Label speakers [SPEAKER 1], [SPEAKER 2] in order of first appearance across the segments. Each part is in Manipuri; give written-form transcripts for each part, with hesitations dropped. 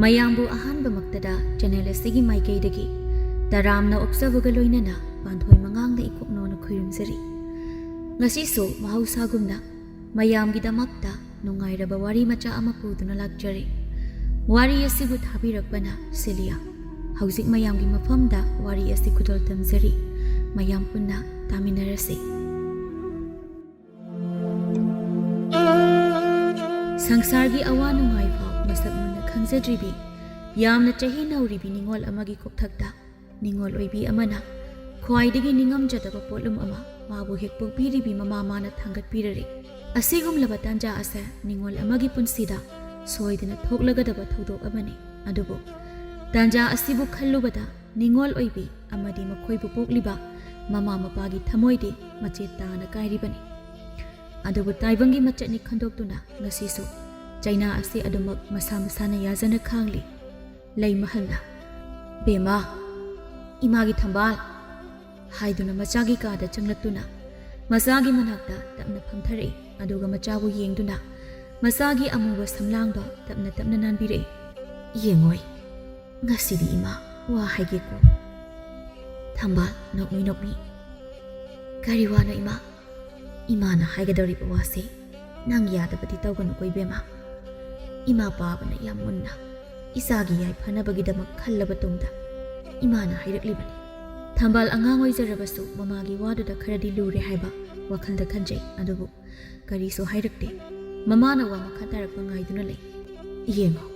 [SPEAKER 1] ꯃꯌꯥꯝꯕꯨ ꯑꯍꯥꯟꯕꯃꯛꯇꯗ ꯆꯦꯅꯦꯜ ꯑꯁꯤꯒꯤ ꯃꯥꯏꯀꯩꯗꯒꯤ ꯇꯔꯥꯝꯅ ꯑꯣꯛꯆꯕꯒ ꯂꯣꯏꯅꯅ ꯄꯥꯟꯊꯣꯏ ꯃꯉꯥꯡꯗ ꯏꯀꯣꯛꯅꯣꯅ ꯈꯨꯔꯨꯝꯖꯔꯤ꯫ ꯉꯁꯤꯁꯨ ꯃꯍꯧꯁꯥꯒꯨꯝꯅ ꯃꯌꯥꯝꯒꯤꯗꯃꯛꯇ ꯅꯨꯡꯉꯥꯏꯔꯕ ꯋꯥꯔꯤ ꯃꯆꯥ ꯑꯃ ꯄꯨꯗꯨꯅ ꯂꯥꯛꯆꯔꯤ꯫ ꯋꯥꯔꯤ ꯑꯁꯤꯕꯨ ꯊꯥꯕꯤꯔꯛꯄꯅ ꯁꯤꯂꯤꯌꯥ꯫ ꯍꯧꯖꯤꯛ ꯃꯌꯥꯝꯒꯤ ꯃꯐꯝꯗ ꯋꯥꯔꯤ ꯑꯁꯤ ꯈꯨꯗꯣꯜ ꯇꯝꯖꯔꯤ꯫ ꯃꯌꯥꯝ ꯄꯨꯟꯅ ꯇꯥꯃꯤꯟꯅꯔꯁꯤ꯫ ꯁꯪꯁꯥꯔꯒꯤ ꯑꯋꯥ ꯅꯨꯡꯉꯥꯏ ꯐꯥꯎ ꯃꯁꯛ ꯃꯨꯟꯅ ꯈꯪꯖꯗ꯭ꯔꯤꯕꯤ ꯌꯥꯝꯅ ꯆꯍꯤ ꯅꯧꯔꯤꯕꯤ ꯅꯤꯡꯉꯣꯜ ꯑꯃꯒꯤ ꯀꯣꯛꯊꯛꯇ ꯅꯤꯡꯉꯣꯜ ꯑꯣꯏꯕꯤ ꯑꯃꯅ ꯈ꯭ꯋꯥꯏꯗꯒꯤ ꯅꯤꯡꯉꯝꯖꯗꯕ ꯄꯣꯠꯂꯨꯝ ꯑꯃ ꯃꯥꯕꯨ ꯍꯦꯛ ꯄꯣꯛꯄꯤꯔꯤꯕꯤ ꯃꯃꯥ ꯃꯥꯅ ꯊꯥꯡꯒꯠꯄꯤꯔꯔꯤ꯫ ꯑꯁꯤꯒꯨꯝꯂꯕ ꯇꯥꯟꯖꯥ ꯑꯁꯦ ꯅꯤꯡꯉꯣꯜ ꯑꯃꯒꯤ ꯄꯨꯟꯁꯤꯗ ꯁꯣꯏꯗꯅ ꯊꯣꯛꯂꯒꯗꯕ ꯊꯧꯗꯣꯛ ꯑꯃꯅꯤ꯫ ꯑꯗꯨꯕꯨ ꯇꯥꯟꯖꯥ ꯑꯁꯤꯕꯨ ꯈꯜꯂꯨꯕꯗ ꯅꯤꯡꯉꯣꯜ ꯑꯣꯏꯕꯤ ꯑꯃꯗꯤ ꯃꯈꯣꯏꯕꯨ ꯄꯣꯛꯂꯤꯕ ꯃꯃꯥ ꯃꯄꯥꯒꯤ ꯊꯃꯣꯏꯗꯤ ꯃꯆꯦꯠ ꯇꯥꯅ ꯀꯥꯏꯔꯤꯕꯅꯤ꯫ ꯑꯗꯨꯕꯨ ꯇꯥꯏꯕꯪꯒꯤ ꯃꯆꯠꯅꯤ ꯈꯟꯗꯣꯛꯇꯨꯅ ꯉꯁꯤꯁꯨ ꯆꯩꯅꯥ ꯑꯁꯤ ꯑꯗꯨꯃꯛ ꯃꯁꯥ ꯃꯁꯥꯅ ꯌꯥꯖꯅ ꯈꯥꯡꯂꯤ꯫ ꯂꯩꯃꯍꯜꯅ "ꯕꯦꯃꯥ, ꯏꯃꯥꯒꯤ ꯊꯝꯕꯥꯜ" ꯍꯥꯏꯗꯨꯅ ꯃꯆꯥꯒꯤ ꯀꯥꯗ ꯆꯪꯂꯛꯇꯨꯅ ꯃꯆꯥꯒꯤ ꯃꯅꯥꯛꯇ ꯇꯞꯅ ꯐꯝꯊꯔꯛꯏ꯫ ꯑꯗꯨꯒ ꯃꯆꯥꯕꯨ ꯌꯦꯡꯗꯨꯅ ꯃꯆꯥꯒꯤ ꯑꯃꯨꯕ ꯁꯝꯂꯥꯡꯗꯣ ꯇꯞꯅ ꯇꯞꯅ ꯅꯥꯟꯕꯤꯔꯛꯏ꯫ "ꯌꯦꯡꯉꯣꯏ, ꯉꯁꯤꯗꯤ ꯏꯃꯥ ꯋꯥ ꯍꯥꯏꯒꯦꯀꯣ." ꯊꯝꯕꯥꯜ ꯅꯣꯛꯃꯤ ꯅꯣꯛꯃꯤ "ꯀꯔꯤ ꯋꯥꯅꯣ ꯏꯃꯥ?" "ꯏꯃꯥꯅ ꯍꯥꯏꯒꯗꯧꯔꯤꯕ ꯋꯥꯁꯦ ꯅꯪ ꯌꯥꯗꯕꯗꯤ ꯇꯧꯒꯅꯨꯀꯣ ꯏꯕꯦꯝꯃ꯫ ꯏꯃꯥ ꯄꯥꯕꯅ ꯌꯥꯝ ꯃꯨꯟꯅ ꯏꯆꯥꯒꯤ ꯌꯥꯏꯐꯅꯕꯒꯤꯗꯃꯛ ꯈꯜꯂꯕ ꯇꯨꯡꯗ ꯏꯃꯥꯅ ꯍꯥꯏꯔꯛꯂꯤꯕꯅꯤ." ꯊꯝꯕꯥꯜ ꯑꯉꯥꯡ ꯑꯣꯏꯖꯔꯕꯁꯨ ꯃꯃꯥꯒꯤ ꯋꯥꯗꯨꯗ ꯈꯔꯗꯤ ꯂꯨꯔꯦ ꯍꯥꯏꯕ ꯋꯥꯈꯜꯗ ꯈꯟꯖꯩ꯫ ꯑꯗꯨꯕꯨ ꯀꯔꯤꯁꯨ ꯍꯥꯏꯔꯛꯇꯦ꯫ ꯃꯃꯥꯅ ꯋꯥ ꯃꯈꯥ ꯇꯥꯔꯛꯄ ꯉꯥꯏꯗꯨꯅ ꯂꯩ꯫ "ꯌꯦꯡꯉꯣ,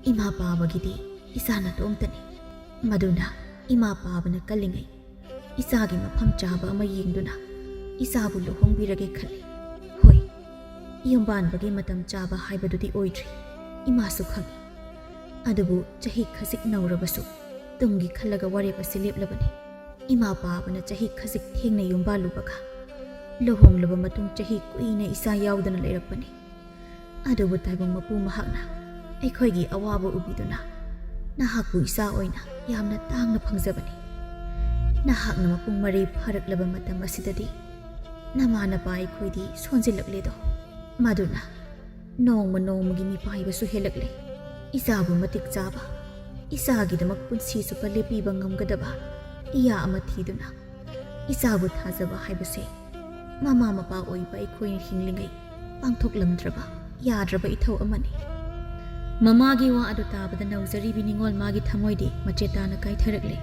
[SPEAKER 1] ꯏꯃꯥ ꯄꯥꯕꯒꯤꯗꯤ ꯏꯆꯥ ꯅꯇꯣꯝꯇꯅꯤ꯫ ꯃꯗꯨꯅ ꯏꯃꯥ ꯄꯥꯕꯅ ꯀꯜꯂꯤꯉꯩ ꯏꯆꯥꯒꯤ ꯃꯐꯝ ꯆꯥꯕ ꯑꯃ ꯌꯦꯡꯗꯨꯅ ꯏꯆꯥꯕꯨ ꯂꯨꯍꯣꯡꯕꯤꯔꯒꯦ ꯈꯜꯂꯤ꯫ ꯍꯣꯏ, ꯌꯨꯝꯕꯥꯟꯕꯒꯤ ꯃꯇꯝ ꯆꯥꯕ ꯍꯥꯏꯕꯗꯨꯗꯤ ꯑꯣꯏꯗ꯭ꯔꯤ, ꯏꯃꯥꯁꯨ ꯈꯪꯏ꯫ ꯑꯗꯨꯕꯨ ꯆꯍꯤ ꯈꯖꯤꯛ ꯅꯧꯔꯕꯁꯨ ꯇꯨꯡꯒꯤ ꯈꯜꯂꯒ ꯋꯥꯔꯦꯞ ꯑꯁꯤ ꯂꯦꯞꯂꯕꯅꯤ꯫ ꯏꯃꯥ ꯄꯥꯕꯅ ꯆꯍꯤ ꯈꯖꯤꯛ ꯊꯦꯡꯅ ꯌꯨꯝꯕꯥꯜꯂꯨꯕꯒ ꯂꯨꯍꯣꯡꯂꯕ ꯃꯇꯨꯡ ꯆꯍꯤ ꯀꯨꯏꯅ ꯏꯆꯥ ꯌꯥꯎꯗꯅ ꯂꯩꯔꯛꯄꯅꯤ꯫ ꯑꯗꯨꯕꯨ ꯇꯥꯏꯕꯪ ꯃꯄꯨ ꯃꯍꯥꯛꯅ ꯑꯩꯈꯣꯏꯒꯤ ꯑꯋꯥꯕ ꯎꯕꯤꯗꯨꯅ ꯅꯍꯥꯛꯄꯨ ꯏꯆꯥ ꯑꯣꯏꯅ ꯌꯥꯝꯅ ꯇꯥꯡꯅ ꯐꯪꯖꯕꯅꯤ꯫ ꯅꯍꯥꯛꯅ ꯃꯄꯨꯡ ꯃꯔꯩ ꯐꯥꯔꯛꯂꯕ ꯃꯇꯝ ꯑꯁꯤꯗꯗꯤ ꯅꯃꯥ ꯅꯄꯥ ꯑꯩꯈꯣꯏꯗꯤ ꯁꯣꯟꯖꯤꯜꯂꯛꯂꯦꯗꯣ꯫ ꯃꯗꯨꯅ ꯅꯣꯡꯃ ꯅꯣꯡꯃꯒꯤ ꯃꯤꯄꯥꯏꯕꯁꯨ ꯍꯦꯜꯂꯛꯂꯦ꯫ ꯏꯆꯥꯕꯨ ꯃꯇꯤꯛ ꯆꯥꯕ, ꯏꯆꯥꯒꯤꯗꯃꯛ ꯄꯨꯟꯁꯤ ꯆꯨꯞꯄ ꯂꯦꯞꯄꯤꯕ ꯉꯝꯒꯗꯕ ꯏꯌꯥ ꯑꯃ ꯊꯤꯗꯨꯅ ꯏꯆꯥꯕꯨ ꯊꯥꯖꯕ ꯍꯥꯏꯕꯁꯦ ꯃꯃꯥ ꯃꯄꯥ ꯑꯣꯏꯕ ꯑꯩꯈꯣꯏꯅ ꯍꯤꯡꯂꯤꯉꯩ ꯄꯥꯡꯊꯣꯛꯂꯝꯗ꯭ꯔꯕ ꯌꯥꯗ꯭ꯔꯕ ꯏꯊꯧ ꯑꯃꯅꯤ꯫ ꯃꯃꯥꯒꯤ ꯋꯥ ꯑꯗꯨ ꯇꯥꯕꯗ ꯅꯧꯖꯔꯤꯕꯤ ꯅꯤꯡꯉꯣꯜ ꯃꯥꯒꯤ ꯊꯃꯣꯏꯗꯤ ꯃꯆꯦꯠ ꯇꯥꯅ ꯀꯥꯏꯊꯔꯛꯂꯦ꯫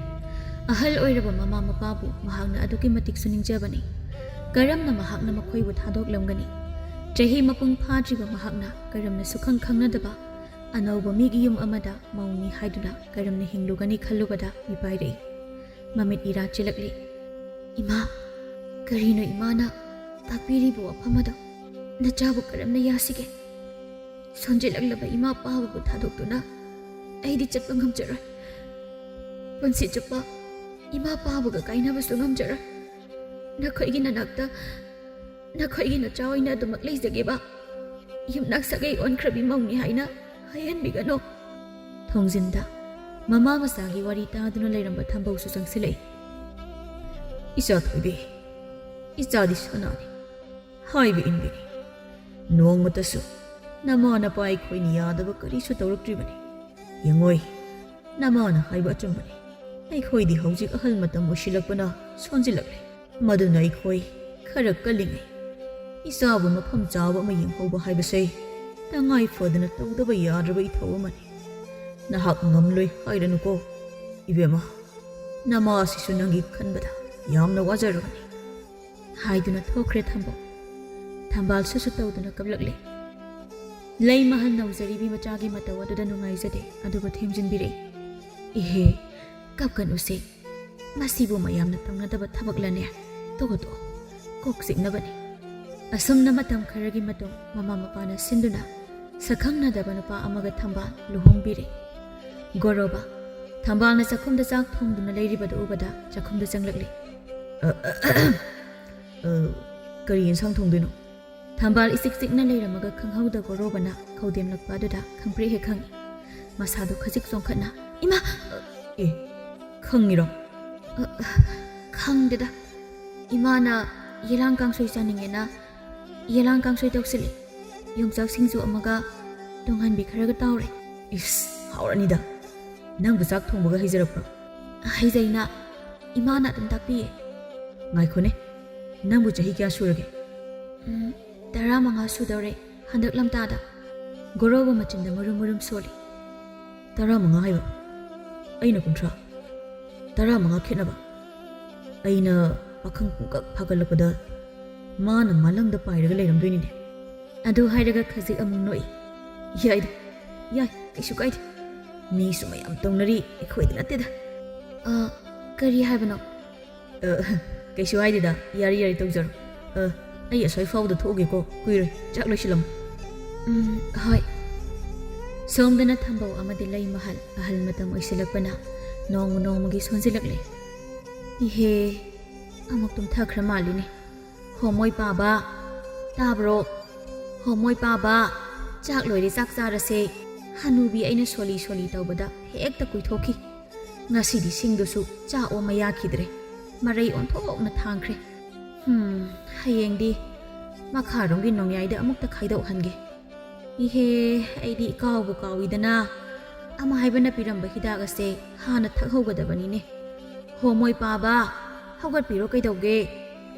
[SPEAKER 1] ꯑꯍꯜ ꯑꯣꯏꯔꯕ ꯃꯃꯥ ꯃꯄꯥꯕꯨ ꯃꯍꯥꯛꯅ ꯑꯗꯨꯛꯀꯤ ꯃꯇꯤꯛꯁꯨ ꯅꯤꯡꯖꯕꯅꯤ꯫ ꯀꯔꯝꯅ ꯃꯍꯥꯛꯅ ꯃꯈꯣꯏꯕꯨ ꯊꯥꯗꯣꯛꯂꯝꯒꯅꯤ? ꯆꯍꯤ ꯃꯄꯨꯡ ꯐꯥꯗ꯭ꯔꯤꯕ ꯃꯍꯥꯛꯅ ꯀꯔꯝꯅ ꯁꯨꯈꯪ ꯈꯪꯅꯗꯕ ꯑꯅꯧꯕ ꯃꯤꯒꯤ ꯌꯨꯝ ꯑꯃꯗ ꯃꯧꯅꯤ ꯍꯥꯏꯗꯨꯅ ꯀꯔꯝꯅ ꯍꯤꯡꯂꯨꯒꯅꯤ ꯈꯜꯂꯨꯕꯗ ꯃꯤꯄꯥꯏꯔꯛꯏ꯫ ꯃꯃꯤꯠ ꯏꯔꯥ ꯆꯦꯜꯂꯛꯂꯤ꯫ "ꯏꯃꯥ, ꯀꯔꯤꯅꯣ ꯏꯃꯥꯅ ꯇꯥꯛꯄꯤꯔꯤꯕ ꯋꯥꯐꯝ ꯑꯗꯣ? ꯅꯆꯥꯕꯨ ꯀꯔꯝꯅ ꯌꯥꯁꯤꯒꯦ? ꯁꯣꯟꯖꯤꯜꯂꯛꯂꯕ ꯏꯃꯥ ꯄꯥꯕꯕꯨ ꯊꯥꯗꯣꯛꯇꯨꯅ ꯑꯩꯗꯤ ꯆꯠꯄ ꯉꯝꯖꯔꯣꯏ꯫ ꯄꯨꯟꯁꯤ ꯆꯨꯞꯄ ꯏꯃꯥ ꯄꯥꯕꯒ ꯀꯥꯏꯅꯕꯁꯨ ꯉꯝꯖꯔꯣꯏ꯫ ꯅꯈꯣꯏꯒꯤ ꯅꯅꯥꯛꯇ ꯅꯈꯣꯏꯒꯤ ꯅꯆꯥ ꯑꯣꯏꯅ ꯑꯗꯨꯃꯛ ꯂꯩꯖꯒꯦꯕ꯫ ꯌꯨꯝꯅꯥꯛ ꯁꯥꯒꯩ ꯑꯣꯟꯈ꯭ꯔꯕꯤ ꯃꯧꯅꯤ ꯍꯥꯏꯅ ꯍꯥꯏꯍꯟꯕꯤꯒꯅꯨ." ꯊꯣꯡꯖꯤꯟꯗ ꯃꯃꯥ ꯃꯆꯥꯒꯤ ꯋꯥꯔꯤ ꯇꯥꯗꯨꯅ ꯂꯩꯔꯝꯕ ꯊꯝꯕꯧꯁꯨ ꯆꯪꯁꯤꯜꯂꯛꯏ꯫ "ꯏꯆꯥ ꯊꯣꯏꯕꯤ, ꯏꯆꯥꯗꯤ ꯁꯅꯥꯅꯤ, ꯍꯥꯏꯕ ꯏꯟꯕꯤꯅꯤ꯫ ꯅꯣꯡꯃꯇꯁꯨ ꯅꯃꯥ ꯅꯄꯥ ꯑꯩꯈꯣꯏꯅ ꯌꯥꯗꯕ ꯀꯔꯤꯁꯨ ꯇꯧꯔꯛꯇ꯭ꯔꯤꯕꯅꯤ꯫ ꯌꯦꯡꯉꯣꯏ, ꯅꯃꯥꯅ ꯍꯥꯏꯕ ꯑꯆꯨꯝꯕꯅꯤ꯫ ꯑꯩꯈꯣꯏꯗꯤ ꯍꯧꯖꯤꯛ ꯑꯍꯜ ꯃꯇꯝ ꯑꯣꯏꯁꯤꯜꯂꯛꯄꯅ ꯁꯣꯟꯖꯤꯜꯂꯛꯂꯦ꯫ ꯃꯗꯨꯅ ꯑꯩꯈꯣই ꯈꯔ ꯀꯜꯂꯤꯉꯩ ꯏꯆꯥꯕꯨ ꯃꯐꯝ ꯆꯥꯕ ꯑꯃ ꯌꯦꯡꯍꯧꯕ ꯍꯥꯏꯕꯁꯦ ꯇꯉꯥꯏ ꯐꯗꯅ ꯇꯧꯗꯕ ꯌꯥꯗ꯭ꯔꯕ ꯏꯊꯧ ꯑꯃꯅꯤ꯫ ꯅꯍꯥꯛ ꯉꯝꯂꯣꯏ ꯍꯥꯏꯔꯅꯨꯀꯣ ꯏꯕꯦꯝꯃ꯫ ꯅꯃꯥ ꯑꯁꯤꯁꯨ ꯅꯪꯒꯤ ꯈꯟꯕꯗ ꯌꯥꯝꯅ ꯋꯥꯖꯔꯕꯅꯤ." ꯍꯥꯏꯗꯨꯅ ꯊꯣꯛꯈ꯭ꯔꯦ ꯊꯝꯕꯧ꯫ ꯊꯝꯕꯥꯜ ꯁꯨꯁꯨ ꯇꯧꯗꯨꯅ ꯀꯞꯂꯛꯂꯦ꯫ ꯂꯩꯃꯍꯜ ꯅꯧꯖꯔꯤꯕꯤ ꯃꯆꯥꯒꯤ ꯃꯇꯧ ꯑꯗꯨꯗ ꯅꯨꯡꯉꯥꯏꯖꯗꯦ꯫ ꯑꯗꯨꯒ ꯊꯦꯝꯖꯤꯟꯕꯤꯔꯛꯏ꯫ "ꯏꯍꯦ, ꯀꯞꯀꯅꯨꯁꯦ, ꯃꯁꯤꯕꯨ ꯃꯌꯥꯝꯅ ꯇꯧꯅꯗꯕ ꯊꯕꯛꯂꯅꯦ? ꯇꯣꯛꯑꯣ, ꯀꯣꯛ ꯆꯤꯛꯅꯕꯅꯤ." ꯑꯁꯨꯝꯅ ꯃꯇꯝ ꯈꯔꯒꯤ ꯃꯇꯨꯡ ꯃꯃꯥ ꯃꯄꯥꯅ ꯁꯤꯟꯗꯨꯅ ꯁꯛꯈꯪꯅꯗꯕ ꯅꯨꯄꯥ ꯑꯃꯒ ꯊꯝꯕꯥꯜ ꯂꯨꯍꯣꯡꯕꯤꯔꯦ꯫ ꯒꯣꯔꯣꯕꯥ ꯊꯝꯕꯥꯜꯅ ꯆꯥꯛꯈꯨꯝꯗ ꯆꯥꯛ ꯊꯣꯡꯗꯨꯅ ꯂꯩꯔꯤꯕꯗꯨ ꯎꯕꯗ ꯆꯥꯛꯈꯨꯝꯗ ꯆꯪꯂꯛꯂꯦ꯫ "ꯀꯔꯤ ꯌꯦꯟꯁꯥꯡ ꯊꯣꯡꯗꯣꯏꯅꯣ?" ꯊꯝꯕꯥꯜ ꯏꯆꯤꯛ ꯆꯤꯛꯅ ꯂꯩꯔꯝꯃꯒ ꯈꯪꯍꯧꯗ ꯒꯣꯔꯣꯕꯥꯅ ꯈꯧꯗꯦꯝꯂꯛꯄ ꯑꯗꯨꯗ ꯈꯪꯄ꯭ꯔꯦꯛ ꯍꯦꯛ ꯈꯪꯏ꯫ ꯃꯁꯥꯗꯨ ꯈꯖꯤꯛ ꯆꯣꯡꯈꯠꯅ "ꯏꯃꯥ!" "ꯑꯦ, ꯈꯪꯉꯤꯔꯣ?" "ꯈꯪꯗꯦꯗ, ꯏꯃꯥꯅ ꯌꯦꯂꯥꯡ ꯀꯥꯡꯁꯣꯏ ꯆꯥꯅꯤꯡꯉꯦꯅ ꯌꯦꯂꯥꯡ ꯀꯥꯡꯁꯣꯏ ꯇꯧꯁꯤꯜꯂꯦ꯫ ꯌꯣꯡꯆꯥꯛ ꯁꯤꯡꯖꯨ ꯑꯃꯒ ꯇꯨꯡꯍꯟꯕꯤ ꯈꯔꯒ ꯇꯥꯎꯔꯦ꯫
[SPEAKER 2] Is, hauranida. Nang busak thongbaga hijrapro.
[SPEAKER 1] Haizayna imana adum takpiye.
[SPEAKER 2] Ngaikone. Nang bu chahi kya surage?
[SPEAKER 1] Tara manga sudore handak lamtada. Goroba machinda murum soli.
[SPEAKER 2] Tara manga haiba. Aina kuntra. Tara manga khetnaba. Aina pakhang pungkak phagalapada mana malangda pairaga leiramdoinine.
[SPEAKER 1] Adu hairaga khazik amung noi.
[SPEAKER 2] Yai, yai, kaisu kaide. Mi sumayam tongnari ekhoi nateda.
[SPEAKER 1] Kari haibano.
[SPEAKER 2] Kaisu haidida yari tawjaro. Ai asoi fawda thoge ko kuire chak loisilam.
[SPEAKER 1] Hoi. Somdana thambau amadi lai mahal ahal matam oisilakpana nongmagi sonjilakle. Ihe amok tum thakra maline. Homoi paba tabro. Homoi paba chak loiri chak charase. Hanubi aina soli tawbada hekta kuithoki. Ngasidi singdosu cha o maya khidre. Marai onthokna thangkhre. Hayengdi makharonggi nongyaida amukta khaidau hange. Ihe aidi kawbu kawidana ama haibana piramba hidaga se hana thakhogadabani homoi paba haugat piro kaidauge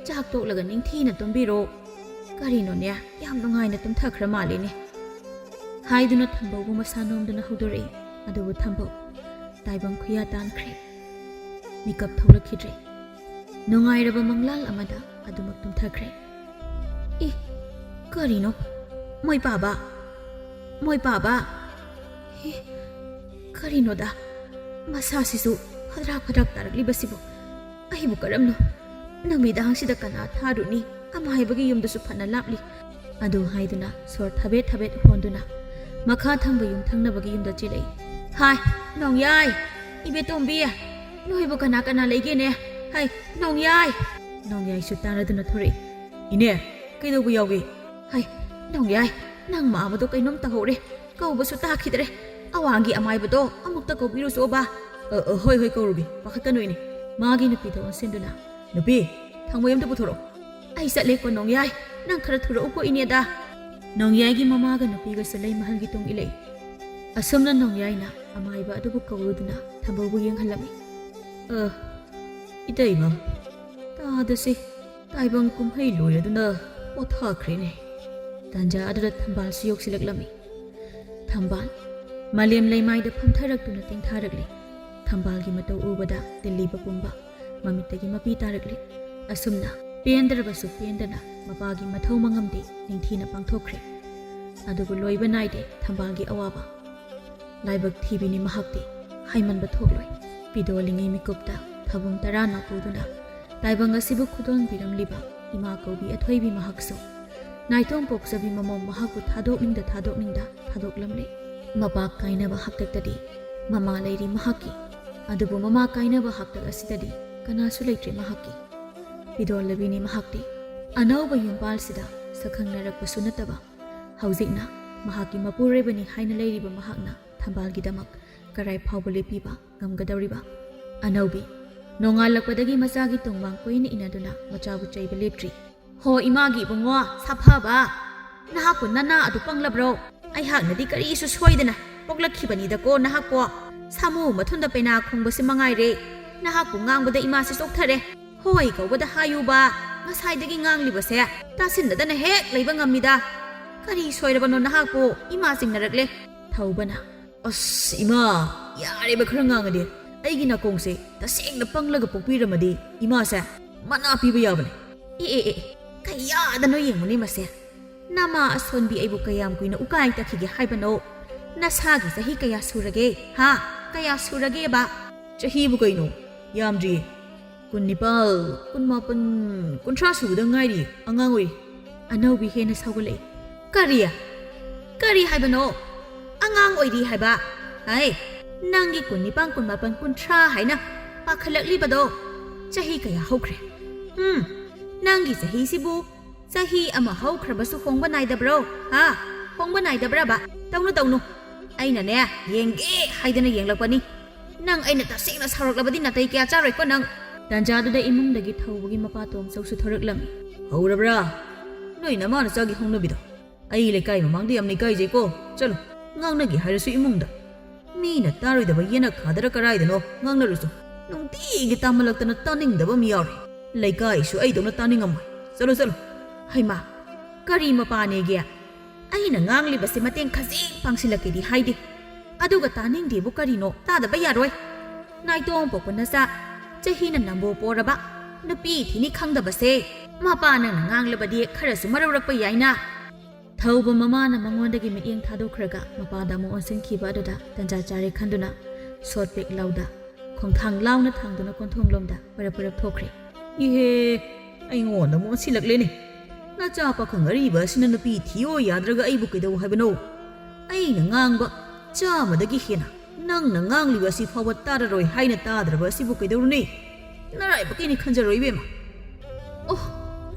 [SPEAKER 1] chak toklaga ningthina tombiro karino ne yam nungaina tum thakhra malene haiduna thambau masanomduna hudore adubu thambau taibam khuya tankhre mikap tholakhidre nungairaba manglal amada adumak tum thakre karino moi paba karino da masasisu hadrak tarakli basibu ahibu karamno namidang sida kana tharuni ama haibagi yumdasu phana lapli adu haiduna sor thabet honduna makha thangba yum thangnabagi yumda chilei hai nongyai ibe tombi noibu kana leige ne hai nongyai su taraduna thori
[SPEAKER 2] ine kaidobu yawge
[SPEAKER 1] hai nongyai nang maamado kainom tahore kaubasu takhidre awangi amaibado amukta kobiru soba
[SPEAKER 2] hoi kaurugi pakhakanoine
[SPEAKER 1] magi nupi da onsenduna
[SPEAKER 2] nupi thangmoyam ta puthoro
[SPEAKER 1] ai satle ko nongyai nang khara thuro ko ineda nongyai gi mama ga nupi ga salai mahal gi tong ilei asomna nongyai na amaiba adu kawuduna thambobu yenghalami
[SPEAKER 2] itaiba ta dase taibang kumhai loyaduna pothakrene
[SPEAKER 1] tanja adada thambal suyok silaklami thambal malem leimai da phamtharak tuna tengtharakle thambal gi matau ubada delli bapumba mamitagi mapi tarakle asumna pendrabasu pendana mapagi mathau mangamdi ningthina pangthokre adubu loiba naide thambal gi awaba laibak thibini mahakti haimanba thokloi pidolingai mikupta thabum tarana puduna taibang asibu khudon biramliba ima kobi athoibi mahakso naitong poksabi mamom mahaku thadokningda thadoklamle mapa kainaba haktadi mama leiri mahaki adubu mama kainaba haktak asidadi kanasu leitre mahaki pidol labini mahakti anauba yumpal sida sakhangnarakpa sunataba haujikna mahaki mapurebani haina leiriba mahakna thambalgi damak karai phawbale piba ngamgadawriba anaubi nongalakpadagi machagi tongmang koine inaduna machabu chaiba leptri ho imagi bungo saphaba nahaku nana adu panglabro ai haknadi kari isu soidana poklakhibani da ko nahakpo samu mathunda pena khongbasi mangai re nahaku ngangbada ima se sokthare hoi kawbada hayuba ngasaidagi nganglibase tasinadana hek leiba ngamida kari soirabano nahakpo ima singnarakle thawbana
[SPEAKER 2] as ima yare ba khara ngangade aigi na kongse tasengna panglaga pokpiramadi ima se mana piba yabane
[SPEAKER 1] kaya dano yengmuni mase nama asonbi aibu kayam kuina ukai takhige haibano nasagi sahi kaya surage kaya surage ba
[SPEAKER 2] chahi bu kaino yamdri kunnipal kunmapan kuntra suda ngairi angangoi
[SPEAKER 1] anaubi hena sagule kari haibano angang oiri haiba hai nangi kunnipan kunmapan kuntra haina pakhalakli bado chahi kaya hokre nangi sahi sibu sahi ama haukhrabasu hongba naidabro hongba naidabra ba tawnu aina ne yenge haidana yenglakpani nang aina tasengna saraklabadi natai kya charoi ko nang tanjadada imungdagi thawbagi mapatong chausu thoraklami
[SPEAKER 2] haurabra noi namana chagi hongnabido ai lekai mamangdi amni kai je ko chalo ngangnagi harasu imungda ꯃꯤꯅ ꯇꯥꯔꯣꯏꯗꯕ ꯌꯦꯅꯈꯥꯗꯔ ꯀꯔꯥꯏꯗꯅꯣ ꯉꯥꯡꯅꯔꯨꯁꯨ ꯅꯨꯡꯇꯤꯒꯤ ꯇꯥꯃꯜꯂꯛꯇꯅ ꯇꯥꯅꯤꯡꯗꯕ ꯑꯃ ꯌꯥꯎꯔꯦ ꯂꯩꯀꯥꯏꯁꯨ ꯑꯩꯗꯧꯅ ꯇꯥꯅꯤꯡꯉꯝꯃꯣꯏ ꯆꯠꯂꯣ ꯆꯠꯂꯣ
[SPEAKER 1] ꯍꯩꯃꯥ ꯀꯔꯤ ꯃꯄꯥꯅꯦꯒꯦ ꯑꯩꯅ ꯉꯥꯡꯂꯤꯕꯁꯦ ꯃꯇꯦꯡ ꯈꯖꯤꯛ ꯄꯥꯡꯁꯤꯜꯂꯛꯀꯦꯗꯤ ꯍꯥꯏꯗꯦ ꯑꯗꯨꯒ ꯇꯥꯅꯤꯡꯗꯦꯕꯨ ꯀꯔꯤꯅꯣ ꯇꯥꯗꯕ ꯌꯥꯔꯣꯏ ꯅꯥꯏꯇꯣꯝ ꯄꯣꯛꯄ ꯅꯆꯥ ꯆꯍꯤꯅ ꯅꯝꯕꯨ ꯄꯣꯔꯕ ꯅꯨꯄꯤ ꯊꯤꯅꯤ ꯈꯪꯗꯕꯁꯦ ꯃꯄꯥ ꯅꯪꯅ ꯉꯥꯡꯂꯕꯗꯤ ꯈꯔꯁꯨ ꯃꯔꯧꯔꯛꯄ ꯌꯥꯏꯅ ꯊꯧꯕ ꯃꯃꯥꯅ ꯃꯉꯣꯟꯗꯒꯤ ꯃꯤꯠꯌꯦꯡ ꯊꯥꯗꯣꯛꯈ꯭ꯔꯒ ꯃꯄꯥꯗ ꯑꯃꯨꯛ ꯑꯣꯟꯁꯤꯟꯈꯤꯕ ꯑꯗꯨꯗ ꯇꯟꯖꯥ ꯆꯥꯔꯦ ꯈꯟꯗꯨꯅ ꯁꯣꯠ ꯄꯦꯛ ꯂꯧꯗ ꯈꯣꯡꯊꯥꯡ ꯂꯥꯎꯅ ꯊꯥꯡꯗꯨꯅ ꯀꯣꯟꯊꯣꯡꯂꯣꯝꯗ ꯄꯔꯞ ꯄꯔꯞ ꯊꯣꯛꯈ꯭ꯔꯦ
[SPEAKER 2] ꯏꯍꯦ ꯑꯩꯉꯣꯟꯗ ꯑꯃꯨꯛ ꯑꯣꯟꯁꯤꯜꯂꯛꯂꯦꯅꯦ ꯅꯆꯥ ꯄꯥꯈꯪ ꯑꯔꯤꯕ ꯑꯁꯤꯅ ꯅꯨꯄꯤ ꯊꯤꯌꯣ ꯌꯥꯗ꯭ꯔꯒ ꯑꯩꯕꯨ ꯀꯩꯗꯧ ꯍꯥꯏꯕꯅꯣ ꯑꯩꯅ ꯉꯥꯡꯕ ꯆꯥꯃꯗꯒꯤ ꯍꯦꯟꯅ ꯅꯪꯅ ꯉꯥꯡꯂꯤꯕ ꯑꯁꯤ ꯐꯥꯎꯕ ꯇꯥꯔꯔꯣꯏ ꯍꯥꯏꯅ ꯇꯥꯗ꯭ꯔꯕ ꯑꯁꯤꯕꯨ ꯀꯩꯗꯧꯔꯨꯅꯤ ꯅꯔꯥꯏꯕꯛꯀꯤꯅꯤ ꯈꯟꯖꯔꯣ ꯏꯕꯦꯝꯃ
[SPEAKER 1] ꯑꯣ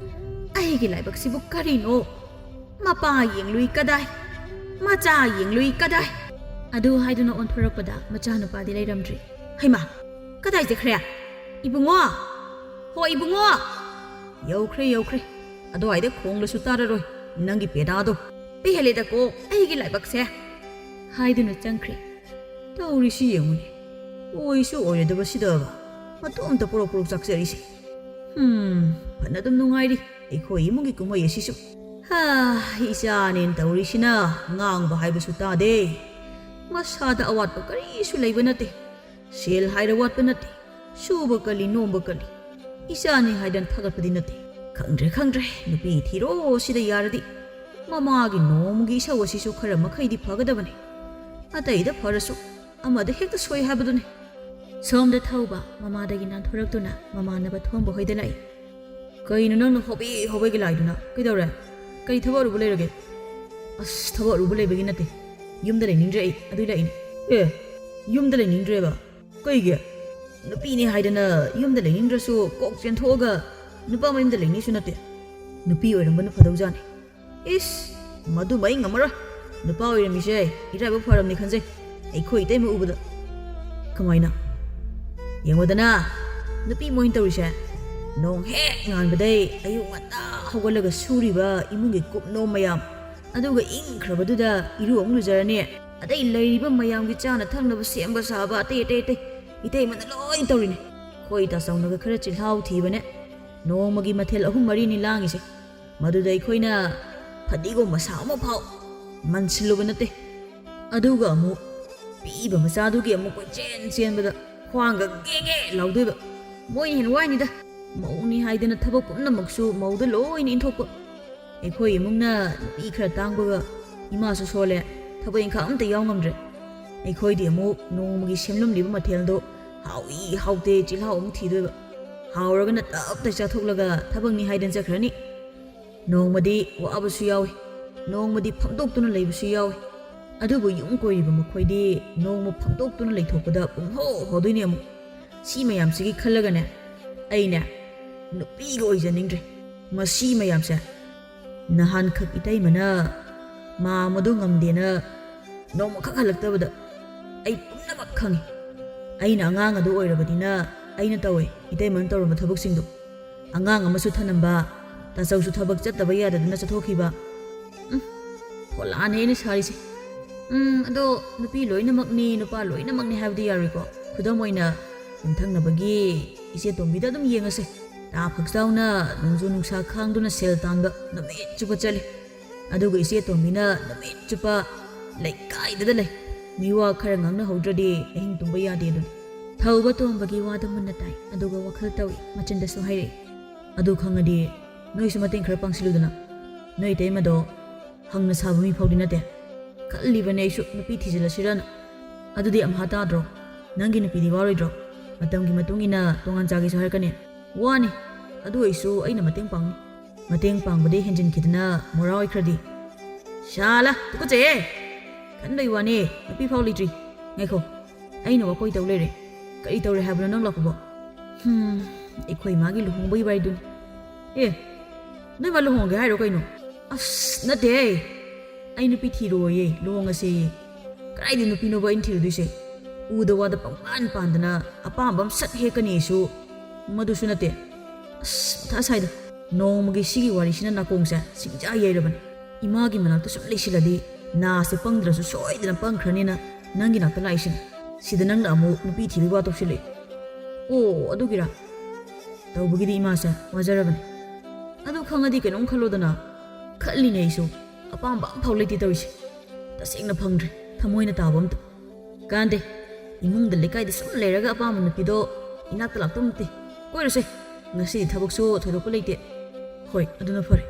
[SPEAKER 1] ꯑꯩꯒꯤ ꯂꯥꯏꯕꯛꯁꯤꯕꯨ ꯀꯔꯤꯅꯣ ꯃꯄꯥ ꯌꯦꯡꯂꯨꯏ ꯀꯗꯥꯏ ꯃꯆꯥ ꯌꯦꯡꯂꯨꯏ ꯀꯗꯥꯏ ꯑꯗꯨ ꯍꯥꯏꯗꯨꯅ ꯑꯣꯟꯊꯣꯔꯛꯄꯗ ꯃꯆꯥꯅꯨꯄꯥꯗꯤ ꯂꯩꯔꯝꯗ꯭ꯔꯤ ꯍꯩꯃꯥ ꯀꯗꯥꯏ ꯆꯠꯈ꯭ꯔꯦ ꯏꯕꯨꯡꯉꯣ ꯍꯣ ꯏꯕꯨꯡꯉꯣ
[SPEAKER 2] ꯌꯧꯈ꯭ꯔꯦ ꯑꯗꯨꯋꯥꯏꯗ ꯈꯣꯡꯂꯁꯨ ꯇꯥꯔꯔꯣꯏ ꯅꯪꯒꯤ ꯄꯦꯗꯥꯗꯣ
[SPEAKER 1] ꯄꯦꯍꯦꯜꯂꯦꯗꯀꯣ ꯑꯩꯒꯤ ꯂꯥꯏꯕꯛꯁꯦ ꯍꯥꯏꯗꯨꯅ ꯆꯪꯈ꯭ꯔꯦ
[SPEAKER 2] ꯇꯧꯔꯤꯁꯤ ꯌꯦꯡꯉꯨꯅꯦ ꯑꯣꯏꯁꯨ ꯑꯣꯏꯔꯣꯏꯗꯕꯁꯤꯗꯕ ꯃꯇꯣꯝꯇ ꯄꯣꯔꯣꯛ ꯄꯣꯔꯣꯛ ꯆꯥꯛꯆꯔꯤꯁꯦ ꯐꯅ ꯑꯗꯨꯝ ꯅꯨꯡꯉꯥꯏꯔꯤ ꯑꯩꯈꯣꯏ ꯏꯃꯨꯡꯒꯤ ꯀꯨꯝꯍꯩ ꯑꯁꯤꯁꯨ ꯏꯆꯥꯅꯦꯅ ꯇꯧꯔꯤꯁꯤꯅ ꯉꯥꯡꯕ ꯍꯥꯏꯕꯁꯨ ꯇꯥꯗꯦ ꯃꯁꯥꯗ ꯑꯋꯥꯠꯄ ꯀꯔꯤꯁꯨ ꯂꯩꯕ ꯅꯠꯇꯦ ꯁꯦꯜ ꯍꯥꯏꯔ ꯋꯥꯠꯄ ꯅꯠꯇꯦ ꯁꯨꯕ ꯀꯜꯂꯤ ꯅꯣꯝꯕ ꯀꯜꯂꯤ ꯏꯆꯥꯅꯤ ꯍꯥꯏꯗꯅ ꯊꯥꯒꯠꯄꯗꯤ ꯅꯠꯇꯦ ꯈꯪꯗ꯭ꯔꯦ ꯅꯨꯄꯤ ꯊꯤꯔꯣ ꯁꯤꯗ ꯌꯥꯔꯗꯤ ꯃꯃꯥꯒꯤ ꯅꯣꯡꯃꯒꯤ ꯏꯁꯧ ꯑꯁꯤꯁꯨ ꯈꯔ ꯃꯈꯩꯗꯤ ꯐꯒꯗꯕꯅꯤ ꯑꯇꯩꯗ ꯐꯔꯁꯨ ꯑꯃꯗ ꯍꯦꯛꯇ ꯁꯣꯏ ꯍꯥꯏꯕꯗꯨꯅꯤ
[SPEAKER 1] ꯁꯣꯝꯗ ꯊꯧꯕ ꯃꯃꯥꯗꯒꯤ ꯅꯥꯟꯊꯣꯔꯛꯇꯨꯅ ꯃꯃꯥꯟꯅꯕ ꯊꯣꯡꯕ ꯍꯣꯏꯗ ꯂꯥꯛꯏ
[SPEAKER 2] ꯀꯩꯅꯣ ꯅꯪꯅ ꯍꯣꯕꯦꯒꯤ ꯂꯥꯏꯗꯨꯅ ꯀꯩꯗꯧꯔꯦ ꯀꯔꯤ ꯊꯕꯛ ꯑꯔꯨꯕ ꯂꯩꯔꯒꯦ ꯑꯁ ꯊꯕꯛ ꯑꯔꯨꯕ ꯂꯩꯕꯒꯤ ꯅꯠꯇꯦ ꯌꯨꯝꯗ ꯂꯩꯅꯤꯡꯗ꯭ꯔꯦ ꯑꯩ ꯑꯗꯨꯏ ꯂꯥꯛꯏꯅꯦ ꯌꯨꯝꯗ ꯂꯩꯅꯤꯡꯗ꯭ꯔꯦꯕ ꯀꯩꯒꯤ ꯅꯨꯄꯤꯅꯤ ꯍꯥꯏꯗꯅ ꯌꯨꯝꯗ ꯂꯩꯅꯤꯡꯗ꯭ꯔꯁꯨ ꯀꯣꯛ ꯆꯦꯟꯊꯣꯛꯑꯒ ꯅꯨꯄꯥ ꯃꯌꯨꯝꯗ ꯂꯩꯅꯤꯁꯨ ꯅꯠꯇꯦ ꯅꯨꯄꯤ ꯑꯣꯏꯔꯝꯕꯅ ꯐꯗꯧꯖꯥꯅꯤ ꯏꯁ ꯃꯗꯨꯃ ꯑꯩ ꯉꯝꯃꯔꯣꯏ ꯅꯨꯄꯥ ꯑꯣꯏꯔꯝꯃꯤꯁꯦ ꯏꯔꯥꯏꯕꯛ ꯐꯔꯝꯅꯤ ꯈꯟꯖꯩ ꯑꯩꯈꯣꯏ ꯏꯇꯩꯃ ꯎꯕꯗ ꯀꯃꯥꯏꯅ ꯌꯦꯡꯉꯣꯗꯅ ꯅꯨꯄꯤ ꯃꯣꯏꯅ ꯇꯧꯔꯤꯁꯦ ꯅꯣꯡ ꯍꯦꯛ ꯉꯥꯟꯕꯗꯩ ꯑꯌꯨꯛ ꯉꯟꯇꯥ ꯍꯧꯒꯠꯂꯒ ꯁꯨꯔꯤꯕ ꯏꯃꯨꯡꯒꯤ ꯀꯨꯞꯅꯣꯝ ꯃꯌꯥꯝ ꯑꯗꯨꯒ ꯏꯪꯈ꯭ꯔꯕꯗꯨꯗ ꯏꯔꯨ ꯑꯃꯨꯛ ꯂꯨꯖꯔꯅꯤ ꯑꯇꯩ ꯂꯩꯔꯤꯕ ꯃꯌꯥꯝꯒꯤ ꯆꯥꯅ ꯊꯛꯅꯕ ꯁꯦꯝꯕ ꯁꯥꯕ ꯑꯇꯩ ꯏꯇꯩꯃꯅ ꯂꯣꯏ ꯇꯧꯔꯤꯅꯦ ꯈꯣꯏ ꯇꯥꯆꯧꯅꯒ ꯈꯔ ꯆꯤꯜꯍꯥꯎ ꯊꯤꯕꯅꯦ ꯅꯣꯡꯃꯒꯤ ꯃꯊꯦꯜ 3-4ꯅꯤ ꯂꯥꯡꯉꯤꯁꯦ ꯃꯗꯨꯗ ꯑꯩꯈꯣꯏꯅ ꯐꯗꯤꯒꯣꯝ ꯃꯁꯥ ꯑꯃꯐꯥꯎ ꯃꯟꯁꯤꯜꯂꯨꯕ ꯅꯠꯇꯦ ꯑꯗꯨꯒ ꯑꯃꯨꯛ ꯄꯤꯕ ꯃꯆꯥꯗꯨꯒꯤ ꯑꯃꯨꯛ ꯀꯣꯏꯆꯦꯟ ꯆꯦꯟꯕꯗ ꯈ꯭ꯋꯥꯡꯒ ꯒꯦꯒꯦ ꯂꯥꯎꯗꯣꯏꯕ ꯃꯣꯏꯅ ꯍꯦꯟꯅ ꯋꯥꯏꯅꯤꯗ ꯃꯧꯅꯤ ꯍꯥꯏꯗꯅ ꯊꯕꯛ ꯄꯨꯝꯅꯃꯛꯁꯨ ꯃꯧꯗ ꯂꯣꯏꯅ ꯏꯟꯊꯣꯛꯄ ꯑꯩꯈꯣꯏ ꯏꯃꯨꯡꯅ ꯅꯨꯄꯤ ꯈꯔ ꯇꯥꯡꯕꯒ ꯏꯃꯥꯁꯨ ꯁꯣꯜꯂꯦ ꯊꯕꯛ ꯏꯪꯈꯥꯡ ꯑꯝꯇ ꯌꯥꯎ ꯉꯝꯗ꯭ರೆ ꯑꯩꯈꯣꯏꯗꯤ ꯑꯃꯨꯛ ꯅꯣꯡꯃꯒꯤ ꯁꯦꯝꯂꯝꯂꯤꯕ ꯃꯊꯦꯜꯗꯣ ꯍꯥꯎꯏ ꯍꯥꯎꯇꯦ ꯆꯤꯜꯍꯥꯎ ꯑꯃꯨꯛ ꯊꯤꯗꯣꯏꯕ ꯍꯥꯎꯔꯒꯅ ꯇꯞꯇ ಚಾಥꯣꯛꯂꯒ ꯊꯕꯛꯅꯤ ꯍꯥꯏꯗꯅ ꯆꯠꯈ꯭ꯔꯅꯤ ꯅꯣꯡꯃꯗꯤ ꯋꯥꯕꯁꯨ ꯌꯥꯎꯏ ꯅꯣꯡꯃꯗꯤ ꯐꯝꯗꯣꯛꯇꯨꯅ ꯂꯩꯕꯁꯨ ꯌꯥꯎꯏ ꯑꯗꯨꯕꯨ ꯌꯨꯝ ꯀꯣꯏꯔꯤꯕ ꯃꯈꯣꯏꯗꯤ ꯅꯣꯡꯃ ꯐꯝꯗꯣꯛꯇꯨꯅ ꯂꯩꯊꯣꯛꯄꯗ ꯄꯨꯡꯍꯣ ꯍꯣꯗꯣꯏꯅꯦ ꯑꯃꯨꯛ ꯁꯤ ꯃꯌꯥꯝꯁꯤꯒꯤ ꯈꯜꯂꯒꯅꯦ ꯑꯩꯅꯦ ꯅꯨꯄꯤꯒ ꯑꯣꯏꯖꯅꯤꯡꯗ꯭ꯔꯦ ꯃꯁꯤ ꯃꯌꯥꯝꯁꯦ ꯅꯍꯥꯟꯈꯛ ꯏꯇꯩꯃꯅ ꯃꯥ ꯃꯗꯨ ꯉꯝꯗꯦꯅ ꯅꯣꯡꯃꯈꯛ ꯍꯜꯂꯛꯇꯕꯗ ꯑꯩ ꯄꯨꯝꯅꯃꯛ ꯈꯪꯉꯤ ꯑꯩꯅ ꯑꯉꯥꯡ ꯑꯗꯨ ꯑꯣꯏꯔꯕꯅꯤꯅ ꯑꯩꯅ ꯇꯧꯋꯦ ꯏꯇꯩꯃꯅ ꯇꯧꯔꯝꯕ ꯊꯕꯛꯁꯤꯡꯗꯣ ꯑꯉꯥꯡ ꯑꯃꯁꯨ ꯊꯅꯝꯕ ꯇꯥꯆꯧꯁꯨ ꯊꯕꯛ ꯆꯠꯇꯕ ꯌꯥꯗꯗꯅ ꯆꯠꯊꯣꯛꯈꯤꯕ ꯍꯣꯂꯥꯅꯦ ꯑꯩꯅ ꯁꯥꯔꯤꯁꯦ ꯑꯗꯣ ꯅꯨꯄꯤ ꯂꯣꯏꯅꯃꯛꯅꯤ ꯅꯨꯄꯥ ꯂꯣꯏꯅꯃꯛꯅꯤ ꯍꯥꯏꯕꯗꯤ ꯌꯥꯔꯣꯏꯀꯣ ꯈꯨꯗꯝ ꯑꯣꯏꯅ ꯌꯨꯝꯊꯪꯅꯕꯒꯤ ꯏꯆꯦ ꯇꯣꯝꯕꯤꯗ ꯑꯗꯨꯝ ꯌꯦꯡꯉꯁꯦ ꯇꯥ ꯐꯛꯆꯥꯎꯅ ꯅꯣꯡꯖꯨ ꯅꯨꯡꯁꯥ ꯈꯥꯡꯗꯨꯅ ꯁꯦꯜ ꯇꯥꯟꯕ ꯅꯨꯃꯤꯠ ꯆꯨꯞꯄ ꯆꯠꯂꯤ ꯑꯗꯨꯒ ꯏꯆꯦ ꯇꯣꯝꯕꯤꯅ ꯅꯨꯃꯤꯠ ꯆꯨꯞꯄ ꯂꯩꯀꯥꯏꯗ ꯂꯩ ꯃꯤꯋꯥ ꯈꯔ ꯉꯥꯡꯅꯍꯧꯗ꯭ꯔꯗꯤ ꯑꯍꯤꯡ ꯇꯨꯝꯕ ꯌꯥꯗꯦ ꯑꯗꯨꯅꯤ
[SPEAKER 1] ꯊꯧꯕ ꯇꯣꯝꯕꯒꯤ ꯋꯥꯗꯨ ꯃꯨꯟꯅ ꯇꯥꯏ ꯑꯗꯨꯒ ꯋꯥꯈꯜ ꯇꯧꯏ ꯃꯆꯤꯟꯗꯁꯨ ꯍꯥꯏꯔꯛꯏ
[SPEAKER 2] ꯑꯗꯨ ꯈꯪꯉꯗꯤ ꯅꯣꯏꯁꯨ ꯃꯇꯦꯡ ꯈꯔ ꯄꯥꯡꯁꯤꯜꯂꯨꯗꯅ ꯅꯣꯏ ꯏꯇꯩꯃꯗꯣ ꯍꯪꯅ ꯁꯥꯕ ꯃꯤ ꯐꯥꯎꯗꯤ ꯅꯠꯇꯦ ꯈꯜꯂꯤꯕꯅꯦ ꯑꯩꯁꯨ ꯅꯨꯄꯤ ꯊꯤꯖꯤꯜꯂꯁꯤꯔꯅ ꯑꯗꯨꯗꯤ ꯑꯝꯍꯥ ꯇꯥꯗ꯭ꯔꯣ ꯅꯪꯒꯤ ꯅꯨꯄꯤꯗꯤ ꯋꯥꯔꯣꯏꯗ꯭ꯔꯣ ꯃꯇꯝꯒꯤ ꯃꯇꯨꯡ ꯏꯟꯅ ꯇꯣꯉꯥꯟ ꯆꯥꯒꯦꯁꯨ ꯍꯥꯏꯔꯛꯀꯅꯤ ꯋꯥꯅꯤ ꯑꯗꯨ ꯑꯣꯏꯁꯨ ꯑꯩꯅ ꯃꯇꯦꯡ ꯄꯥꯡꯅꯤ ꯃꯇꯦꯡ ꯄꯥꯡꯕꯗꯤ ꯍꯦꯟꯖꯤꯟꯈꯤꯗꯅ ꯃꯣꯔꯥ ꯑꯣꯏꯈ꯭ꯔꯗꯤ ꯁꯥꯂꯥ ꯇꯨꯀꯠꯆꯩꯌꯦ ꯈꯟꯕꯩ ꯋꯥꯅꯤ ꯅꯨꯄꯤ ꯐꯥꯎ ꯂꯩꯇ꯭ꯔꯤ ꯉꯥꯏꯈꯣ ꯑꯩꯅ ꯋꯥꯀꯣꯏ ꯇꯧ ꯂꯩꯔꯦ ꯀꯔꯤ ꯇꯧꯔꯦ ꯍꯥꯏꯕꯅꯣ ꯅꯪ ꯂꯥꯛꯄꯕꯣ ꯑꯩꯈꯣꯏ ꯃꯥꯒꯤ ꯂꯨꯍꯣꯡꯕꯒꯤ ꯋꯥꯔꯤꯗꯨꯅꯤ ꯅꯣꯏ ꯃꯥ ꯂꯨꯍꯣꯡꯒꯦ ꯍꯥꯏꯔꯣ ꯀꯩꯅꯣ ꯑꯁ ꯅꯠꯇꯦ ꯑꯩ ꯅꯨꯄꯤ ꯊꯤꯔꯣꯏꯌꯦ ꯂꯨꯍꯣꯡꯉꯁꯦ ꯀꯗꯥꯏꯗ ꯅꯨꯄꯤꯅꯣꯕ ꯑꯩꯅ ꯊꯤꯔꯨꯗꯣꯏꯁꯦ ꯎꯗ ꯋꯥꯗ ꯄꯪꯄꯥꯟ ꯄꯥꯟꯗꯅ ꯑꯄꯥꯝꯕ ꯑꯃ ꯁꯠ ꯍꯦꯛꯀꯅꯤꯁꯨ ꯃꯗꯨꯁꯨ ꯅꯠꯇꯦ ꯑꯁ ꯃꯊꯥ ꯁꯥꯏꯗ ꯅꯣꯡꯃꯒꯤ ꯁꯤꯒꯤ ꯋꯥꯔꯤꯁꯤꯅ ꯅꯥꯀꯣꯡꯁꯦ ꯁꯤꯡꯖꯥ ꯌꯩꯔꯕꯅꯤ ꯏꯃꯥꯒꯤ ꯃꯅꯥꯛꯇ ꯁꯨꯝ ꯂꯩꯁꯤꯜꯂꯗꯤ ꯅꯥꯁꯦ ꯄꯪꯗ꯭ꯔꯁꯨ ꯁꯣꯏꯗꯅ ꯄꯪꯈ꯭ꯔꯅꯤꯅ ꯅꯪꯒꯤ ꯅꯥꯛꯇ ꯂꯥꯛꯏꯁꯤꯅꯤ ꯁꯤꯗ ꯅꯪꯅ ꯑꯃꯨꯛ ꯅꯨꯄꯤ ꯊꯤꯕꯒꯤ ꯋꯥ ꯇꯧꯁꯤꯜꯂꯤ ꯑꯣ ꯑꯗꯨꯒꯤꯔꯥ ꯇꯧꯕꯒꯤꯗꯤ ꯏꯃꯥꯁꯦ ꯋꯥꯖꯔꯕꯅꯤ ꯑꯗꯨ ꯈꯪꯉꯗꯤ ꯀꯩꯅꯣꯝ ꯈꯜꯂꯣꯗꯅ ꯈꯜꯂꯤꯅꯦ ꯑꯩꯁꯨ ꯑꯄꯥꯝꯕ ꯑꯝꯐꯥꯎ ꯂꯩꯇꯦ ꯇꯧꯔꯤꯁꯦ ꯇꯁꯦꯡꯅ ꯐꯪꯗ꯭ꯔꯤ ꯊꯃꯣꯏꯅ ꯇꯥꯕ ꯑꯝꯇ ꯀꯥꯟꯗꯦ ꯏꯃꯨꯡꯗ ꯂꯩꯀꯥꯏꯗ ꯁꯨꯝ ꯂꯩꯔꯒ ꯑꯄꯥꯝꯕ ꯅꯨꯄꯤꯗꯣ ꯏꯅꯥꯛꯇ ꯂꯥꯛꯇꯧ ꯅꯠꯇꯦ ꯀꯣꯏꯔꯁꯦ ꯉꯁꯤꯗꯤ ꯊꯕꯛꯁꯨ ꯊꯣꯏꯗꯣꯛꯄ ꯂꯩꯇꯦ ꯍꯣꯏ ꯑꯗꯨꯅ ꯐꯔꯦ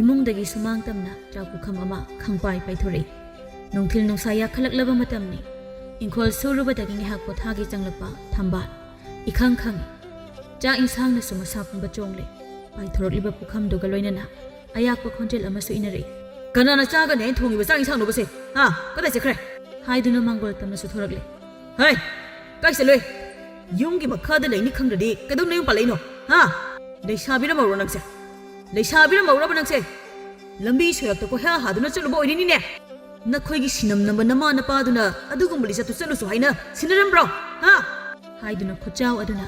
[SPEAKER 1] ꯏꯃꯨꯡꯗꯒꯤ ꯁꯨꯃꯥꯡ ꯇꯝꯅ ꯆꯥꯛ ꯄꯨꯈꯝ ꯑꯃ ꯈꯪꯄꯥꯏ ꯄꯥꯏꯊꯣꯔꯛꯏ ꯅꯨꯡꯊꯤꯜ ꯅꯨꯡꯁꯥ ꯌꯥꯈꯠꯂꯛꯂꯕ ꯃꯇꯝꯅꯤ ꯏꯪꯈꯣꯜ ꯁꯨꯔꯨꯕꯗꯒꯤ ꯉꯥꯏꯍꯥꯛ ꯄꯣꯊꯥꯒꯤ ꯆꯪꯂꯛꯄ ꯊꯝꯕꯥꯜ ꯏꯈꯪ ꯈꯪꯏ ꯆꯥꯛ ꯏꯟꯁꯥꯡꯅꯁꯨ ꯃꯁꯥ ꯄꯨꯝꯕ ꯆꯣꯡꯂꯦ ꯄꯥꯏꯊꯣꯔꯛꯂꯤꯕ ꯄꯨꯈꯝꯗꯨꯒ ꯂꯣꯏꯅꯅ ꯑꯌꯥꯛꯄ ꯈꯣꯟꯖꯦꯜ ꯑꯃꯁꯨ ꯏꯅꯔꯛꯏ
[SPEAKER 2] ꯀꯅꯥꯅ ꯆꯥꯒꯅꯤ ꯑꯩꯅ ꯊꯣꯡꯉꯤꯕ ꯆꯥꯛ ꯏꯟꯁꯥꯡꯅꯣꯕꯁꯦ ꯍꯥ ꯀꯗꯥꯏ ꯆꯠꯈ꯭ꯔꯦ
[SPEAKER 1] ꯍꯥꯏꯗꯨꯅ ꯃꯥꯡꯒꯣꯜ ꯇꯝꯅꯁꯨ ꯊꯣꯔꯛꯂꯦ
[SPEAKER 2] ꯍꯩ ꯀꯥꯏ ꯆꯠꯂꯣꯏ ꯌꯨꯝꯒꯤ ꯃꯈꯥꯗ ꯂꯩꯅꯤ ꯈꯪꯗ꯭ꯔꯗꯤ ꯀꯩꯗꯧ ꯅꯌꯨꯝ ꯄꯥꯜꯂꯛꯏꯅꯣ ꯍꯥ ꯂꯩꯁꯥꯕꯤꯔꯝꯃꯧꯔꯣ ꯅꯪꯁꯦ ꯂꯩꯁꯥꯕꯤꯔꯝꯃꯧꯔꯕ ꯅꯪꯁꯦ ꯂꯝꯕꯤ ꯁꯣꯔꯣꯛꯇ ꯀꯣꯏꯍꯥ ꯍꯥꯗꯨꯅ ꯆꯠꯂꯨꯕ ꯑꯣꯏꯔꯤꯅꯤꯅꯦ ꯅꯈꯣꯏꯒꯤ ꯁꯤꯅꯝꯅꯕ ꯅꯃꯥ ꯅꯄꯥꯗꯨꯅ ꯑꯗꯨꯒꯨꯝꯕ ꯂꯤꯆꯠꯇꯨ ꯆꯠꯂꯨꯁꯨ ꯍꯥꯏꯅ ꯁꯤꯟꯅꯔꯝꯕ꯭ꯔꯣ ꯍꯥ
[SPEAKER 1] ꯍꯥꯏꯗꯨꯅ ꯈꯨꯠꯆꯥꯎ ꯑꯗꯨꯅ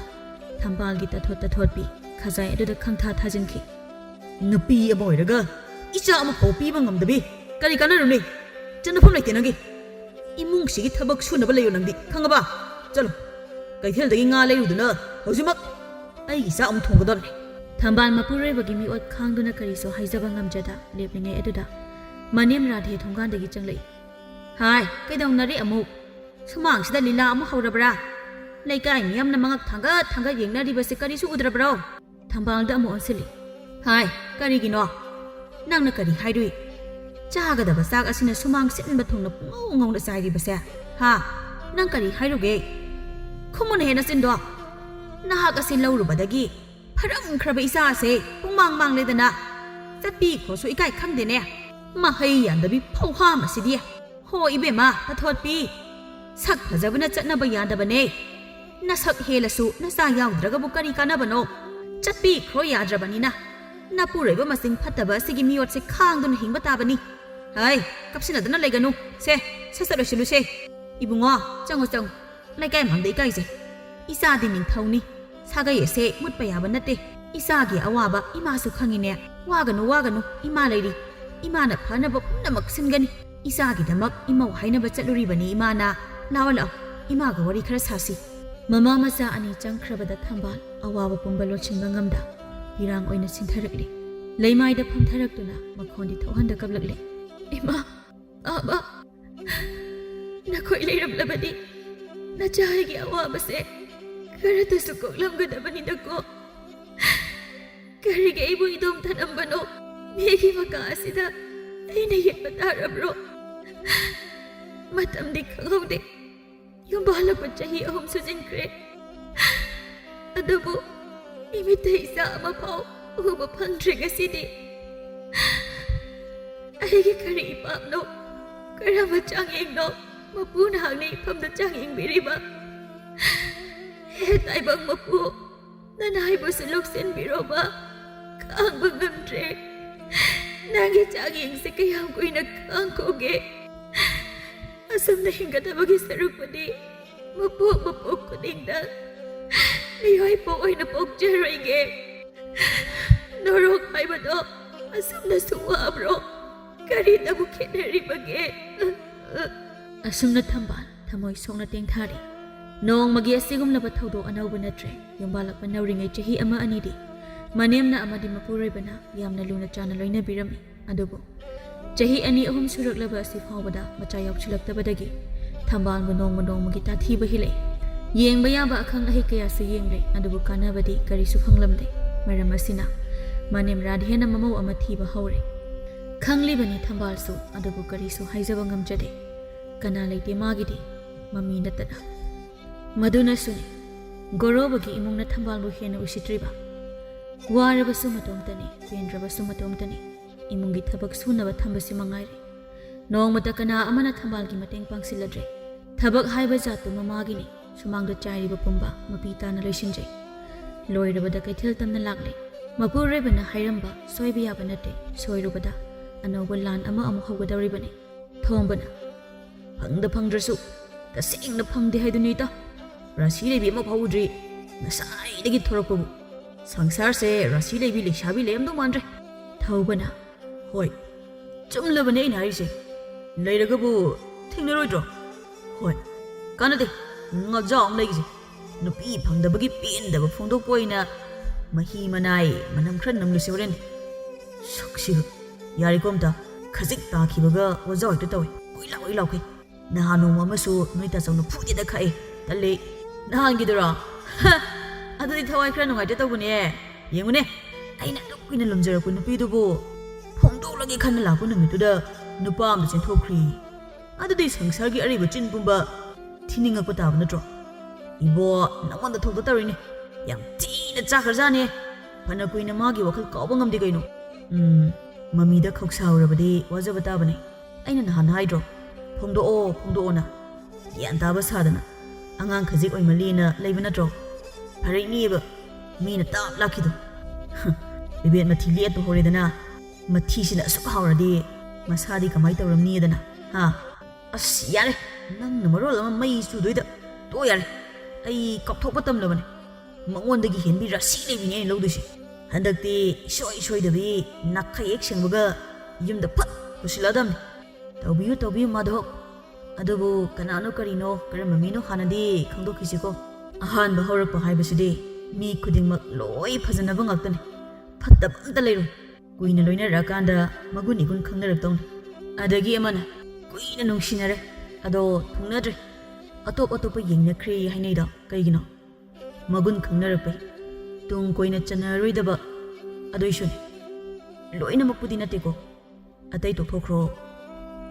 [SPEAKER 1] ꯊꯝꯕꯥꯜꯒꯤ ꯇꯊꯣꯠꯄꯤ ꯈꯖꯥꯏ ꯑꯗꯨꯗ ꯈꯪꯊꯥ ꯊꯥꯖꯤꯟꯈꯤ
[SPEAKER 2] ꯅꯨꯄꯤ ꯑꯃ ꯑꯣꯏꯔꯒ ꯏꯆꯥ ꯑꯃ ꯐꯥꯎ ꯄꯤꯕ ꯉꯝꯗꯕꯤ ꯀꯔꯤ ꯀꯥꯟꯅꯔꯨꯅꯤ ꯆꯟꯅꯐꯝ ꯂꯩꯇꯦ ꯅꯪꯒꯤ ꯏꯃꯨꯡꯁꯤꯒꯤ ꯊꯕꯛ ꯁꯨꯅꯕ ꯂꯩꯌꯣ ꯅꯪꯗꯤ ꯈꯪꯉꯕ ꯆꯠꯂꯣ ꯀꯩꯊꯦꯜꯗꯒꯤ ꯉꯥ ꯂꯩꯔꯨꯗꯨꯅ ꯍꯧꯖꯤꯛꯃꯛ ꯑꯩꯒꯤ ꯆꯥꯛ ꯑꯃꯨꯛ ꯊꯣꯡꯒꯗꯕꯅꯤ
[SPEAKER 1] ꯊꯝꯕꯥꯜ ꯃꯄꯨꯔꯣꯏꯕꯒꯤ ꯃꯤꯑꯣꯠ ꯈꯥꯡꯗꯨꯅ ꯀꯔꯤꯁꯨ ꯍꯥꯏꯖꯕ ꯉꯝꯖꯗ ꯂꯦꯞꯂꯤꯉꯩ ꯑꯗꯨꯗ ꯃꯅꯦꯝ ꯔꯥꯙꯦ ꯊꯣꯡꯒꯥꯟꯗꯒꯤ ꯆꯪꯂꯛꯏ ꯍꯥꯏ ꯀꯩꯗꯧꯅꯔꯤ ꯑꯃꯨꯛ ꯁꯨꯃꯥꯡꯁꯤꯗ ꯂꯤꯂꯥ ꯑꯃꯨꯛ ꯍꯧꯔꯕ꯭ꯔꯥ ꯂꯩꯀꯥꯏ ꯃꯤꯌꯥꯝꯅ ꯃꯉꯛ ꯊꯥꯡꯒꯠ ꯌꯦꯡꯅꯔꯤꯕꯁꯤ ꯀꯔꯤꯁꯨ ꯎꯗ꯭ꯔꯕ꯭ꯔꯣ ꯊꯝꯕꯥꯜꯗ ꯑꯃꯨꯛ ꯑꯣꯟꯁꯤꯜꯂꯤ ꯍꯥꯏ ꯀꯔꯤꯒꯤꯅꯣ ꯅꯪꯅ ꯀꯔꯤ ꯍꯥꯏꯔꯨꯏ ꯆꯥꯒꯗꯕ ꯆꯥꯛ ꯑꯁꯤꯅ ꯁꯨꯃꯥꯡ ꯁꯤꯟꯕ ꯊꯨꯡꯅ ꯄꯨꯡꯉꯧ ꯉꯧꯅ ꯆꯥꯏꯔꯤꯕꯁꯦ ꯍꯥ ꯅꯪ ꯀꯔꯤ ꯍꯥꯏꯔꯨꯒꯦ ꯈꯨꯝꯃꯨꯅ ꯍꯦꯟꯅ ꯆꯤꯟꯗꯣ ꯅꯍꯥꯛ ꯑꯁꯤ ꯂꯧꯔꯨꯕꯗꯒꯤ ꯐꯔꯝꯈ꯭ꯔꯕ ꯏꯆꯥ ꯑꯁꯦ ꯄꯨꯡꯃꯥꯡ ꯃꯥꯡꯂꯦꯗꯅ ꯆꯠꯄꯤꯈ꯭ꯔꯣꯁꯨ ꯏꯀꯥꯏ ꯈꯪꯗꯦꯅꯦ ꯃꯍꯩ ꯌꯥꯟꯗꯕꯤ ꯐꯧꯍꯥꯝ ꯑꯁꯤꯗꯤ ꯍꯣ ꯏꯕꯦꯝꯃ ꯇꯊꯣꯠꯄꯤ ꯁꯛ ꯐꯖꯕꯅ ꯆꯠꯅꯕ ꯌꯥꯗꯕꯅꯦ ꯅꯁꯛ ꯍꯦꯜꯂꯁꯨ ꯅꯆꯥ ꯌꯥꯎꯗ꯭ꯔꯒꯕꯨ ꯀꯔꯤ ꯀꯥꯟꯅꯕꯅꯣ ꯆꯠꯄꯤꯈ꯭ꯔꯣ ꯌꯥꯗ꯭ꯔꯕꯅꯤꯅ ꯅꯄꯨꯔꯣꯏꯕ ꯃꯁꯤꯡ ꯐꯠꯇꯕ ꯑꯁꯤꯒꯤ ꯃꯤꯑꯣꯠꯁꯦ ꯈꯥꯡꯗꯨꯅ ꯍꯤꯡꯕ ꯇꯥꯕꯅꯤ ꯍꯥꯏ ꯀꯞꯁꯤꯟꯅꯗꯅ ꯂꯩꯒꯅꯨ ꯁꯦ ꯁꯠ ꯂꯣꯏꯁꯤꯜꯂꯨꯁꯦ ꯏꯕꯨꯡꯉꯣ ꯆꯪꯉꯨ ꯂꯩꯀꯥꯏ ꯃꯥꯡꯗ ꯏꯀꯥꯏꯁꯦ ꯏꯆꯥꯗꯤ ꯅꯤꯡꯊꯧꯅꯤ ꯁꯥꯒꯩ ꯑꯁꯦ ꯃꯨꯠꯄ ꯌꯥꯕ ꯅꯠꯇꯦ ꯏꯆꯥꯒꯤ ꯑꯋꯥꯕ ꯏꯃꯥꯁꯨ ꯈꯪꯉꯤꯅꯦ ꯋꯥꯒꯅꯨ ꯏꯃꯥ ꯂꯩꯔꯤ ꯏꯃꯥꯅ ꯐꯅꯕ ꯄꯨꯝꯅꯃꯛ ꯁꯤꯟꯒꯅꯤ ꯏꯆꯥꯒꯤꯗꯃꯛ ꯏꯃꯧ ꯍꯥꯏꯅꯕ ꯆꯠꯂꯨꯔꯤꯕꯅꯤ ꯏꯃꯥꯅ ꯂꯥꯛꯑꯣ ꯏꯃꯥꯒ ꯋꯥꯔꯤ ꯈꯔ ꯁꯥꯁꯤ ꯃꯃꯥ ꯃꯆꯥ ꯑꯅꯤ ꯆꯪꯈ꯭ꯔꯕꯗ ꯊꯝꯕꯥꯜ ꯑꯋꯥꯕ ꯄꯨꯝꯕ ꯂꯣꯠꯁꯤꯟꯕ ꯉꯝꯗ ꯄꯤꯔꯥꯡ ꯑꯣꯏꯅ ꯆꯤꯟꯊꯔꯛꯂꯤ ꯂꯩꯃꯥꯏꯗ ꯐꯝꯊꯔꯛꯇꯨꯅ ꯃꯈꯣꯟꯗꯤ ꯊꯣꯛꯍꯟꯗ ꯀꯞꯂꯛꯂꯤ ꯏꯃꯥ ꯑꯕ ꯅꯈꯣꯏ ꯂꯩꯔꯝꯂꯕꯗꯤ ꯅꯆꯥꯒꯤ ꯑꯋꯥꯕꯁꯦ ꯈꯔꯇꯁꯨ ꯀꯣꯛꯂꯝꯒꯗꯕꯅꯤꯅꯀꯣ ꯀꯔꯤꯒꯤ ꯑꯩꯕꯨ ꯏꯗꯣꯝ ꯊꯅꯝꯕꯅꯣ ꯃꯤꯒꯤ ꯃꯀꯥ ꯑꯁꯤꯗ ꯑꯩꯅ ꯌꯦꯠꯄ ꯇꯥꯔꯕ꯭ꯔꯣ ꯃꯇꯝꯗꯤ ꯈꯪꯍꯧꯗꯦ ꯌꯨꯝꯕꯥꯜꯂꯛꯄ ꯆꯍꯤ 3 ꯁꯨꯖꯤꯟꯈ꯭ꯔꯦ ꯑꯗꯨꯕꯨ ꯏꯃꯤꯠꯇ ꯏꯆꯥ ꯑꯃ ꯐꯥꯎ ꯎꯕ ꯐꯪꯗ꯭ꯔꯦ ꯉꯁꯤꯗꯤ ꯑꯩꯒꯤ ꯀꯔꯤ ꯏꯄꯥꯞꯅꯣ ꯀꯔꯝꯕ ꯆꯥꯡꯌꯦꯡꯅꯣ ꯃꯄꯨꯅ ꯍꯥꯡꯅ ꯏꯐꯝꯗ ꯆꯥꯡꯌꯦꯡꯕꯤꯔꯤꯕ ꯍꯦ ꯇꯥꯏꯕꯪ ꯃꯄꯨ ꯅꯅꯥꯏꯕꯨꯁꯨ ꯂꯧꯁꯤꯟꯕꯤꯔꯣꯕ ꯈꯥꯡꯕ ꯉꯝꯗ꯭ꯔꯦ ꯅꯪꯒꯤ ꯆꯥꯡꯌꯦꯡꯁꯦ ꯀꯌꯥꯝ ꯀꯨꯏꯅ ꯈꯥꯡꯈꯣꯒꯦ ꯑꯁꯨꯝꯅ ꯍꯤꯡꯒꯗꯕꯒꯤ ꯁꯔꯨꯛꯄꯨꯗꯤ ꯃꯄꯣꯛ ꯈꯨꯗꯤꯡꯗ ꯃꯤꯑꯣꯏ ꯄꯣꯛ ꯑꯣꯏꯅ ꯄꯣꯛꯆꯔꯣꯏꯒꯦ ꯅꯣꯔꯣꯛ ꯍꯥꯏꯕꯗꯣ ꯑꯁꯨꯝꯅꯁꯨ ꯋꯥꯕ꯭ꯔꯣ ꯀꯔꯤꯅꯕꯨ ꯈꯦꯠꯅꯔꯤꯕꯒꯦ ꯑꯁꯨꯝꯅ ꯊꯝꯕꯥꯜ ꯊꯃꯣꯏ ꯁꯣꯛꯅ ꯇꯦꯡꯊꯥꯔꯤ ꯅꯣꯡꯃꯒꯤ ꯑꯁꯤꯒꯨꯝꯂꯕ ꯊꯧꯗꯣꯛ ꯑꯅꯧꯕ ꯅꯠꯇ꯭ꯔꯦ ꯌꯨꯝꯕꯥꯜꯂꯛꯄ ꯅꯧꯔꯤꯉꯩ ꯆꯍꯤ 1-2ꯗꯤ ꯃꯅꯦꯝꯅ ꯑꯃꯗꯤ ꯃꯄꯨꯔꯣꯏꯕꯅ ꯌꯥꯝꯅ ꯂꯨꯅ ꯆꯥꯅ ꯂꯣꯏꯅꯕꯤꯔꯝꯃꯤ ꯑꯗꯨꯕꯨ ꯆꯍꯤ 2-3 ꯁꯨꯔꯛꯂꯕ ꯑꯁꯤ ꯐꯥꯎꯕꯗ ꯃꯆꯥ ꯌꯥꯎꯁꯤꯜꯂꯛꯇꯕꯗꯒꯤ ꯊꯝꯕꯥꯜꯕꯨ ꯅꯣꯡꯃꯒꯤ ꯇꯥꯊꯤꯕ ꯍꯦꯜꯂꯛꯏ ꯌꯦꯡꯕ ꯌꯥꯕ ꯑꯈꯪ ꯑꯍꯩ ꯀꯌꯥꯁꯨ ꯌꯦꯡꯂꯦ ꯑꯗꯨꯕꯨ ꯀꯥꯟꯅꯕꯗꯤ ꯀꯔꯤꯁꯨ ꯐꯪꯂꯝꯗꯦ ꯃꯔꯝ ꯑꯁꯤꯅ ꯃꯅꯦꯝ ꯔꯥꯙꯦꯅ ꯃꯃꯧ ꯑꯃ ꯊꯤꯕ ꯍꯧꯔꯦ ꯈꯪꯂꯤꯕꯅꯤ ꯊꯝꯕꯥꯜꯁꯨ ꯑꯗꯨꯕꯨ ꯀꯔꯤꯁꯨ ꯍꯥꯏꯖꯕ ꯉꯝꯖꯗꯦ ꯀꯅꯥ ꯂꯩꯇꯦ ꯃꯥꯒꯤꯗꯤ ꯃꯃꯤ ꯅꯠꯇꯅ ꯃꯗꯨꯅꯁꯨꯅꯤ ꯒꯣꯔꯣꯕꯒꯤ ꯏꯃꯨꯡꯅ ꯊꯝꯕꯥꯜꯕꯨ ꯍꯦꯟꯅ ꯎꯁꯤꯠꯇ꯭ꯔꯤꯕ ꯋꯥꯔꯕꯁꯨ ꯃꯇꯣꯝꯇꯅꯤ ꯄꯦꯟꯗ꯭ꯔꯕꯁꯨ ꯃꯇꯣꯝꯇꯅꯤ ꯏꯃꯨꯡꯒꯤ ꯊꯕꯛ ꯁꯨꯅꯕ ꯊꯝꯕꯁꯤ ꯃꯉꯥꯏꯔꯦ ꯅꯣꯡꯃꯇ ꯀꯅꯥ ꯑꯃꯅ ꯊꯝꯕꯥꯜꯒꯤ ꯃꯇꯦꯡ ꯄꯥꯡꯁꯤꯜꯂꯗ꯭ꯔꯦ ꯊꯕꯛ ꯍꯥꯏꯕ ꯖꯥꯠꯇꯨ ꯃꯃꯥꯒꯤꯅꯤ ꯁꯨꯃꯥꯡꯗ ꯆꯥꯏꯔꯤꯕ ꯄꯨꯝꯕ ꯃꯄꯤ ꯇꯥꯅ ꯂꯣꯏꯁꯤꯟꯖꯩ ꯂꯣꯏꯔꯕꯗ ꯀꯩꯊꯦꯜ ꯇꯝꯅ ꯂꯥꯛꯂꯦ ꯃꯄꯨꯔꯣꯏꯕꯅ ꯍꯥꯏꯔꯝꯕ ꯁꯣꯏꯕ ꯌꯥꯕ ꯅꯠꯇꯦ ꯁꯣꯏꯔꯨꯕꯗ ꯑꯅꯧꯕ ꯂꯥꯟ ꯑꯃꯨꯛ ꯍꯧꯒꯗꯧꯔꯤꯕꯅꯤ ꯊꯣꯡꯕꯅ ꯐꯪꯗ꯭ꯔꯁꯨ ꯇꯁꯦꯡꯅ ꯐꯪꯗꯦ ꯍꯥꯏꯗꯨꯅꯤ ꯏꯇꯥ ꯔꯥꯁꯤ ꯂꯩꯕꯤ ꯑꯃ ꯐꯥꯎꯗ꯭ꯔꯤ ꯉꯁꯥꯏꯗꯒꯤ ꯊꯣꯔꯛꯄꯕꯨ ꯁꯪꯁꯥꯔꯁꯦ ꯔꯥꯁꯤ ꯂꯩꯕꯤ ꯂꯩꯁꯥꯕꯤ ꯂꯩꯔꯝꯗꯧ ꯃꯥꯟꯗ꯭ꯔꯦ ꯊꯧꯕꯅ ꯍꯣꯏ ꯆꯨꯝꯂꯕꯅꯦ ꯑꯩꯅ ꯍꯥꯏꯔꯤꯁꯦ ꯂꯩꯔꯒꯕꯨ ꯊꯦꯡꯅꯔꯣꯏꯗ꯭ꯔꯣ
[SPEAKER 2] ꯍꯣꯏ ꯀꯥꯟꯅꯗꯦ ꯉꯥꯎꯖꯥꯎ ꯑꯃ ꯂꯩꯒꯤꯁꯦ ꯅꯨꯄꯤ ꯐꯪꯗꯕꯒꯤ ꯄꯦꯟꯗꯕ ꯐꯣꯡꯗꯣꯛꯄ ꯑꯣꯏꯅ ꯃꯍꯤ ꯃꯅꯥꯏ ꯃꯅꯝ ꯈꯔ ꯅꯝꯂꯨꯁꯤ ꯍꯣꯔꯦꯟ ꯁꯛꯁꯤꯒ ꯌꯥꯔꯦꯀꯣ ꯑꯝꯇ ꯈꯖꯤꯛ ꯇꯥꯈꯤꯕꯒ ꯋꯥꯖꯥꯎ ꯍꯦꯛꯇ ꯇꯧꯏ ꯀꯣꯏ ꯂꯥꯎꯈꯩ ꯅꯍꯥꯟ ꯅꯣꯡꯃ ꯑꯃꯁꯨ ꯅꯣꯏ ꯇꯥꯆꯧꯅ ꯐꯨꯗꯦꯗ ꯈꯛꯑꯦ ꯇꯜꯂꯦ ꯅꯍꯥꯟꯒꯤꯗꯨꯔꯣ ꯑꯗꯨꯗꯤ ꯊꯋꯥꯏ ꯈꯔ ꯅꯨꯡꯉꯥꯏꯇꯦ ꯇꯧꯕꯅꯦ ꯌꯦꯡꯉꯨꯅꯦ ꯑꯩꯅ ꯑꯗꯨꯛ ꯀꯨꯏꯅ ꯂꯨꯝꯖꯔꯛꯄ ꯅꯨꯄꯤꯗꯨꯕꯨ ꯐꯣꯡꯗꯣꯛꯂꯒꯦ ꯈꯟꯅ ꯂꯥꯛꯄ ꯅꯨꯃꯤꯠꯇꯨꯗ ꯅꯨꯄꯥ ꯑꯃꯗ ꯆꯦꯟꯊꯣꯛꯈ꯭ꯔꯤ ꯑꯗꯨꯗꯤ ꯁꯪꯁꯥꯔꯒꯤ ꯑꯔꯤꯕ ꯆꯤꯟ ꯄꯨꯝꯕ ꯊꯤꯅꯤꯡꯉꯛꯄ ꯇꯥꯕ ꯅꯠꯇ꯭ꯔꯣ ꯏꯕꯣ ꯅꯪꯉꯣꯟꯗ ꯊꯣꯛꯇ ꯇꯧꯔꯤꯅꯦ ꯌꯥꯝ ꯊꯤꯅ ꯆꯥꯈ꯭ꯔꯖꯥꯠꯅꯦ ꯐꯅ ꯀꯨꯏꯅ ꯃꯥꯒꯤ ꯋꯥꯈꯜ ꯀꯥꯎꯕ ꯉꯝꯗꯦ ꯀꯩꯅꯣ ꯃꯃꯤꯗ ꯈꯧꯁꯥꯎꯔꯕꯗꯤ ꯋꯥꯖꯕ ꯇꯥꯕꯅꯦ ꯑꯩꯅ ꯅꯍꯥꯟ ꯍꯥꯏꯗ꯭ꯔꯣ ꯐꯣꯡꯗꯣꯛꯑꯣꯅ ꯒ꯭ꯌꯥꯟ ꯇꯥꯕ ꯁꯥꯗꯅ ꯑꯉꯥꯡ ꯈꯖꯤꯛ ꯑꯣꯏꯃꯜꯂꯤꯅ ꯂꯩꯕ ꯅꯠꯇ꯭ꯔꯣ ꯐꯔꯛꯅꯤꯑꯕ ꯃꯤꯅ ꯇꯥꯞ ꯂꯥꯛꯈꯤꯗꯣ ꯕꯦꯕꯦꯠ ꯃꯊꯤ ꯂꯦꯠꯄ ꯍꯧꯔꯦꯗꯅ ꯃꯊꯤꯁꯤꯅ ꯑꯁꯨꯛ ꯍꯥꯎꯔꯗꯤ ꯃꯁꯥꯗꯤ ꯀꯃꯥꯏ ꯇꯧꯔꯝꯅꯤꯗꯅ ꯑꯁ ꯌꯥꯔꯦ ꯅꯪꯅ ꯃꯔꯣꯜ ꯑꯃ ꯃꯩ ꯆꯨꯗꯣꯏꯗ ꯇꯣ ꯌꯥꯔꯦ ꯑꯩ ꯀꯥꯞꯊꯣꯛꯄ ꯇꯝꯂꯕꯅꯦ ꯃꯉꯣꯟꯗꯒꯤ ꯍꯦꯟꯕꯤ ꯔꯥꯁꯤ ꯂꯩꯕꯤꯅꯦ ꯑꯩꯅ ꯂꯧꯗꯣꯏꯁꯦ ꯍꯟꯗꯛꯇꯤ ꯁꯣꯏꯗꯕꯤ ꯅꯥꯈꯩ ꯍꯦꯛ ꯁꯦꯡꯕꯒ ꯌꯨꯝꯗ ꯐꯠ ꯄꯨꯁꯤꯜꯂꯛꯑꯗꯕꯅꯤ ꯇꯧꯕꯤꯌꯨ ꯃꯥꯙꯣꯛ ꯑꯗꯨꯕꯨ ꯀꯅꯥꯅꯣ ꯀꯔꯤꯅꯣ ꯀꯔꯝꯕ ꯃꯤꯅꯣ ꯍꯥꯟꯅꯗꯤ ꯈꯪꯗꯣꯛꯈꯤꯁꯤꯀꯣ ꯑꯍꯥꯟꯕ ꯍꯧꯔꯛꯄ ꯍꯥꯏꯕꯁꯤꯗꯤ ꯃꯤ ꯈꯨꯗꯤꯡꯃꯛ ꯂꯣꯏ ꯐꯖꯅꯕ ꯉꯥꯛꯇꯅꯤ ꯐꯠꯇꯕ ꯑꯝꯇ ꯂꯩꯔꯣꯏ ꯀꯨꯏꯅ ꯂꯣꯏꯅꯔꯛꯑꯀꯥꯟꯗ ꯃꯒꯨꯟ ꯏꯒꯨꯟ ꯈꯪꯅꯔꯛꯇꯧꯅꯤ ꯑꯗꯒꯤ ꯑꯃꯅ ꯀꯨꯏꯅ ꯅꯨꯡꯁꯤꯅꯔꯦ ꯑꯗꯣ ꯊꯨꯡꯅꯗ꯭ꯔꯦ ꯑꯇꯣꯞꯄ ꯌꯦꯡꯅꯈ꯭ꯔꯦ ꯍꯥꯏꯅꯩꯗꯣ ꯀꯩꯒꯤꯅꯣ ꯃꯒꯨꯟ ꯈꯪꯅꯔꯛꯄꯩ ꯇꯨꯡ ꯀꯣꯏꯅ ꯆꯟꯅꯔꯣꯏꯗꯕ ꯑꯗꯨꯏꯁꯨꯅꯦ ꯂꯣꯏꯅꯃꯛꯄꯨꯗꯤ ꯅꯠꯇꯦꯀꯣ ꯑꯇꯩ ꯇꯣꯛꯊꯣꯛꯈ꯭ꯔꯣ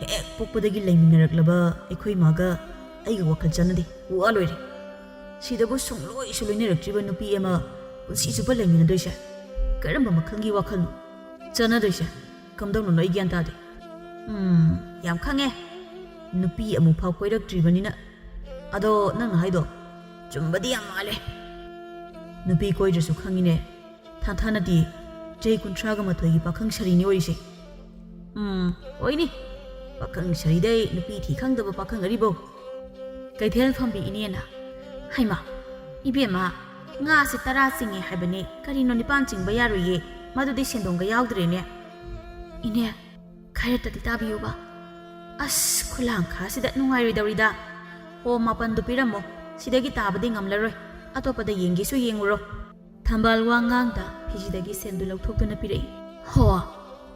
[SPEAKER 2] ꯍꯦꯛ ꯄꯣꯛꯄꯗꯒꯤ ꯂꯩꯃꯤꯟꯅꯔꯛꯂꯕ ꯑꯩꯈꯣꯏ ꯃꯥꯒ ꯑꯩꯒ ꯋꯥꯈꯜ ꯆꯥꯟꯅꯗꯦ ꯋꯥ ꯂꯣꯏꯔꯦ ꯁꯤꯗꯕꯨ ꯁꯨꯡꯂꯣꯏꯁꯨ ꯂꯣꯏꯅꯔꯛꯇ꯭ꯔꯤꯕ ꯅꯨꯄꯤ ꯑꯃ ꯄꯨꯟꯁꯤ ꯆꯨꯞꯄ ꯂꯩꯃꯤꯟꯅꯗꯣꯏꯁꯦ ꯀꯔꯝꯕ ꯃꯈꯜꯒꯤ ꯋꯥꯈꯜꯅꯣ ꯆꯥꯟꯅꯗꯣꯏꯁꯦ ꯀꯝꯗꯧꯅꯣ ꯑꯩ ꯒ꯭ꯌꯥꯟ ꯇꯥꯗꯦ ꯌꯥꯝ ꯈꯪꯉꯦ ꯅꯨꯄꯤ ꯑꯃꯨꯛꯐꯥꯎ ꯀꯣꯏꯔꯛꯇ꯭ꯔꯤꯕꯅꯤꯅ ꯑꯗꯣ ꯅꯪꯅ ꯍꯥꯏꯗꯣ ꯆꯨꯝꯕꯗꯤ ꯌꯥꯝ ꯃꯥꯜꯂꯦ ꯅꯨꯄꯤ ꯀꯣꯏꯗ꯭ꯔꯁꯨ ꯈꯪꯉꯤꯅꯦ ꯊꯥꯅꯗꯤ ꯆꯍꯤ 38ꯒꯤ ꯄꯥꯈꯪ ꯁꯔꯤꯅꯤ ꯑꯣꯏꯔꯤꯁꯦ ꯑꯣꯏꯅꯤ ꯄꯥꯈꯪ ꯁꯔꯤꯗꯩ ꯅꯨꯄꯤ ꯊꯤ ꯈꯪꯗꯕ ꯄꯥꯈꯪ ꯑꯔꯤꯕꯧ
[SPEAKER 1] ꯀꯩꯊꯦꯜ ꯐꯝꯕꯤ ꯏꯅꯦꯅ ꯍꯩꯃꯥ ꯏꯕꯦꯝꯃ ꯉꯥꯁꯦ 10 ꯆꯤꯡꯉꯦ ꯍꯥꯏꯕꯅꯦ ꯀꯔꯤꯅꯣ 9 ꯆꯤꯡꯕ ꯌꯥꯔꯣꯏꯌꯦ ꯃꯗꯨꯗꯤ ꯁꯦꯟꯗꯣꯡꯒ ꯌꯥꯎꯗ꯭ꯔꯦꯅꯦ ꯏꯅꯦ ꯈꯔꯇꯗꯤ ꯇꯥꯕꯤꯌꯨꯕ ꯑꯁ ꯈꯨꯂꯥꯡꯈꯥꯁꯤꯗ ꯅꯨꯡꯉꯥꯏꯔꯣꯏꯗꯧꯔꯤꯗ ꯍꯣ 9ꯗꯨ ꯄꯤꯔꯝꯃꯣ ꯁꯤꯗꯒꯤ ꯇꯥꯕꯗꯤ ꯉꯝꯂꯔꯣꯏ ꯑꯇꯣꯞꯄꯗ ꯌꯦꯡꯒꯦꯁꯨ ꯌꯦꯡꯉꯨꯔꯣ ꯊꯝꯕꯥꯜ ꯋꯥꯉꯥꯡꯗ ꯐꯤꯖꯤꯗꯒꯤ ꯁꯦꯟꯗꯨ ꯂꯧꯊꯣꯛꯇꯨꯅ ꯄꯤꯔꯛꯏ ꯍꯣ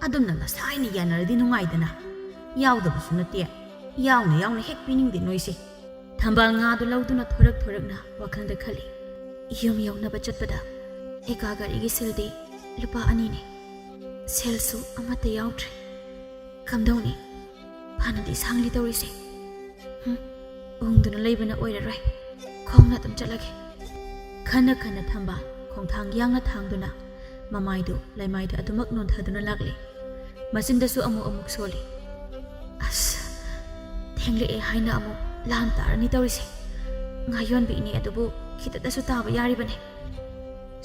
[SPEAKER 1] ꯑꯗꯨꯝꯅ ꯉꯁꯥꯏꯅ ꯌꯥꯅꯔꯗꯤ ꯅꯨꯡꯉꯥꯏꯗꯅ ꯌꯥꯎꯗꯕꯁꯨ ꯅꯠꯇꯦ ꯌꯥꯎꯅ ꯍꯦꯛ ꯄꯤꯅꯤꯡꯗꯦ ꯅꯣꯏꯁꯦ ꯊꯝꯕꯥꯜ ꯉꯥꯗꯨ ꯂꯧꯗꯨꯅ ꯊꯣꯔꯛꯅ ꯋꯥꯈꯜꯗ ꯈꯜꯂꯤ ꯌꯨꯝ ꯌꯧꯅꯕ ꯆꯠꯄꯗ ꯑꯦꯀꯥ ꯒꯥꯔꯤꯒꯤ ꯁꯦꯜꯗꯤ ꯂꯨꯄꯥ 2ꯅꯤ ꯁꯦꯜꯁꯨ ꯑꯃꯠꯇ ꯌꯥꯎꯗ꯭ꯔꯦ ꯀꯝꯗꯧꯅꯤ ꯐꯅꯗꯤ ꯁꯥꯡꯂꯤ ꯇꯧꯔꯤꯁꯦ ꯎꯪꯗꯨꯅ ꯂꯩꯕꯅ ꯑꯣꯏꯔꯔꯣꯏ ꯈꯣꯡꯅ ꯑꯗꯨꯝ ꯆꯠꯂꯒꯦ ꯈꯟꯅ ꯊꯝꯕꯥꯜ ꯈꯣꯡꯊꯥꯡ ꯌꯥꯡꯅ ꯊꯥꯡꯗꯨꯅ ꯃꯃꯥꯏꯗꯨ ꯂꯩꯃꯥꯏꯗ ꯑꯗꯨꯃꯛ ꯅꯣꯟꯊꯗꯨꯅ ꯂꯥꯛꯂꯤ ꯃꯆꯤꯟꯗꯁꯨ ꯑꯃꯨꯛ ꯁꯣꯜꯂꯤ ꯑꯁ ꯊꯦꯡꯂꯛꯑꯦ ꯍꯥꯏꯅ ꯑꯃꯨꯛ ꯂꯥꯟ ꯇꯥꯔꯅꯤ ꯇꯧꯔꯤꯁꯦ ꯉꯥꯌꯣꯟꯕꯤ ꯏꯅꯦ ꯑꯗꯨꯕꯨ ꯈꯤꯇꯗꯁꯨ ꯇꯥꯕ ꯌꯥꯔꯤꯕꯅꯦ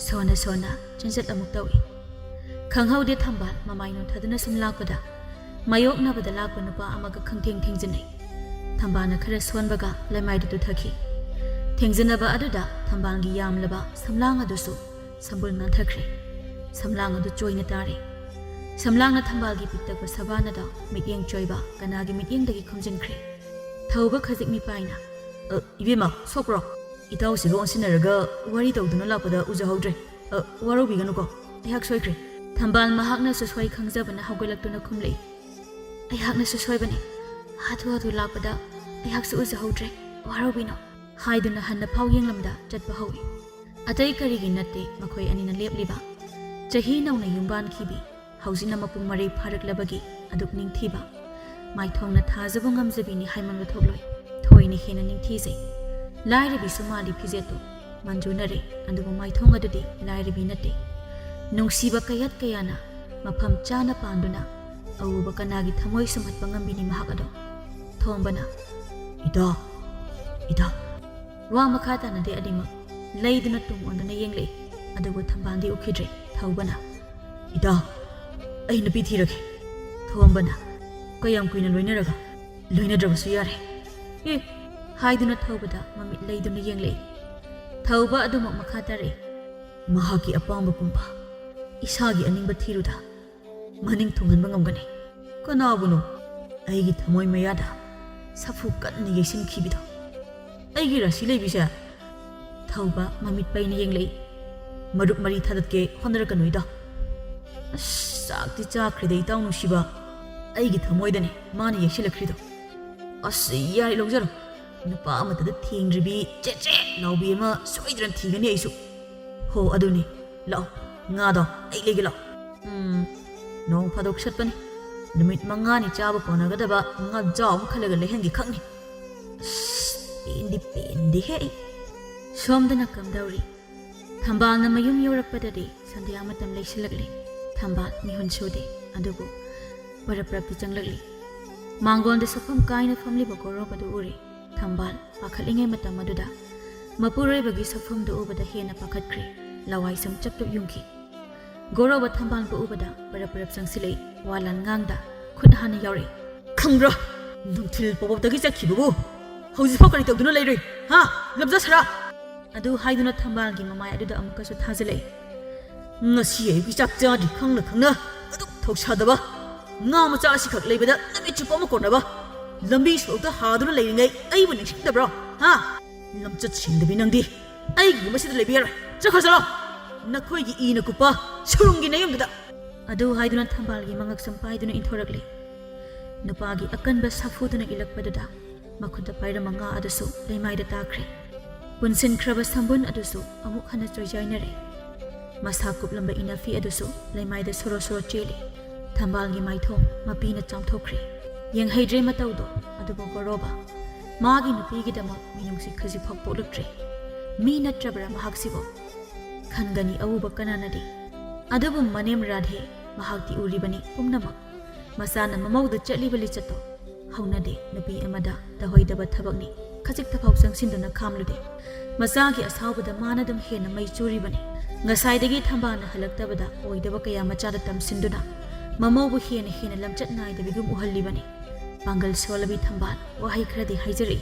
[SPEAKER 1] ꯁꯣꯟꯅ ꯆꯦꯟꯆꯠ ꯑꯃꯨꯛ ꯇꯧꯏ ꯈꯪꯍꯧꯗꯦ ꯊꯝꯕꯥꯜ ꯃꯃꯥꯏ ꯅꯣꯟꯊꯗꯨꯅ ꯁꯨꯝ ꯂꯥꯛꯄꯗ ꯃꯥꯌꯣꯛꯅꯕꯗ ꯂꯥꯛꯄ ꯅꯨꯄꯥ ꯑꯃꯒ ꯊꯦꯡꯖꯤꯟꯅꯩ ꯊꯝꯕꯥꯜꯅ ꯈꯔ ꯁꯣꯟꯕꯒ ꯂꯩꯃꯥꯏꯗꯨ ꯇꯨꯊꯈꯤ ꯊꯦꯡꯖꯤꯟꯅꯕ ꯑꯗꯨꯗ ꯊꯝꯕꯥꯜꯒꯤ ꯌꯥꯝꯂꯕ ꯁꯝꯂꯥꯡ ꯑꯗꯨꯁꯨ ꯁꯝꯕꯨꯜ ꯅꯥꯟꯊꯈ꯭ꯔꯦ ꯁꯝꯂꯥꯡ ꯑꯗꯨ ꯆꯣꯏꯅ ꯇꯥꯔꯦ ꯁꯝꯂꯥꯡꯅ ꯊꯝꯕꯥꯜꯒꯤ ꯄꯤꯛꯇꯛꯄ ꯁꯕꯥꯟꯅꯗ ꯃꯤꯠꯌꯦꯡ ꯆꯣꯏꯕ ꯀꯅꯥꯒꯤ ꯃꯤꯠꯌꯦꯡꯗꯒꯤ ꯈꯨꯝꯖꯤꯟꯈ꯭ꯔꯦ ꯊꯧꯕ ꯈꯖꯤꯛ ꯃꯤꯄꯥꯏꯅ
[SPEAKER 2] ꯏꯕꯦꯝꯃ ꯁꯣꯛꯄ꯭ꯔꯣ ꯏꯇꯥꯎꯁꯤꯒ ꯑꯣꯟꯁꯤꯟꯅꯔꯒ ꯋꯥꯔꯤ ꯇꯧꯗꯨꯅ ꯂꯥꯛꯄꯗ ꯎꯖꯍꯧꯗ꯭ꯔꯦ ꯋꯥꯔꯧꯕꯤꯒꯅꯨꯀꯣ ꯑꯩꯍꯥꯛ ꯁꯣꯏꯈ꯭ꯔꯦ
[SPEAKER 1] ꯊꯝꯕꯥꯜ ꯃꯍꯥꯛꯅꯁꯨ ꯁꯣꯏ ꯈꯪꯖꯕꯅ ꯍꯧꯒꯠꯂꯛꯇꯨꯅ ꯈꯨꯝꯂꯛꯏ ꯑꯩꯍꯥꯛꯅꯁꯨ ꯁꯣꯏꯕꯅꯤ ꯍꯥꯊꯨ ꯂꯥꯛꯄꯗ ꯑꯩꯍꯥꯛꯁꯨ ꯎꯖꯍꯧꯗ꯭ꯔꯦ ꯋꯥꯔꯧꯕꯤꯅꯣ ꯍꯥꯏꯗꯨꯅ ꯍꯟꯅ ꯐꯥꯎ ꯌꯦꯡꯂꯝꯗ ꯆꯠꯄ ꯍꯧꯏ ꯑꯇꯩ ꯀꯔꯤꯒꯤ ꯅꯠꯇꯦ ꯃꯈꯣꯏ ꯑꯅꯤꯅ ꯂꯦꯞꯂꯤꯕ ꯆꯍꯤ ꯅꯧꯅ ꯌꯨꯝꯕꯥꯟꯈꯤꯕꯤ ꯍꯧꯖꯤꯛꯅ ꯃꯄꯨꯡ ꯃꯔꯩ ꯐꯥꯔꯛꯂꯕꯒꯤ ꯑꯗꯨꯛ ꯅꯤꯡꯊꯤꯕ ꯃꯥꯏꯊꯣꯡꯅ ꯊꯥꯖꯕ ꯉꯝꯖꯕꯤꯅꯤ ꯍꯥꯏꯃꯟꯕ ꯊꯣꯛꯂꯣꯏ ꯊꯣꯏꯅ ꯍꯦꯟꯅ ꯅꯤꯡꯊꯤꯖꯩ ꯂꯥꯏꯔꯕꯤꯁꯨ ꯃꯥꯜꯂꯤ ꯐꯤꯖꯦꯠꯇꯨ ꯃꯟꯖꯨꯅꯔꯦ ꯑꯗꯨꯕꯨ ꯃꯥꯏꯊꯣꯡ ꯑꯗꯨꯗꯤ ꯂꯥꯏꯔꯕꯤ ꯅꯠꯇꯦ ꯅꯨꯡꯁꯤꯕ ꯀꯌꯥꯠ ꯀꯌꯥꯅ ꯃꯐꯝ ꯆꯥꯅ ꯄꯥꯟꯗꯨꯅ ꯑꯎꯕ ꯀꯅꯥꯒꯤ ꯊꯃꯣꯏ ꯁꯨꯝꯍꯠꯄ ꯉꯝꯕꯤꯅꯤ ꯃꯍꯥꯛ ꯑꯗꯣ ꯊꯣꯝꯕꯅ
[SPEAKER 2] ꯏꯇꯥ
[SPEAKER 1] ꯋꯥ ꯃꯈꯥ ꯇꯥꯅꯗꯦ ꯑꯅꯤꯃꯛ ꯂꯩꯗꯨꯅ ꯇꯨꯡ ꯑꯣꯟꯗꯨꯅ ꯌꯦꯡꯂꯛꯏ ꯑꯗꯨꯕꯨ ꯊꯝꯕꯥꯜꯗꯤ ꯎꯈꯤꯗ꯭ꯔꯦ ꯊꯧꯕꯅ
[SPEAKER 2] ꯏꯇꯥ ꯑꯩ ꯅꯨꯄꯤ ꯊꯤꯔꯒꯦ
[SPEAKER 1] ꯊꯣꯝꯕꯅ
[SPEAKER 2] ꯀꯌꯥꯝ ꯀꯨꯏꯅ ꯂꯣꯏꯅꯔꯒ ꯂꯣꯏꯅꯗ꯭ꯔꯕꯁꯨ ꯌꯥꯔꯦ
[SPEAKER 1] ꯍꯥꯏꯗꯨꯅ ꯊꯧꯕꯗ ꯃꯃꯤꯠ ꯂꯩꯗꯨꯅ ꯌꯦꯡꯂꯛꯏ ꯊꯧꯕ ꯑꯗꯨꯃꯛ ꯃꯈꯥ ꯇꯥꯔꯛꯏ
[SPEAKER 2] ꯃꯍꯥꯛꯀꯤ ꯑꯄꯥꯝꯕ ꯄꯨꯝꯕ ꯏꯁꯥꯒꯤ ꯑꯅꯤꯡꯕ ꯊꯤꯔꯨꯗ ꯃꯅꯤꯡ ꯊꯨꯡꯍꯟꯕ ꯉꯝꯒꯅꯤ ꯀꯅꯥꯕꯨꯅꯣ ꯑꯩꯒꯤ ꯊꯃꯣꯏ ꯃꯌꯥꯗ safu kanna yesin khibido aigi rasi leibise thauba mamit paina yenglei marup mari thadatke honara kanuida sakti chakhride taw nusiba aigi thamoidane mani yesilakrido yari lojaro nupa amatada thengribi che laubi ama soidran thigani aisu ho aduni lao nga do ai legi lao nong phadok satpani numit mangani chaba konagadaba nga jaw khalaga lehengi khangni pendi he somdana kamdauri thambal na mayum yorakpadadi sandhya matam leisilakli thambal mihun sode adubu paraprapti changlakli mangon de safam kaina family bakoro badu uri thambal pakhalinge matam aduda mapuroi bagi safam do ubada hena pakhatkri lawai sam chaptup yungki goroba thambal bu ubada paraprap changsilei walan ngangda khut hana yauri khangra nungthil pobop dagi chakhibu hauji phokari tawduna leiroi ha labja sara adu haiduna thambal gi mamai aduda amuka su thajalei ngasi ei gi chak jadi khangna adu thoksadaba nga macha si khak leibada nami chupa ma kornaba lambi sokta haduna leiringai ai bu ningsingdabro ha lamchat singdabi nangdi ai gi masida leibiyara chakhasala nakhoi gi ina kupa surungi nayamda adu haiduna thambal gi mangak sampaiduna inthorakli nupagi akanba safuduna ilakpadada makhunta pairama nga adasu leimaida takre punsin khraba sambun adusu amuk hana choijainare masa kuplamba inafi adusu leimaida soro cheli thambal gi maithom mapina chamthokre yang haidre matawdo adubo goroba magi nupi gi dama minungsi khaji phakpo luktre mi natrabra mahaksibo khangani awuba kananadi adubu manem radhe mahakti uribani pumnamak masana mamawda chatliba lichato haunade nupi amada dahoidaba thabakni khajik thapau sangsinduna khamlude masagi asawbada manadam hena mai churibani ngasaidagi thambana halaktabada oidaba kaya machada tamsinduna mamawbu hena lamchat naidabigum uhallibani pangal solabi thambal wahai khradi haijari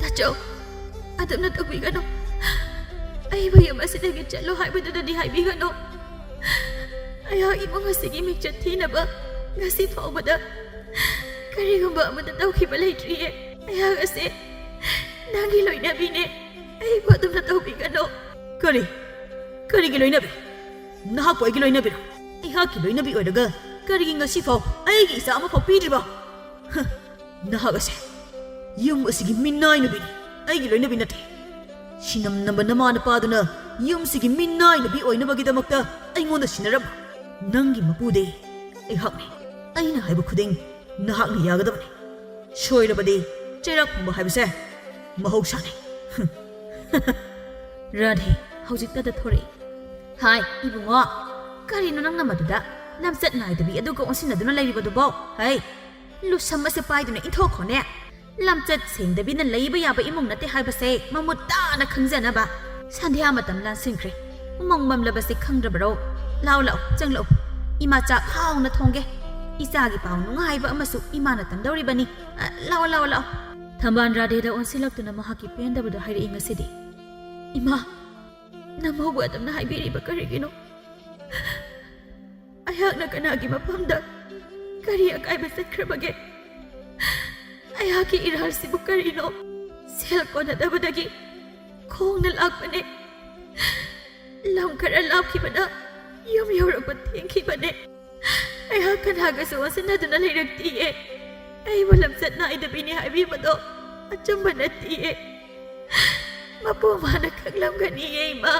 [SPEAKER 2] tacho adamna tobigano ai bayam asidagi challo haibadudadi haibigano aya imong asigi mikchat thinaba ngasi thobada karigumba amada tawkhiba leitriye aya ase nangi loinabine ai badumna tobigano kari gi loinabi nahak poi gi loinabi ai ha ki loinabi oidaga kari gi ngasi fo ai gi isa ama fo pidriba nahak ase yum asigi minnai nabi ai gi loinabi nate sinam namba namana paduna yum sigi minnai nabi oinabagi damakta ai ngonda sinaram nangi mapude ai hakni aina haibu khuding nahakni yagadabani soirabadi cherak phumba haibase mahousani radhe haujikta da thori hai ibungo karino nang namaduda lamsat naidabi adugo onsinaduna leiribadu baw hai lusam ase paiduna inthokhone lamchat sengdabi na leiba yaba imong nate haibase mamutta na khangjanaba sandhya matam lan singkre mongmam labase khangrabro law changlo ima cha hauna thongge isagi paw nungaiba amasu imana tamdoribani law thamban radhe da onsilaktuna mahaki pendabadu hairi ingasidi ima namobu adamna haibiriba karigino ayakna kanagi mapamda kari akaiba satkrabage ayaki irhalsibu karino sel kona dabadagi khongna lakpane lam khara lapkhibada yum yorakpa thengkhibane ayak kanaga suwasanaduna leiraktiye ai walam satna idabini haibibado achamba natiye mapu mana khanglamgani ma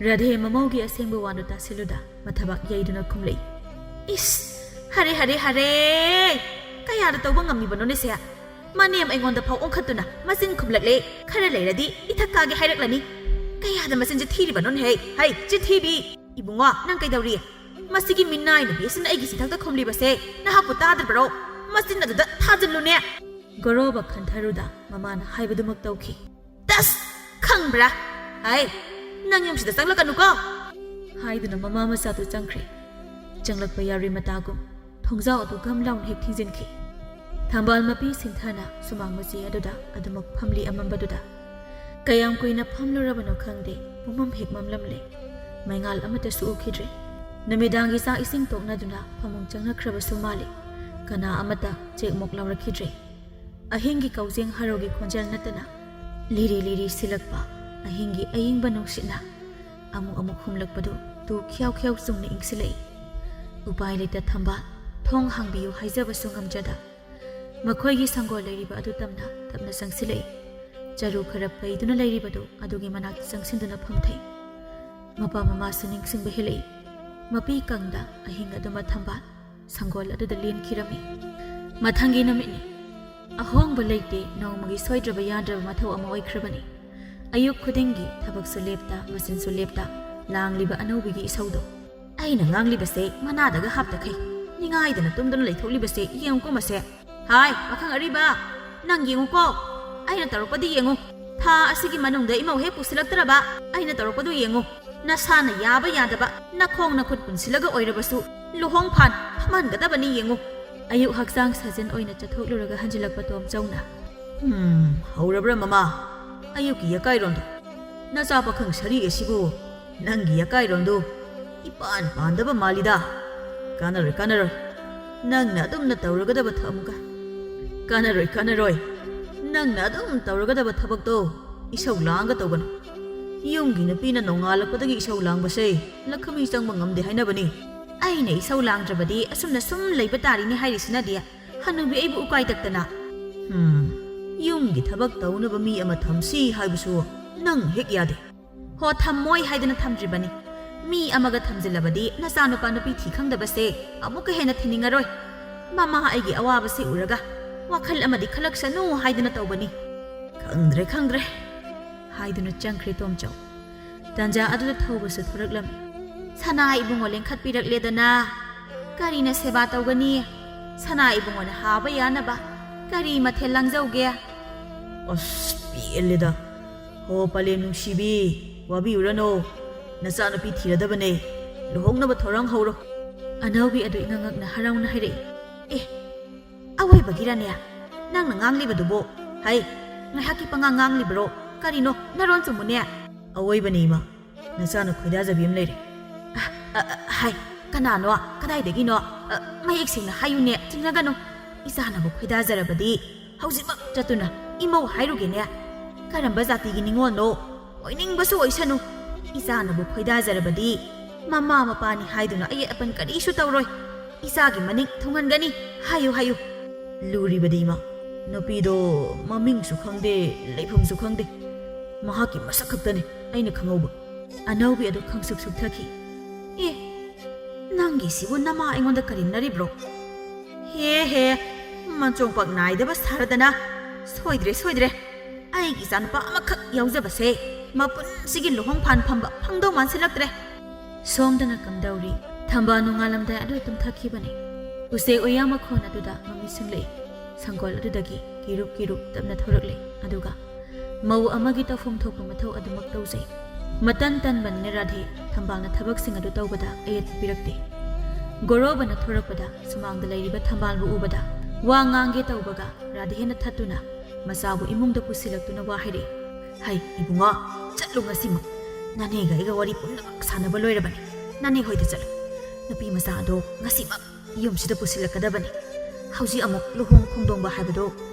[SPEAKER 2] radhe mamaugi asengbu wanu tasiluda mathabak yaiduna khumlei is hare kaya da tawba ngammi banone se manem aingonda phau ongkhatuna masin khumlakle khara leiradi ithakage hairaklani kaya da masin je thiri banon hai je thibi ibunga nang kaidawri masigi minnai na besin aigi sithakta khumli base na hapu tadar bro masin adu da thajalune goroba khantharuda mamana haibadumak tawki das khangbra hai nang yam sida sanglakanu ko haiduna mama masa tu changkhre changlakpa yari matagum thongjao adu gamlaun hek thijinki thambal mapi sinthana sumang machi aduda adumak phamli amambaduda kayam kuina phamlurabano khangde pumam hek mamlamle maingal amata su ukhidre namidangi sa ising tokna duna phamung changna khrabasu mali kana amata chek mok lawrakhidre
[SPEAKER 1] ꯑꯍꯤꯡꯒꯤ ꯀꯧꯖꯦꯡ ꯍꯔꯥꯎꯒꯤ ꯈꯣꯟꯖꯦꯜ ꯅꯠꯇꯅ ꯂꯤꯔꯤ ꯂꯤꯔꯤ ꯁꯤꯜꯂꯛꯄ ꯑꯍꯤꯡꯒꯤ ꯑꯏꯪꯕ ꯅꯨꯡꯁꯤꯠꯅ ꯑꯃꯨꯛ ꯑꯃꯨꯛ ꯍꯨꯝꯂꯛꯄꯗꯨ ꯇꯨ ꯈ꯭ꯌꯥꯎ ꯈ꯭ꯌꯥꯎ ꯆꯨꯡꯅ ꯏꯪꯁꯤꯜꯂꯛꯏ꯫ ꯎꯄꯥꯏ ꯂꯩꯇ ꯊꯝꯕꯥꯜ ꯊꯣꯡ ꯍꯥꯡꯕꯤꯌꯨ ꯍꯥꯏꯖꯕꯁꯨ ꯉꯝꯖꯗ ꯃꯈꯣꯏꯒꯤ ꯁꯪꯒꯣꯜ ꯂꯩꯔꯤꯕ ꯑꯗꯨ ꯇꯞꯅ ꯇꯞꯅ ꯆꯪꯁꯤꯜꯂꯛꯏ꯫ ꯆꯔꯨ ꯈꯔ ꯄꯩꯗꯨꯅ ꯂꯩꯔꯤꯕꯗꯨ ꯑꯗꯨꯒꯤ ꯃꯅꯥꯛꯇ ꯆꯪꯁꯤꯟꯗꯨꯅ ꯐꯝꯊꯩ꯫ ꯃꯄꯥ ꯃꯃꯥꯁꯨ ꯅꯤꯡꯁꯤꯡꯕ ꯍꯦꯜꯂꯛꯏ꯫ ꯃꯄꯤ ꯀꯪꯗ ꯑꯍꯤꯡ ꯑꯗꯨꯃ ꯊꯝꯕꯥꯜ ꯁꯪꯒꯣꯜ ꯑꯗꯨꯗ ꯂꯦꯟꯈꯤꯔꯝꯃꯤ꯫ ꯃꯊꯪꯒꯤ ꯅꯨꯃꯤꯠꯅꯤ꯫ ꯑꯍꯣꯡꯕ ꯂꯩꯇꯦ ꯅꯣꯡꯃꯒꯤ ꯁꯣꯏꯗ꯭ꯔꯕ ꯌꯥꯗ꯭ꯔꯕ ꯃꯊꯧ ꯑꯃ ꯑꯣꯏꯈ꯭ꯔꯕꯅꯤ꯫ ꯑꯌꯨꯛ ꯈꯨꯗꯤꯡꯒꯤ ꯊꯕꯛꯁꯨ ꯂꯦꯞꯇ ꯃꯆꯤꯟꯁꯨ ꯂꯦꯞꯇ ꯂꯥꯡꯂꯤꯕ ꯑꯅꯧꯕꯤꯒꯤ ꯏꯁꯧꯗꯣ ꯑꯩꯅ ꯉꯥꯡꯂꯤꯕꯁꯦ ꯃꯅꯥꯗꯒ ꯍꯥꯞꯇꯈꯩ ꯅꯤꯡꯉꯥꯏꯗꯅ ꯇꯨꯝꯗꯨꯅ ꯂꯩꯊꯣꯛꯂꯤꯕꯁꯦ ꯌꯦꯡꯉꯨꯀꯣ ꯃꯁꯦ꯫ ꯍꯥꯏ ꯄꯥꯈꯪ ꯑꯔꯤꯕ ꯅꯪ ꯌꯦꯡꯉꯨꯀꯣ ꯑꯩꯅ ꯇꯧꯔꯛꯄꯗꯤ ꯌꯦꯡꯉꯨ꯫ ꯊꯥ ꯑꯁꯤꯒꯤ ꯃꯅꯨꯡꯗ ꯏꯃꯧ ꯍꯦꯛ ꯄꯨꯁꯤꯜꯂꯛꯇ꯭ꯔꯕ ꯑꯩꯅ ꯇꯧꯔꯛꯄꯗꯨ ꯌꯦꯡꯉꯨ꯫ ꯅꯁꯥꯅ ꯌꯥꯕ ꯌꯥꯗꯕ ꯅꯈꯣꯡ ꯅꯈꯨꯠ ꯄꯨꯟꯁꯤꯜꯂꯒ ꯑꯣꯏꯔꯕꯁꯨ ꯂꯨꯍꯣꯡꯐꯥꯟ ꯐꯝꯍꯟꯒꯗꯕꯅꯤ ꯌꯦꯡꯉꯨ꯫ ꯑꯌꯨꯛ ꯍꯛꯆꯥꯡ ꯁꯥꯖꯦꯟ ꯑꯣꯏꯅ ꯆꯠꯊꯣꯛꯂꯨꯔꯒ ꯍꯟꯖꯤꯜꯂꯛꯄ ꯇꯣꯝꯆꯧꯅ
[SPEAKER 2] ꯍꯧꯔꯕ꯭ꯔꯥ ꯃꯃꯥ ꯑꯌꯨꯛꯀꯤ ꯌꯥꯀꯥꯏꯔꯣꯟꯗꯣ? ꯅꯆꯥ ꯄꯥꯈꯪ ꯁꯔꯤ ꯑꯁꯤꯕꯨ ꯅꯪꯒꯤ ꯌꯥꯀꯥꯏꯔꯣꯟꯗꯨ ꯏꯄꯥꯟ ꯄꯥꯟꯗꯕ ꯃꯥꯜꯂꯤꯗ꯫ ꯀꯥꯟꯅꯔꯣꯏ ꯀꯥꯟꯅꯔꯣꯏ ꯅꯪꯅ ꯑꯗꯨꯝꯅ ꯇꯧꯔꯒꯗꯕ ꯊꯕꯛ ꯀꯥꯟꯅꯔꯣꯏ ꯅꯪꯅ ꯑꯗꯨꯝ ꯇꯧꯔꯒꯗꯕ ꯊꯕꯛꯇꯣ ꯏꯁꯧ ꯂꯥꯡꯒ ꯇꯧꯒꯅꯨ꯫ ꯌꯨꯝꯒꯤ ꯅꯨꯄꯤꯅ ꯅꯣꯡꯉꯥꯜꯂꯛꯄꯗꯒꯤ ꯏꯁꯧ ꯂꯥꯡꯕꯁꯦ ꯂꯈꯃꯤ ꯆꯪꯕ ꯉꯝꯗꯦ ꯍꯥꯏꯅꯕꯅꯤ꯫ ꯑꯩꯅ ꯏꯁꯧ ꯂꯥꯡꯗ꯭ꯔꯕꯗꯤ ꯑꯁꯨꯝꯅ ꯁꯨꯝ ꯂꯩꯕ ꯇꯥꯔꯤꯅꯦ ꯍꯥꯏꯔꯤꯁꯤꯅꯗꯤ ꯍꯅꯨꯕꯤ ꯑꯩꯕꯨ ꯎꯀꯥꯏ ꯇꯛꯇꯅ꯫ ꯌꯨꯝꯒꯤ ꯊꯕꯛ ꯇꯧꯅꯕ ꯃꯤ ꯑꯃ ꯊꯝꯁꯤ ꯍꯥꯏꯕꯁꯨ ꯅꯪ ꯍꯦꯛ ꯌꯥꯗꯦ꯫ ꯍꯣ ꯊꯝꯃꯣꯏ ꯍꯥꯏꯗꯅ ꯊꯝꯗ꯭ꯔꯤꯕꯅꯤ꯫ ꯃꯤ ꯑꯃꯒ ꯊꯝꯖꯤꯜꯂꯕꯗꯤ ꯅꯆꯥꯅꯨꯄꯥ ꯅꯨꯄꯤ ꯊꯤ ꯈꯪꯗꯕꯁꯦ ꯑꯃꯨꯛꯀ ꯍꯦꯟꯅ ꯊꯤꯅꯤꯡꯉꯔꯣꯏ꯫ ꯃꯃꯥ ꯑꯩꯒꯤ ꯑꯋꯥꯕꯁꯦ ꯎꯔꯒ ꯋꯥꯈꯜ ꯑꯃꯗꯤ ꯈꯜꯂꯛꯁꯅꯨ ꯍꯥꯏꯗꯅ ꯇꯧꯕꯅꯤ꯫ ꯈꯪꯗ꯭ꯔꯦ ꯍꯥꯏꯗꯨꯅ ꯆꯪꯈ꯭ꯔꯦ ꯇꯣꯝꯆꯧ꯫ ꯇꯥꯟꯖꯥ ꯑꯗꯨꯗ ꯊꯧꯕꯁꯨ ꯊꯣꯔꯛꯂꯝꯃꯤ꯫ ꯁꯅꯥ ꯏꯕꯨꯡꯉꯣ ꯂꯦꯡꯈꯠꯄꯤꯔꯛꯂꯦꯗꯅ ꯀꯔꯤꯅ ꯁꯦꯕꯥ ꯇꯧꯒꯅꯤ? ꯁꯅꯥ ꯏꯕꯨꯡꯉꯣꯅ ꯍꯥꯕ ꯌꯥꯅꯕ ꯀꯔꯤ ꯃꯊꯦꯜ ꯂꯥꯡꯖꯧꯒꯦ? ꯑꯁ ꯄꯦꯜꯂꯦꯗ꯫ ꯍꯣ ꯄꯂꯦꯝ ꯅꯨꯡꯁꯤꯕꯤ ꯋꯥꯕꯤꯎꯔꯅꯣ ꯅꯆꯥꯅꯨꯄꯤ ꯊꯤꯔꯗꯕꯅꯦ ꯂꯨꯍꯣꯡꯅꯕ ꯊꯧꯔꯥꯡ ꯍꯧꯔꯣ꯫
[SPEAKER 1] ꯑꯅꯧꯕꯤ ꯑꯗꯨ ꯏꯉꯛꯉꯛꯅ ꯍꯔꯥꯎꯅ ꯍꯥꯏꯔꯛꯏ꯫ ꯑꯋꯣꯏꯕꯒꯤꯔꯅꯦ ꯅꯪꯅ ꯉꯥꯡꯂꯤꯕꯗꯨꯕꯣ? ꯍꯩ ꯉꯥꯏꯍꯥꯛꯀꯤ ꯄꯉꯥꯡ ꯉꯥꯡꯂꯤꯕ꯭ꯔꯣ? ꯀꯔꯤꯅꯣ ꯅꯔꯣꯟ ꯆꯨꯝꯕꯅꯦ?
[SPEAKER 2] ꯑꯋꯣꯏꯕꯅꯤ ꯏꯃꯥ ꯅꯆꯥꯅ ꯈꯣꯏꯗꯥꯖꯕꯤ ꯑꯃ ꯂꯩꯔꯦ꯫
[SPEAKER 1] ꯍꯥꯏ ꯀꯅꯥꯅꯣ? ꯀꯗꯥꯏꯗꯒꯤꯅꯣ? ꯃꯌꯦꯛ ꯁꯦꯡꯅ ꯍꯥꯏꯌꯨꯅꯦ ꯆꯤꯡꯅꯒꯅꯨ꯫ ꯏꯆꯥꯅꯕꯨ ꯈꯣꯏꯗꯥꯖꯔꯕꯗꯤ ꯍꯧꯖꯤꯛꯃꯛ ꯆꯠꯇꯨꯅ ꯏꯃꯧ ꯍꯥꯏꯔꯨꯒꯦꯅꯦ꯫ ꯀꯔꯝꯕ ꯖꯥꯇꯤꯒꯤ ꯅꯤꯡꯉꯣꯜꯅꯣ? ꯑꯣꯏꯅꯤꯡꯕꯁꯨ ꯑꯣꯏꯁꯅꯨ꯫ ꯏꯆꯥꯅꯕꯨ ꯈꯣꯏꯗꯥꯖꯔꯕꯗꯤ ꯃꯃꯥ ꯃꯄꯥꯅꯤ ꯍꯥꯏꯗꯨꯅ ꯑꯌꯦꯠ ꯑꯄꯟ ꯀꯔꯤꯁꯨ ꯇꯧꯔꯣꯏ꯫ ꯏꯆꯥꯒꯤ ꯃꯅꯤꯡ ꯊꯨꯡꯍꯟꯒꯅꯤ꯫ ꯍꯥꯏꯌꯨ꯫
[SPEAKER 2] ꯂꯨꯔꯤꯕꯗꯤ ꯏꯃꯥ ꯅꯨꯄꯤꯗꯣ ꯃꯃꯤꯡꯁꯨ ꯈꯪꯗꯦ ꯂꯩꯐꯝꯁꯨ ꯈꯪꯗꯦ꯫ ꯃꯍꯥꯛꯀꯤ ꯃꯁꯛ ꯈꯛꯇꯅꯤ ꯑꯩꯅ ꯈꯪꯍꯧꯕ꯫
[SPEAKER 1] ꯑꯅꯧꯕꯤ ꯑꯗꯨ ꯈꯪꯁꯨꯛ ꯁꯨꯛꯊꯈꯤ꯫ ꯅꯪꯒꯤꯁꯤꯕꯨ ꯅꯃꯥ ꯑꯩꯉꯣꯟꯗ ꯀꯔꯦꯝꯅꯔꯤꯕ꯭ꯔꯣ? ꯍꯦ ꯃꯆꯣꯡꯄꯥꯛ ꯅꯥꯏꯗꯕ ꯁꯥꯔꯗꯅ ꯁꯣꯏꯗ꯭ꯔꯦ ꯑꯩꯒꯤ ꯏꯆꯥꯅꯨꯄꯥ ꯑꯃꯈꯛ ꯌꯥꯎꯖꯕꯁꯦ ꯃꯄꯨꯟꯁꯤꯒꯤ ꯂꯨꯍꯣꯡꯐꯥꯟ ꯐꯝꯕ ꯐꯪꯗꯧ ꯃꯥꯟꯁꯤꯜꯂꯛꯇ꯭ꯔꯦ꯫ ꯁꯣꯝꯗꯅ ꯀꯝꯗꯧꯔꯤ? ꯊꯝꯕꯥꯜ ꯅꯣꯡꯉꯥꯜꯂꯝꯗꯥꯏ ꯑꯗꯨ ꯇꯨꯝꯊꯈꯤꯕꯅꯤ꯫ ꯎꯆꯦꯛ ꯎꯌꯥ ꯃꯈꯣꯟ ꯑꯗꯨꯗ ꯃꯃꯤ ꯁꯤꯡꯂꯛꯏ꯫ ꯁꯪꯒꯣꯜ ꯑꯗꯨꯗꯒꯤ ꯀꯤꯔꯨꯞ ꯇꯞꯅ ꯊꯣꯔꯛꯂꯤ꯫ ꯑꯗꯨꯒ ꯃꯧ ꯑꯃꯒꯤ ꯇꯧꯐꯝ ꯊꯣꯛꯄ ꯃꯊꯧ ꯑꯗꯨꯃꯛ ꯇꯧꯖꯩ꯫ ꯃꯇꯟ ꯇꯟꯕꯅꯤꯅ ꯔꯥꯙꯦ ꯊꯝꯕꯥꯜꯅ ꯊꯕꯛꯁꯤꯡ ꯑꯗꯨ ꯇꯧꯕꯗ ꯑꯌꯦꯠꯄ ꯄꯤꯔꯛꯇꯦ꯫ ꯒꯣꯔꯣꯕꯅ ꯊꯣꯔꯛꯄꯗ ꯁꯨꯃꯥꯡꯗ ꯂꯩꯔꯤꯕ ꯊꯝꯕꯥꯜꯕꯨ ꯎꯕꯗ ꯋꯥ ꯉꯥꯡꯒꯦ ꯇꯧꯕꯒ ꯔꯥꯙꯦꯅ ꯊꯠꯇꯨꯅ ꯃꯆꯥꯕꯨ ꯏꯃꯨꯡꯗ ꯄꯨꯁꯤꯜꯂꯛꯇꯨꯅ ꯋꯥ ꯍꯥꯏꯔꯛꯏ꯫ ꯍꯩ ꯏꯕꯨꯡꯉꯣ ꯆꯠꯂꯨ ꯉꯁꯤꯃꯛ ꯅꯅꯦꯒ ꯑꯩꯒ ꯋꯥꯔꯤ ꯄꯨꯝꯅꯃꯛ ꯁꯥꯟꯅꯕ ꯂꯣꯏꯔꯕꯅꯤ꯫ ꯅꯅꯦ ꯍꯣꯏꯗ ꯆꯠꯂꯨ꯫ ꯅꯨꯄꯤ ꯃꯆꯥ ꯑꯗꯣ ꯉꯁꯤꯃꯛ ꯌꯨꯝꯁꯤꯗ ꯄꯨꯁꯤꯜꯂꯛꯀꯗꯕꯅꯤ꯫ ꯍꯧꯖꯤꯛ ꯑꯃꯨꯛ ꯂꯨꯍꯣꯡ ꯈꯣꯡꯗꯣꯡꯕ ꯍꯥꯏꯕꯗꯣ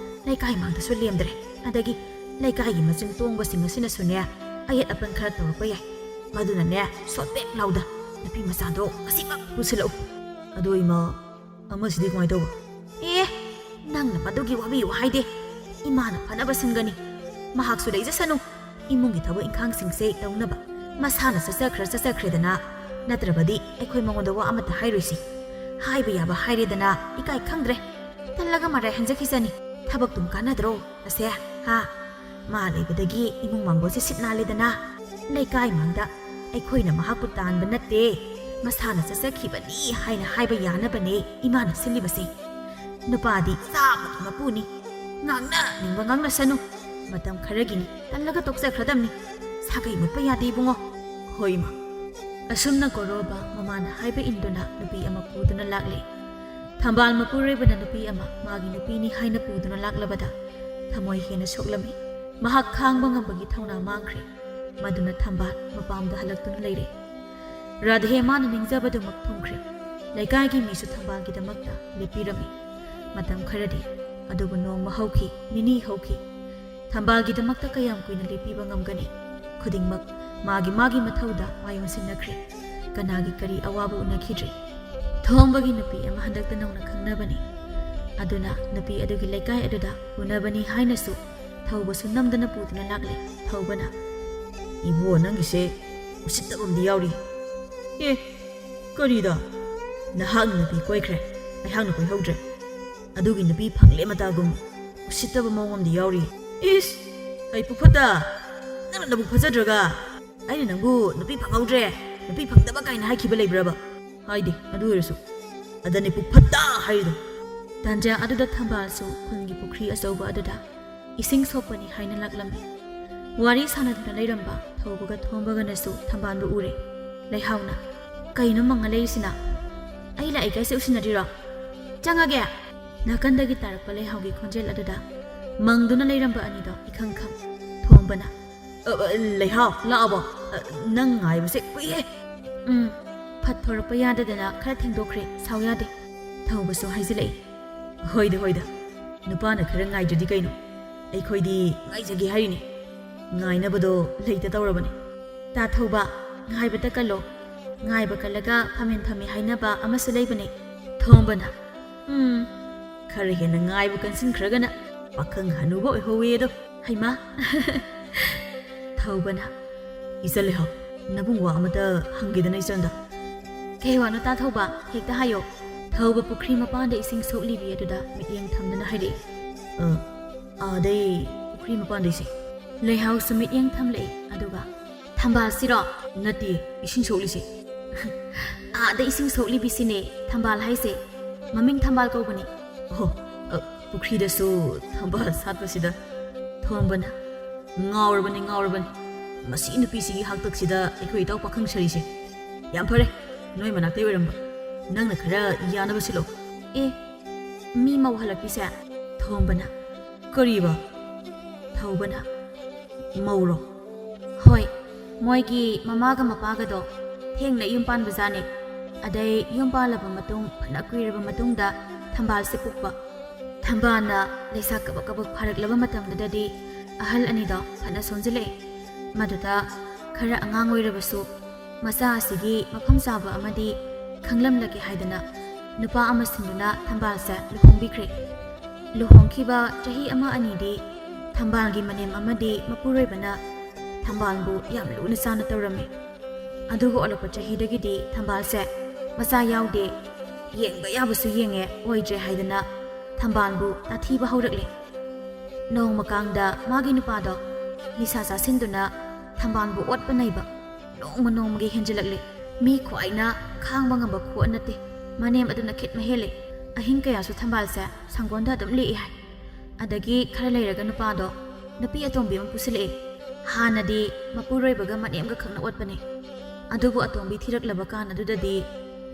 [SPEAKER 1] ꯂꯩꯀꯥꯏ ꯃꯥꯡꯗꯁꯨ ꯂꯦꯝꯗ꯭ꯔꯦ꯫ ꯑꯗꯒꯤ ꯂꯩꯀꯥꯏꯒꯤ ꯃꯆꯤꯟ ꯇꯣꯡꯕꯁꯤꯡ ꯑꯁꯤꯅꯁꯨꯅꯦ ꯑꯌꯦꯠ ꯑꯄꯟ ꯈꯔ ꯇꯧꯔꯛꯄ ꯌꯥꯏ꯫ ꯃꯗꯨꯅꯅꯦ ꯁꯣꯠꯄꯦꯛ ꯂꯥꯎꯗ ꯅꯨꯄꯤ ꯃꯆꯥꯗꯣ ꯉꯁꯤꯃꯛ ꯄꯨꯁꯤꯜꯂꯛꯎ꯫
[SPEAKER 2] ꯑꯗꯣ ꯏꯃꯥ ꯑꯃꯁꯤꯗꯤ ꯀꯃꯥꯏꯅ ꯇꯧꯕ?
[SPEAKER 1] ꯅꯪꯅ ꯃꯗꯨꯒꯤ ꯋꯥꯕꯤꯌꯨ ꯍꯥꯏꯗꯦ꯫ ꯏꯃꯥꯅ ꯐꯅꯕ ꯁꯤꯟꯒꯅꯤ꯫ ꯃꯍꯥꯛꯁꯨ ꯂꯩꯖꯁꯅꯨ꯫ ꯏꯃꯨꯡꯒꯤ ꯊꯕꯛ ꯏꯪꯈꯥꯡꯁꯤꯡꯁꯦ ꯇꯧꯅꯕ ꯃꯁꯥꯅ ꯆꯠꯆꯈ꯭ꯔꯦꯗꯅ ꯅꯠꯇ꯭ꯔꯕꯗꯤ ꯑꯩꯈꯣꯏ ꯃꯉꯣꯟꯗ ꯋꯥ ꯑꯃꯠꯇ ꯍꯥꯏꯔꯣꯏꯁꯤ꯫ ꯍꯥꯏꯕ ꯌꯥꯕ ꯍꯥꯏꯔꯦꯗꯅ ꯏꯀꯥꯏ ꯈꯪꯗ꯭ꯔꯦ꯫ ꯇꯜꯂꯒ ꯃꯔꯥꯏ ꯍꯟꯖꯈꯤꯁꯅꯤ꯫ ꯊꯕꯛꯇꯨꯝ ꯀꯥꯟꯅꯗ꯭ꯔꯣ ꯑꯁꯦ? ꯃꯥ ꯂꯩꯕꯗꯒꯤ ꯏꯃꯨꯡ ꯃꯥꯡꯒꯣꯜꯁꯦ ꯁꯤꯠ ꯅꯥꯜꯂꯦꯗꯅ꯫ ꯂꯩꯀꯥꯏ ꯃꯥꯡꯗ ꯑꯩꯈꯣꯏꯅ ꯃꯍꯥꯛꯄꯨ ꯇꯥꯟꯕ ꯅꯠꯇꯦ ꯃꯁꯥꯅ ꯆꯠꯆꯈꯤꯕꯅꯤ ꯍꯥꯏꯅ ꯍꯥꯏꯕ ꯌꯥꯅꯕꯅꯦ ꯏꯃꯥꯅ ꯁꯤꯜꯂꯤꯕꯁꯦ꯫ ꯅꯨꯄꯥꯗꯤ ꯆꯥꯝꯃꯒꯤ ꯃꯄꯨꯅꯤ꯫ ꯉꯥꯡꯅꯅꯤꯡꯕ ꯉꯥꯡꯅꯁꯅꯨ꯫ ꯃꯇꯝ ꯈꯔꯒꯤꯅꯤ ꯇꯜꯂꯒ ꯇꯣꯛꯆꯈ꯭ꯔꯗꯝꯅꯤ꯫ ꯁꯥꯒꯩ ꯃꯨꯠꯄ ꯌꯥꯗꯦ ꯏꯕꯨꯡꯉꯣ꯫
[SPEAKER 2] ꯍꯣꯏ ꯏꯃꯥ꯫
[SPEAKER 1] ꯑꯁꯨꯝꯅ ꯒꯣꯔꯣꯕ ꯃꯃꯥꯅ ꯍꯥꯏꯕ ꯏꯟꯗꯨꯅ ꯅꯨꯄꯤ ꯑꯃ ꯄꯨꯗꯨꯅ ꯂꯥꯛꯂꯦ꯫ ꯊꯝꯕꯥꯜ ꯃꯄꯨꯔꯣꯏꯕꯅ ꯅꯨꯄꯤ ꯑꯃ ꯃꯥꯒꯤ ꯅꯨꯄꯤꯅꯤ ꯍꯥꯏꯅ ꯄꯨꯗꯨꯅ ꯂꯥꯛꯂꯕꯗ ꯊꯃꯣꯏ ꯍꯦꯟꯅ ꯁꯣꯛꯂꯝꯃꯤ꯫ ꯃꯍꯥꯛ ꯈꯥꯡꯕ ꯉꯝꯕꯒꯤ ꯊꯧꯅꯥ ꯃꯥꯡꯈ꯭ꯔꯦ꯫ ꯃꯗꯨꯅ ꯊꯝꯕꯥꯜ ꯃꯄꯥꯝꯗ ꯍꯜꯂꯛꯇꯨꯅ ꯂꯩꯔꯦ꯫ ꯔꯥꯙꯦ ꯃꯥꯅ ꯅꯤꯡꯖꯕꯗꯨꯃꯛ ꯊꯨꯡꯈ꯭ꯔꯦ꯫ ꯂꯩꯀꯥꯏꯒꯤ ꯃꯤꯁꯨ ꯊꯝꯕꯥꯜꯒꯤꯗꯃꯛꯇ ꯂꯦꯞꯄꯤꯔꯝꯃꯤ꯫ ꯃꯇꯝ ꯈꯔꯗꯤ ꯑꯗꯨꯕꯨ ꯅꯣꯡꯃ ꯍꯧꯈꯤ, ꯅꯤꯅꯤ ꯍꯧꯈꯤ. ꯊꯝꯕꯥꯜꯒꯤꯗꯃꯛꯇ ꯀꯌꯥꯝ ꯀꯨꯏꯅ ꯂꯦꯞꯄꯤꯕ ꯉꯝꯒꯅꯤ? ꯈꯨꯗꯤꯡꯃꯛ ꯃꯥꯒꯤ ꯃꯊꯧꯗ ꯃꯥꯌꯣꯟꯁꯤꯟꯅꯈ꯭ꯔꯦ. ꯀꯅꯥꯒꯤ ꯀꯔꯤ ꯑꯋꯥꯕ ꯎꯅꯈꯤꯗ꯭ꯔꯤ. ꯊꯣꯝꯕꯒꯤ ꯅꯨꯄꯤ ꯑꯃ ꯍꯟꯗꯛꯇ ꯅꯧꯅ ꯈꯪꯅꯕꯅꯤ. ꯑꯗꯨꯅ ꯅꯨꯄꯤ ꯑꯗꯨꯒꯤ ꯂꯩꯀꯥꯏ ꯑꯗꯨꯗ ꯎꯅꯕꯅꯤ ꯍꯥꯏꯅꯁꯨ ꯊꯧꯕꯁꯨ ꯅꯝꯗꯅ ꯄꯨꯗꯨꯅ ꯂꯥꯛꯂꯦ. ꯊꯧꯕꯅ,
[SPEAKER 2] 이보 ꯅꯪꯒꯤꯁꯦ 우시ꯠꯇꯕ ꯑꯃꯗꯤ ꯌꯥꯎꯔꯤ. ꯑꯦ, ꯀꯔꯤꯗ? ꯅꯍꯥꯛꯅ ꯅꯨꯄꯤ ꯀꯣꯏꯈ꯭ꯔꯦ, ꯑꯩꯍꯥꯛꯅ ꯀꯣꯏꯍꯧꯗ꯭ꯔꯦ. ꯑꯗꯨꯒꯤ ꯅꯨꯄꯤ ꯐꯪꯂꯦ ꯃꯇꯥꯒꯨꯝ 우시ꯠꯇꯕ ꯃꯑꯣꯡ ꯑꯃꯗꯤ ꯌꯥꯎꯔꯤ. ꯏꯁ, ꯑꯩ ꯄꯨꯛꯐꯠꯇ, ꯅꯪꯅ ꯅꯕꯨꯛ ꯐꯖꯗ꯭ꯔꯒ ꯑꯩꯅ ꯅꯪꯕꯨ ꯅꯨꯄꯤ ꯐꯪꯍꯧꯗ꯭ꯔꯦ, ꯅꯨꯄꯤ ꯐꯪꯗꯕ ꯀꯥꯏꯅ ꯍꯥꯏꯈꯤꯕ ꯂꯩꯕ꯭ꯔꯕ? ꯍꯥꯏꯗꯦ, ꯑꯗꯨ ꯑꯣꯏꯔꯁꯨ ꯑꯗꯅꯤ ꯄꯨꯛꯐꯠꯇ ꯍꯥꯏꯔꯤꯗꯣ.
[SPEAKER 1] ꯇꯥꯟꯖꯥ ꯑꯗꯨꯗ ꯊꯝꯕꯥꯜꯁꯨ ꯈꯨꯟꯒꯤ ꯄꯨꯈ꯭ꯔꯤ ꯑꯆꯧꯕ ꯑꯗꯨꯗ ꯏꯁꯤꯡ ꯁꯣꯛꯄꯅꯤ ꯍꯥꯏꯅ ꯂꯥꯛꯂꯝꯃꯤ. ꯋꯥꯔꯤ ꯁꯥꯟꯅꯗꯨꯅ ꯂꯩꯔꯝꯕ ꯊꯧꯕꯒ ꯊꯣꯝꯕꯒꯅꯁꯨ ꯊꯝꯕꯥꯜꯕꯨ ꯎꯔꯦ. ꯂꯩꯍꯥꯎꯅ, ꯀꯩꯅꯣ ꯃꯪꯉ ꯂꯩꯔꯤꯁꯤꯅ? ꯑꯩ ꯂꯥꯛꯏ ꯀꯥꯏꯁꯦ ꯎꯁꯤꯟꯅꯗ꯭ꯔꯤꯔꯣ? ꯆꯪꯉꯒꯦ! ꯅꯥꯀꯟꯗꯒꯤ ꯇꯥꯔꯛꯄ ꯂꯩꯍꯥꯎꯒꯤ ꯈꯣꯟꯖꯦꯜ ꯑꯗꯨꯗ ꯃꯪꯗꯨꯅ ꯂꯩꯔꯝꯕ ꯑꯅꯤꯗꯣ ꯏꯈꯪ ꯈꯪ. ꯊꯣꯝꯕꯅ,
[SPEAKER 2] ꯂꯩꯍꯥꯎ ꯂꯥꯛꯑꯕꯣ? ꯅꯪ ꯉꯥꯏꯕꯁꯦ ꯀꯨꯏꯍꯦ.
[SPEAKER 1] ꯐꯠ ꯊꯣꯔꯛꯄ ꯌꯥꯗꯗꯅ ꯈꯔ ꯊꯦꯡꯗꯣꯛꯈ꯭ꯔꯦ, ꯁꯥꯎ ꯌꯥꯗꯦ. ꯊꯧꯕꯁꯨ ꯍꯥꯏꯖꯤꯜꯂꯛꯏ.
[SPEAKER 2] ꯍꯣꯏꯗ, ꯅꯨꯄꯥꯅ ꯈꯔ ꯉꯥꯏꯗ꯭ꯔꯗꯤ ꯀꯩꯅꯣ? ꯑꯩꯈꯣꯏꯗꯤ ꯉꯥꯏꯖꯒꯦ ꯍꯥꯏꯔꯤꯅꯤ. ꯉꯥꯏꯅꯕꯗꯣ ꯂꯩꯇ ꯇꯧꯔꯕꯅꯤ.
[SPEAKER 1] ꯇꯥ ꯊꯧꯕ, ꯉꯥꯏꯕꯇ ꯀꯜꯂꯣ. ꯉꯥꯏꯕ ꯀꯜꯂꯒ ꯐꯝꯃꯦꯟ ꯊꯝꯃꯤ ꯍꯥꯏꯅꯕ ꯑꯃꯁꯨ ꯂꯩꯕꯅꯦ. ꯊꯣꯝꯕꯅ,
[SPEAKER 2] ꯈꯔ ꯍꯦꯟꯅ ꯉꯥꯏꯕ ꯀꯟꯁꯤꯟꯈ꯭ꯔꯒꯅ ꯄꯥꯈꯪ ꯍꯅꯨꯕ ꯑꯣꯏꯍꯧꯋꯦꯗꯣ.
[SPEAKER 1] ꯍꯩꯃꯥ! ꯊꯧꯕꯅ,
[SPEAKER 2] ꯏꯆꯜ ꯂꯩꯍꯥꯎ, ꯅꯕꯨꯡ ꯋꯥ ꯑꯃꯇ ꯍꯪꯒꯦꯗꯅ ꯏꯆꯟꯗ.
[SPEAKER 1] ꯀꯩ ꯋꯥꯅꯣ ꯇꯥ ꯊꯧꯕ? ꯍꯦꯛꯇ ꯍꯥꯏꯌꯣ. ꯊꯧꯕ ꯄꯨꯈ꯭ꯔꯤ ꯃꯄꯥꯟꯗ ꯏꯁꯤꯡ ꯁꯣꯛꯂꯤꯕꯤ ꯑꯗꯨꯗ ꯃꯤꯠꯌꯦꯡ ꯊꯝꯗꯨꯅ ꯍꯥꯏꯔꯛꯏ.
[SPEAKER 2] ꯑꯥꯗꯩ ꯄꯨꯈ꯭ꯔꯤ ꯃꯄꯥꯟꯗꯩꯁꯦ.
[SPEAKER 1] ꯂꯩꯍꯥꯎꯁꯨ ꯃꯤꯠꯌꯦꯡ ꯊꯝꯂꯛꯏ. ꯑꯗꯨꯒ, ꯊꯝꯕꯥꯜꯁꯤꯔꯣ?
[SPEAKER 2] ꯅꯠꯇꯦ, ꯏꯁꯤꯡ ꯁꯣꯛꯂꯤꯁꯦ.
[SPEAKER 1] ꯑꯥꯗ ꯏꯁꯤꯡ ꯁꯣꯛꯂꯤꯕꯤꯁꯤꯅꯦ ꯊꯝꯕꯥꯜ ꯍꯥꯏꯁꯦ. ꯃꯃꯤꯡ ꯊꯝꯕꯥꯜ ꯀꯧꯕꯅꯤ.
[SPEAKER 2] ꯑꯣ, ꯄꯨꯈ꯭ꯔꯤꯗꯁꯨ ꯊꯝꯕꯥꯜ ꯁꯥꯠꯄꯁꯤꯗ.
[SPEAKER 1] ꯊꯣꯝꯕꯅ,
[SPEAKER 2] ꯉꯥꯎꯔꯕꯅꯤ. ꯃꯁꯤ ꯅꯨꯄꯤꯁꯤꯒꯤ ꯍꯥꯛꯇꯛꯁꯤꯗ ꯑꯩꯈꯣꯏ ꯏꯇꯥꯎ ꯄꯥꯈꯪ ꯁꯔꯤꯁꯦ. ꯌꯥꯝ ꯐꯔꯦ, ꯅꯣꯏ ꯃꯅꯥꯛꯇꯩ ꯑꯣꯏꯔꯝꯕ. ꯅꯪꯅ ꯈꯔ ꯌꯥꯅꯕ ꯁꯤꯜꯂꯣ.
[SPEAKER 1] ꯑꯦ, ꯃꯤ ꯃꯧ ꯍꯜꯂꯛꯄꯤꯁꯦ? ꯊꯣꯝꯕꯅ.
[SPEAKER 2] ꯀꯔꯤꯕ?
[SPEAKER 1] ꯊꯧꯕꯅ,
[SPEAKER 2] ꯃꯧꯔꯣ?
[SPEAKER 1] ꯍꯣꯏ, ꯃꯣꯏꯒꯤ ꯃꯃꯥꯒ ꯃꯄꯥꯒꯗꯣ ꯊꯦꯡꯅ ꯌꯨꯝ ꯄꯥꯟꯕꯖꯥꯠꯅꯦ. ꯑꯗꯩ ꯌꯨꯝ ꯄꯥꯜꯂꯕ ꯃꯇꯨꯡ ꯐꯅ ꯀꯨꯏꯔꯕ ꯃꯇꯨꯡꯗ ꯊꯝꯕꯥꯜꯁꯦ ꯄꯣꯛꯄ. ꯊꯝꯕꯥꯜꯅ ꯂꯩꯁꯥ ꯀꯕꯛ ꯐꯥꯔꯛꯂꯕ ꯃꯇꯝꯗꯨꯗꯗꯤ ꯑꯍꯜ ꯑꯅꯤꯗꯣ ꯐꯅ ꯁꯣꯟꯖꯤꯜꯂꯛꯑꯦ. ꯃꯗꯨꯗ ꯈꯔ ꯑꯉꯥꯡ ꯑꯣꯏꯔꯕꯁꯨ ꯃꯆꯥ ꯑꯁꯤꯒꯤ ꯃꯐꯝ ꯆꯥꯕ ꯑꯃꯗꯤ ꯈꯪꯂꯝꯂꯒꯦ ꯍꯥꯏꯗꯅ ꯅꯨꯄꯥ ꯑꯃ ꯁꯤꯟꯗꯨꯅ ꯊꯝꯕꯥꯜꯁꯦ ꯂꯨꯍꯣꯡꯕꯤꯈ꯭ꯔꯦ. ꯂꯨꯍꯣꯡꯈꯤꯕ ꯆꯍꯤ ꯑꯃ ꯑꯅꯤꯗꯤ ꯊꯝꯕꯥꯜꯒꯤ ꯃꯅꯦꯝ ꯑꯃꯗꯤ ꯃꯄꯨꯔꯣꯏꯕꯅ ꯊꯝꯕꯥꯜꯕꯨ ꯌꯥꯝ ꯂꯨꯅ ꯆꯥꯅ ꯇꯧꯔꯝꯃꯤ. ꯑꯗꯨꯒ ꯑꯣꯜꯂꯛꯄ ꯆꯍꯤꯗꯒꯤꯗꯤ ꯊꯝꯕꯥꯜꯁꯦ ꯃꯆꯥ ꯌꯥꯎꯗꯦ, ꯌꯦꯡꯕ ꯌꯥꯕꯁꯨ ꯌꯦꯡꯉꯦ, ꯑꯣꯏꯗ꯭ꯔꯦ ꯍꯥꯏꯗꯅ ꯊꯝꯕꯥꯜꯕꯨ ꯇꯥꯊꯤꯕ ꯍꯧꯔꯛꯂꯦ. ꯅꯣꯡꯃ ꯀꯥꯡꯗ ꯃꯥꯒꯤ ꯅꯨꯄꯥꯗꯣ ꯅꯤꯁꯥ ꯆꯥꯁꯤꯟꯗꯨꯅ ꯊꯝꯕꯥꯜꯕꯨ ꯑꯣꯠꯄ ꯅꯩꯕ ꯅꯣꯡꯃꯒꯤ ꯍꯦꯟꯖꯤꯜꯂꯛꯂꯦ. ꯃꯤ ꯈ꯭ꯋꯥꯏꯅ ꯈꯥꯡꯕ ꯉꯝꯕ ꯈꯨꯑꯣꯠ ꯅꯠꯇꯦ. ꯃꯅꯦꯝ ꯑꯗꯨꯅ ꯈꯤꯠꯃ ꯍꯦꯜꯂꯦ. ꯑꯍꯤꯡ ꯀꯌꯥꯁꯨ ꯊꯝꯕꯥꯜꯁꯦ ꯁꯪꯒꯣꯟꯗ ꯑꯗꯨꯝ ꯂꯦꯛꯏ ꯍꯥꯏ. ꯑꯗꯒꯤ ꯈꯔ ꯂꯩꯔꯒ ꯅꯨꯄꯥꯗꯣ ꯅꯨꯄꯤ ꯑꯇꯣꯝꯕꯤ ꯑꯃ ꯄꯨꯁꯤꯜꯂꯛꯑꯦ. ꯍꯥꯟꯅꯗꯤ ꯃꯄꯨꯔꯣꯏꯕꯒ ꯃꯅꯦꯝꯒ ꯈꯛꯅ ꯑꯣꯠꯄꯅꯦ. ꯑꯗꯨꯕꯨ ꯑꯇꯣꯝꯕꯤ ꯊꯤꯔꯛꯂꯕ ꯀꯥꯟ ꯑꯗꯨꯗꯗꯤ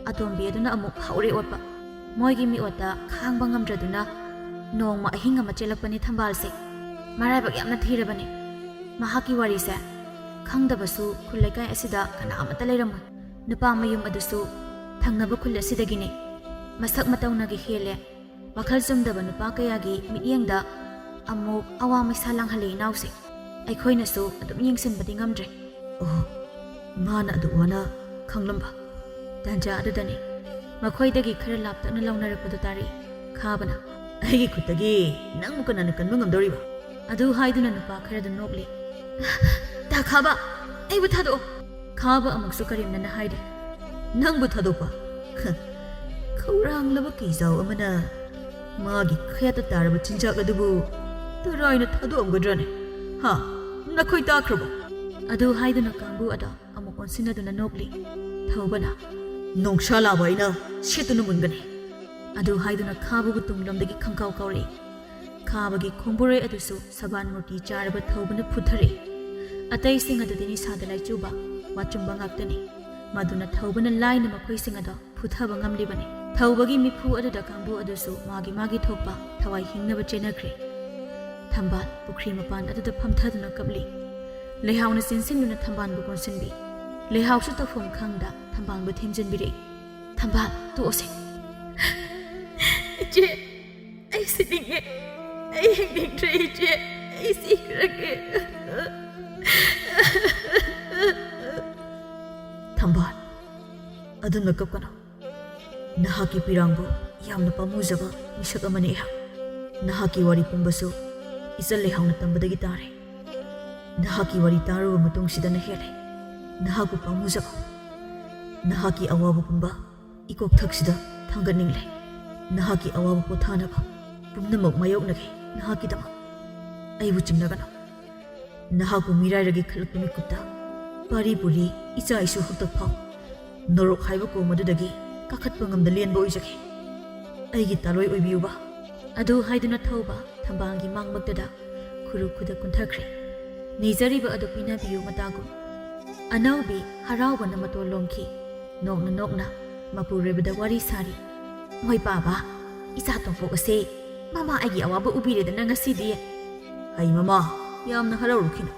[SPEAKER 1] ꯑꯇꯣꯝꯕꯤ ꯑꯗꯨꯅ ꯑꯃꯨꯛ ꯍꯧꯔꯦ ꯑꯣꯠꯄ. ꯃꯣꯏꯒꯤ ꯃꯤꯑꯣꯠꯇ ꯈꯥꯡꯕ ꯉꯝꯗ꯭ꯔꯗꯨꯅ ꯅꯣꯡꯃ ꯑꯍꯤꯡ ꯑꯃ ꯆꯦꯜꯂꯛꯄꯅꯤ ꯊꯝꯕꯥꯜꯁꯦ. ꯃꯔꯥꯏꯕꯛ ꯌꯥꯝꯅ ꯊꯤꯔꯕꯅꯤ. ꯃꯍꯥꯛꯀꯤ ꯋꯥꯔꯤꯁꯦ ꯈꯪꯗꯕꯁꯨ ꯈꯨꯜ ꯂꯩꯀꯥꯏ ꯑꯁꯤꯗ ꯀꯅꯥ ꯑꯃꯠꯇ ꯂꯩꯔꯝꯃꯣꯏ. ꯅꯨꯄꯥ ꯃꯌꯨꯝ ꯑꯗꯨꯁꯨ ꯊꯪꯅꯕ ꯈꯨꯜ ꯑꯁꯤꯗꯒꯤꯅꯤ. ꯃꯁꯛ ꯃꯇꯧꯅꯒꯤ ꯍꯦꯜꯂꯦ. ꯋꯥꯈꯜ ꯆꯨꯝꯗꯕ ꯅꯨꯄꯥ ꯀꯌꯥꯒꯤ ꯃꯤꯠꯌꯦꯡꯗ ꯑꯃꯨꯛ ꯑꯋꯥ ꯃꯩꯁꯥ ꯂꯥꯡꯍꯜꯂꯦ ꯏꯅꯥꯎꯁꯦ. ꯑꯩꯈꯣꯏꯅꯁꯨ ꯑꯗꯨꯝ ꯌꯦꯡꯁꯤꯟꯕꯗꯤ ꯉꯝꯗ꯭ꯔꯦ.
[SPEAKER 2] ꯑꯣ, ꯃꯥꯅ ꯑꯗꯨ ꯋꯥꯅ ꯈꯪꯂꯝꯕ?
[SPEAKER 1] ꯇꯥꯟꯖꯥ ꯑꯗꯨꯗꯅꯤ ꯃꯈꯣꯏꯗꯒꯤ ꯈꯔ ꯂꯥꯞꯇꯛꯅ ꯂꯧꯅꯔꯛꯄꯗꯨ ꯇꯥꯔꯛꯏ. ꯈꯥꯕꯅ,
[SPEAKER 2] ꯑꯩꯒꯤ ꯈꯨꯠꯇꯒꯤ ꯅꯪꯕꯨ ꯀꯅꯥꯅ ꯀꯟꯕ ꯉꯝꯗꯧꯔꯤꯕ?
[SPEAKER 1] ꯑꯗꯨ ꯍꯥꯏꯗꯨꯅ ꯅꯨꯄꯥ ꯈꯔꯗ ꯅꯣꯛꯂꯤ. ꯇꯥ ꯈꯥꯕ, ꯑꯩꯕꯨ ꯊꯥꯗꯣꯛꯑꯣ. ꯈꯥꯕ ꯑꯃꯨꯛꯁꯨ ꯀꯔꯦꯝꯅꯅ ꯍꯥꯏꯔꯤ.
[SPEAKER 2] ꯅꯪꯕꯨ ꯊꯥꯗꯣꯛꯄ? ꯈꯧꯔꯥꯡꯂꯕ ꯀꯩꯖꯥꯎ ꯑꯃꯅ ꯃꯥꯒꯤ ꯈꯌꯥꯠꯇ ꯇꯥꯔꯕ ꯆꯤꯟꯖꯥꯛ ꯑꯗꯨꯕꯨ ꯇꯔꯥꯏꯅ ꯊꯥꯗꯣꯛꯑꯝꯒꯗ꯭ꯔꯅꯦ? ꯍꯥ, ꯅꯈꯣꯏ ꯇꯥꯈ꯭ꯔꯕꯣ?
[SPEAKER 1] ꯑꯗꯨ ꯍꯥꯏꯗꯨꯅ ꯀꯥꯡꯕꯨ ꯑꯗꯣ ꯑꯃꯨꯛ ꯑꯣꯟꯁꯤꯟꯅꯗꯨꯅ ꯅꯣꯛꯂꯤ. ꯊꯧꯕꯅ,
[SPEAKER 2] ꯅꯣꯡꯁꯥ ꯂꯥꯕ ꯑꯩꯅ ꯁꯦꯠꯇꯨꯅ ꯃꯨꯟꯒꯅꯤ.
[SPEAKER 1] ꯑꯗꯨ ꯍꯥꯏꯗꯨꯅ ꯈꯥꯕꯕꯨ ꯇꯨꯡꯂꯣꯝꯗꯒꯤ ꯈꯪꯀꯥꯎ ꯀꯥꯎꯔꯛꯏ. ꯈꯥꯕꯒꯤ ꯈꯣꯡꯕꯨꯔꯩ ꯑꯗꯨꯁꯨ ꯁꯕꯥꯟ ꯃꯨꯔꯇꯤ ꯆꯥꯔꯕ ꯊꯧꯕꯅ ꯐꯨꯊꯔꯛꯏ. ꯑꯇꯩꯁꯤꯡ ꯑꯗꯨꯗꯤ ꯅꯤꯁꯥꯗ ꯂꯥꯏꯆꯨꯕ, ꯋꯥꯆꯨꯝꯕ ꯉꯥꯛꯇꯅꯤ. ꯃꯗꯨꯅ ꯊꯧꯕꯅ ꯂꯥꯏꯅ ꯃꯈꯣꯏꯁꯤꯡ ꯑꯗꯣ ꯐꯨꯊꯕ ꯉꯝꯂꯤꯕꯅꯤ. ꯊꯧꯕꯒꯤ ꯃꯤꯐꯨ ꯑꯗꯨꯗ ꯀꯥꯡꯕꯨ ꯑꯗꯨꯁꯨ ꯃꯥꯒꯤ ꯊꯣꯛꯄ ꯊꯋꯥꯏ ꯍꯤꯡꯅꯕ ꯆꯦꯟꯅꯈ꯭ꯔꯦ. ꯊꯝꯕꯥꯜ ꯄꯨꯈ꯭ꯔꯤ ꯃꯄꯥꯟ ꯑꯗꯨꯗ ꯐꯝꯊꯗꯨꯅ ꯀꯞꯂꯤ. ꯂꯩꯍꯥꯎꯅ ꯆꯦꯟꯁꯤꯟꯗꯨꯅ ꯊꯝꯕꯥꯜꯕꯨ ꯀꯣꯟꯁꯤꯟꯕꯤ. ꯂꯩꯍꯥꯎꯁꯨ ꯇꯧꯐꯝ ꯈꯪꯗ ꯊꯝꯕꯥꯜꯕꯨ ꯊꯦꯝꯖꯤꯟꯕꯤꯔꯛꯏ. ꯊꯝꯕꯥꯜ, ꯇꯣꯛꯑꯁꯦ.
[SPEAKER 3] ꯏꯆꯦ, ꯑꯩ
[SPEAKER 1] सिनिंगे आई हिंगनिंग्रे इचे आई सिखरगे
[SPEAKER 2] ꯊꯝꯕꯥꯜ ꯑꯗꯨꯝꯅ ꯀꯞꯀꯅꯨ ꯅꯍꯥꯛꯀꯤ ꯄꯤꯔꯥꯡꯕꯨ ꯌꯥꯝꯅ ꯄꯥꯝꯃꯨꯖꯕ ꯃꯤꯁꯛ ꯑꯃꯅꯤ ꯑꯩꯍꯥꯛ ꯅꯍꯥꯛꯀꯤ ꯋꯥꯔꯤ ꯄꯨꯝꯕꯁꯨ ꯏꯆꯜ ꯂꯩꯍꯥꯎꯅ ꯇꯝꯕꯗꯒꯤ ꯇꯥꯔꯦ ꯅꯍꯥꯛꯀꯤ ꯋꯥꯔꯤ ꯇꯥꯔꯨꯕ ꯃꯇꯨꯡꯁꯤꯗꯅ ꯍꯦꯜꯂꯦ ꯅꯍꯥꯛꯄꯨ ꯄꯥꯝꯃꯨꯖꯕ ꯅꯍꯥꯛꯀꯤ ꯑꯋꯥꯕ ꯄꯨꯝꯕ ꯏꯀꯣꯛꯊꯛꯁꯤꯗ ꯊꯥꯡꯒꯠꯅꯤꯡꯂꯦ ꯅꯍꯥꯛꯀꯤ ꯑꯋꯥꯕ ꯄꯣꯊꯥꯅꯕ ꯄꯨꯝꯅꯃꯛ ꯃꯥꯌꯣꯛꯅꯒꯦ ꯅꯍꯥꯛꯀꯤꯗꯃꯛ ꯑꯩꯕꯨ ꯆꯤꯡꯅꯒꯅꯨ ꯅꯍꯥꯛꯄꯨ ꯃꯤꯔꯥꯏꯔꯒꯦ ꯈꯜꯂꯛꯄ ꯃꯤꯀꯨꯞꯇ ꯄꯥꯔꯤ ꯄꯨꯔꯤ ꯏꯆꯥ ꯏꯁꯨ ꯍꯛꯇꯛ ꯐꯥꯎ ꯅꯣꯔꯣꯛ ꯍꯥꯏꯕ ꯀꯣꯝ ꯑꯗꯨꯗꯒꯤ ꯀꯥꯈꯠꯄ ꯉꯝꯗ ꯂꯦꯟꯕ ꯑꯣꯏꯖꯒꯦ ꯑꯩꯒꯤ ꯇꯥꯂꯣꯏ ꯑꯣꯏꯕꯤꯌꯨꯕ
[SPEAKER 1] ꯑꯗꯨ ꯍꯥꯏꯗꯨꯅ ꯊꯧꯕ ꯊꯝꯕꯥꯜꯒꯤ ꯃꯥꯡꯃꯛꯇꯗ ꯈꯨꯔꯨ ꯈꯨꯗ ꯀꯨꯟꯊꯈ꯭ꯔꯦ ꯅꯤꯖꯔꯤꯕ ꯑꯗꯨ ꯄꯤꯅꯕꯤꯌꯨ ꯃꯇꯥꯒꯨꯝ ꯑꯅꯧꯕꯤ ꯍꯔꯥꯎꯕꯅ ꯃꯇꯣꯟ ꯂꯣꯝꯈꯤ ꯅꯣꯛꯅ ꯅꯣꯛꯅ ꯃꯄꯨꯔꯣꯏꯕꯗ ꯋꯥꯔꯤ ꯁꯥꯔꯤ ꯃꯣꯏ ꯄꯥꯕ ꯏꯆꯥ ꯇꯣꯝꯄꯣꯛ ꯑꯁꯦ ꯃꯃꯥ ꯑꯩꯒꯤ ꯑꯋꯥꯕ ꯎꯕꯤꯔꯦꯗꯅ ꯉꯁꯤꯗꯤ
[SPEAKER 2] ꯍꯩ ꯃꯃꯥ ꯌꯥꯝꯅ ꯍꯔꯥꯎꯔꯨꯈꯤꯅꯨ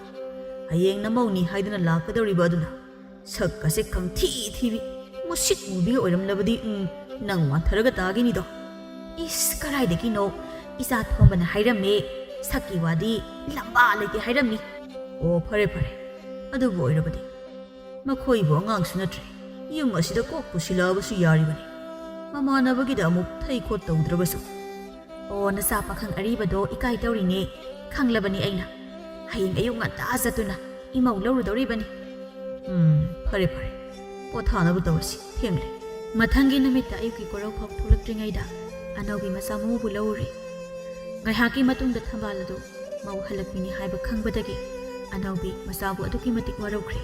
[SPEAKER 2] ꯍꯌꯦꯡ ꯅꯃꯧꯅꯤ ꯍꯥꯏꯗꯨꯅ ꯂꯥꯛꯀꯗꯧꯔꯤꯕ ꯑꯗꯨꯅ ꯁꯛ ꯑꯁꯦ ꯈꯪꯊꯤ ꯊꯤꯕꯤ ꯃꯨꯁꯤꯠ ꯃꯨꯕꯤꯒ ꯑꯣꯏꯔꯝꯂꯕꯗꯤ ꯅꯪ ꯋꯥꯟꯊꯔꯒ ꯇꯥꯒꯤꯅꯤꯗꯣ
[SPEAKER 1] ꯏꯁ ꯀꯔꯥꯏꯗꯒꯤꯅꯣ ꯏꯆꯥ ꯊꯣꯝꯕꯅ ꯍꯥꯏꯔꯝꯃꯦ ꯁꯛꯀꯤ ꯋꯥꯗꯤ ꯂꯝꯕꯥ ꯂꯩꯇꯦ ꯍꯥꯏꯔꯝꯃꯤ
[SPEAKER 2] ꯑꯣ ꯐꯔꯦ ꯐꯔꯦ ꯑꯗꯨꯕꯨ ꯑꯣꯏꯔꯕꯗꯤ ꯃꯈꯣꯏꯕꯨ ꯑꯉꯥꯡꯁꯨ ꯅꯠꯇ꯭ꯔꯦ ꯌꯨꯝ ꯑꯁꯤꯗ ꯀꯣꯛ ꯄꯨꯁꯤꯜꯂꯛꯑꯕꯁꯨ ꯌꯥꯔꯤꯕꯅꯤ ꯃꯃꯥꯟꯅꯕꯒꯤꯗ ꯑꯃꯨꯛ ꯊꯩꯈꯣꯠ ꯇꯧꯗ꯭ꯔꯕꯁꯨ
[SPEAKER 1] ꯑꯣ ꯅꯆꯥ ꯄꯥꯈꯪ ꯑꯔꯤꯕꯗꯣ ꯏꯀꯥꯏ ꯇꯧꯔꯤꯅꯦ ꯈꯪꯂꯕꯅꯤ ꯑꯩꯅ ꯍꯌꯦꯡ ꯑꯌꯨꯛ ꯉꯟꯇꯥ ꯆꯠꯇꯨꯅ ꯏꯃꯧ ꯂꯧꯔꯨꯗꯧꯔꯤꯕꯅꯤ
[SPEAKER 2] ꯐꯔꯦ ꯐꯔꯦ ꯄꯣꯊꯥꯅꯕ ꯇꯧꯔꯁꯤ ꯊꯦꯡꯂꯦ
[SPEAKER 1] ꯃꯊꯪꯒꯤ ꯅꯨꯃꯤꯠꯇ ꯑꯌꯨꯛꯀꯤ ꯀꯣꯔꯧꯐꯥꯎ ꯊꯣꯛꯂꯛꯇ꯭ꯔꯤꯉꯩꯗ ꯑꯅꯧꯕꯤ ꯃꯆꯥ ꯃꯎꯕꯨ ꯂꯧꯔꯨꯔꯦ ꯉꯥꯏꯍꯥꯛꯀꯤ ꯃꯇꯨꯡꯗ ꯊꯝꯕꯥꯜ ꯑꯗꯨ ꯃꯧ ꯍꯜꯂꯛꯄꯤꯅꯤ ꯍꯥꯏꯕ ꯈꯪꯕꯗꯒꯤ ꯑꯅꯧꯕꯤ ꯃꯆꯥꯕꯨ ꯑꯗꯨꯛꯀꯤ ꯃꯇꯤꯛ ꯋꯥꯔꯧꯈ꯭ꯔꯦ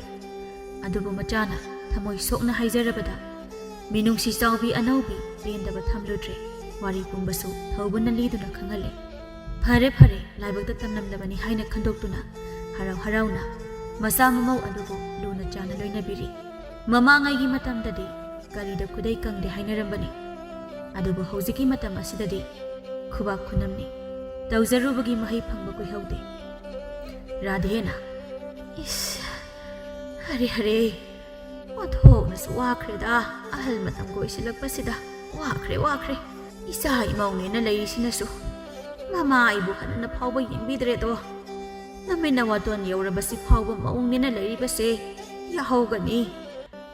[SPEAKER 1] ꯑꯗꯨꯕꯨ ꯃꯆꯥꯅ ꯊꯃꯣꯏ ꯁꯣꯛꯅ ꯍꯥꯏꯖꯔꯕꯗ ꯃꯤꯅꯨꯡꯁꯤ ꯆꯥꯎꯕꯤ ꯑꯅꯧꯕꯤ ꯄꯦꯟꯗꯕ ꯊꯝꯂꯨꯗ꯭ꯔꯦ ꯋꯥꯔꯤ ꯄꯨꯝꯕꯁꯨ ꯊꯧꯕꯅ ꯂꯤꯗꯨꯅ ꯈꯪꯍꯜꯂꯦ ꯐꯔꯦ ꯐꯔꯦ ꯂꯥꯏꯕꯛꯇ ꯇꯝꯂꯝꯂꯕꯅꯤ ꯍꯥꯏꯅ ꯈꯟꯗꯣꯛꯇꯨꯅ ꯍꯔꯥꯎ ꯍꯔꯥꯎꯅ ꯃꯆꯥ ꯃꯃꯧ ꯑꯗꯨꯕꯨ ꯂꯨꯅ ꯆꯥꯅ ꯂꯣꯏꯅꯕꯤꯔꯤ ꯃꯃꯥꯡꯉꯩꯒꯤ ꯃꯇꯝꯗꯗꯤ ꯀꯔꯤꯗ ꯈꯨꯗꯩ ꯀꯪꯗꯦ ꯍꯥꯏꯅꯔꯝꯕꯅꯤ ꯑꯗꯨꯕꯨ ꯍꯧꯖꯤꯛꯀꯤ ꯃꯇꯝ ꯑꯁꯤꯗꯗꯤ ꯈꯨꯕꯥꯛ ꯈꯨꯅꯝꯅꯤ ꯇꯧꯖꯔꯨꯕꯒꯤ ꯃꯍꯩ ꯐꯪꯕ ꯀꯨꯏꯍꯧꯗꯦ ꯔꯥꯙꯦꯅ ꯏꯁ ꯍꯔꯦ ꯍꯔꯦ ꯑꯣꯟꯊꯣꯛꯅꯁꯨ ꯋꯥꯈ꯭ꯔꯦꯗ ꯑꯍꯜ ꯃꯇꯝꯒ ꯑꯣꯏꯁꯤꯜꯂꯛꯄꯁꯤꯗ ꯋꯥꯈ꯭ꯔꯦ ꯏꯆꯥ ꯏꯃꯧꯅꯦꯅ ꯂꯩꯔꯤꯁꯤꯅꯁꯨ ꯃꯃꯥ ꯑꯩꯕꯨ ꯍꯟꯅ ꯐꯥꯎꯕ ꯌꯦꯡꯕꯤꯗ꯭ꯔꯦꯗꯣ ꯅꯃꯤꯠꯅ ꯋꯥꯇꯣꯟ ꯌꯧꯔꯕꯁꯤ ꯐꯥꯎꯕ ꯃꯑꯣꯡꯅꯦꯅ ꯂꯩꯔꯤꯕꯁꯦ ꯌꯥꯍꯧꯒꯅꯤ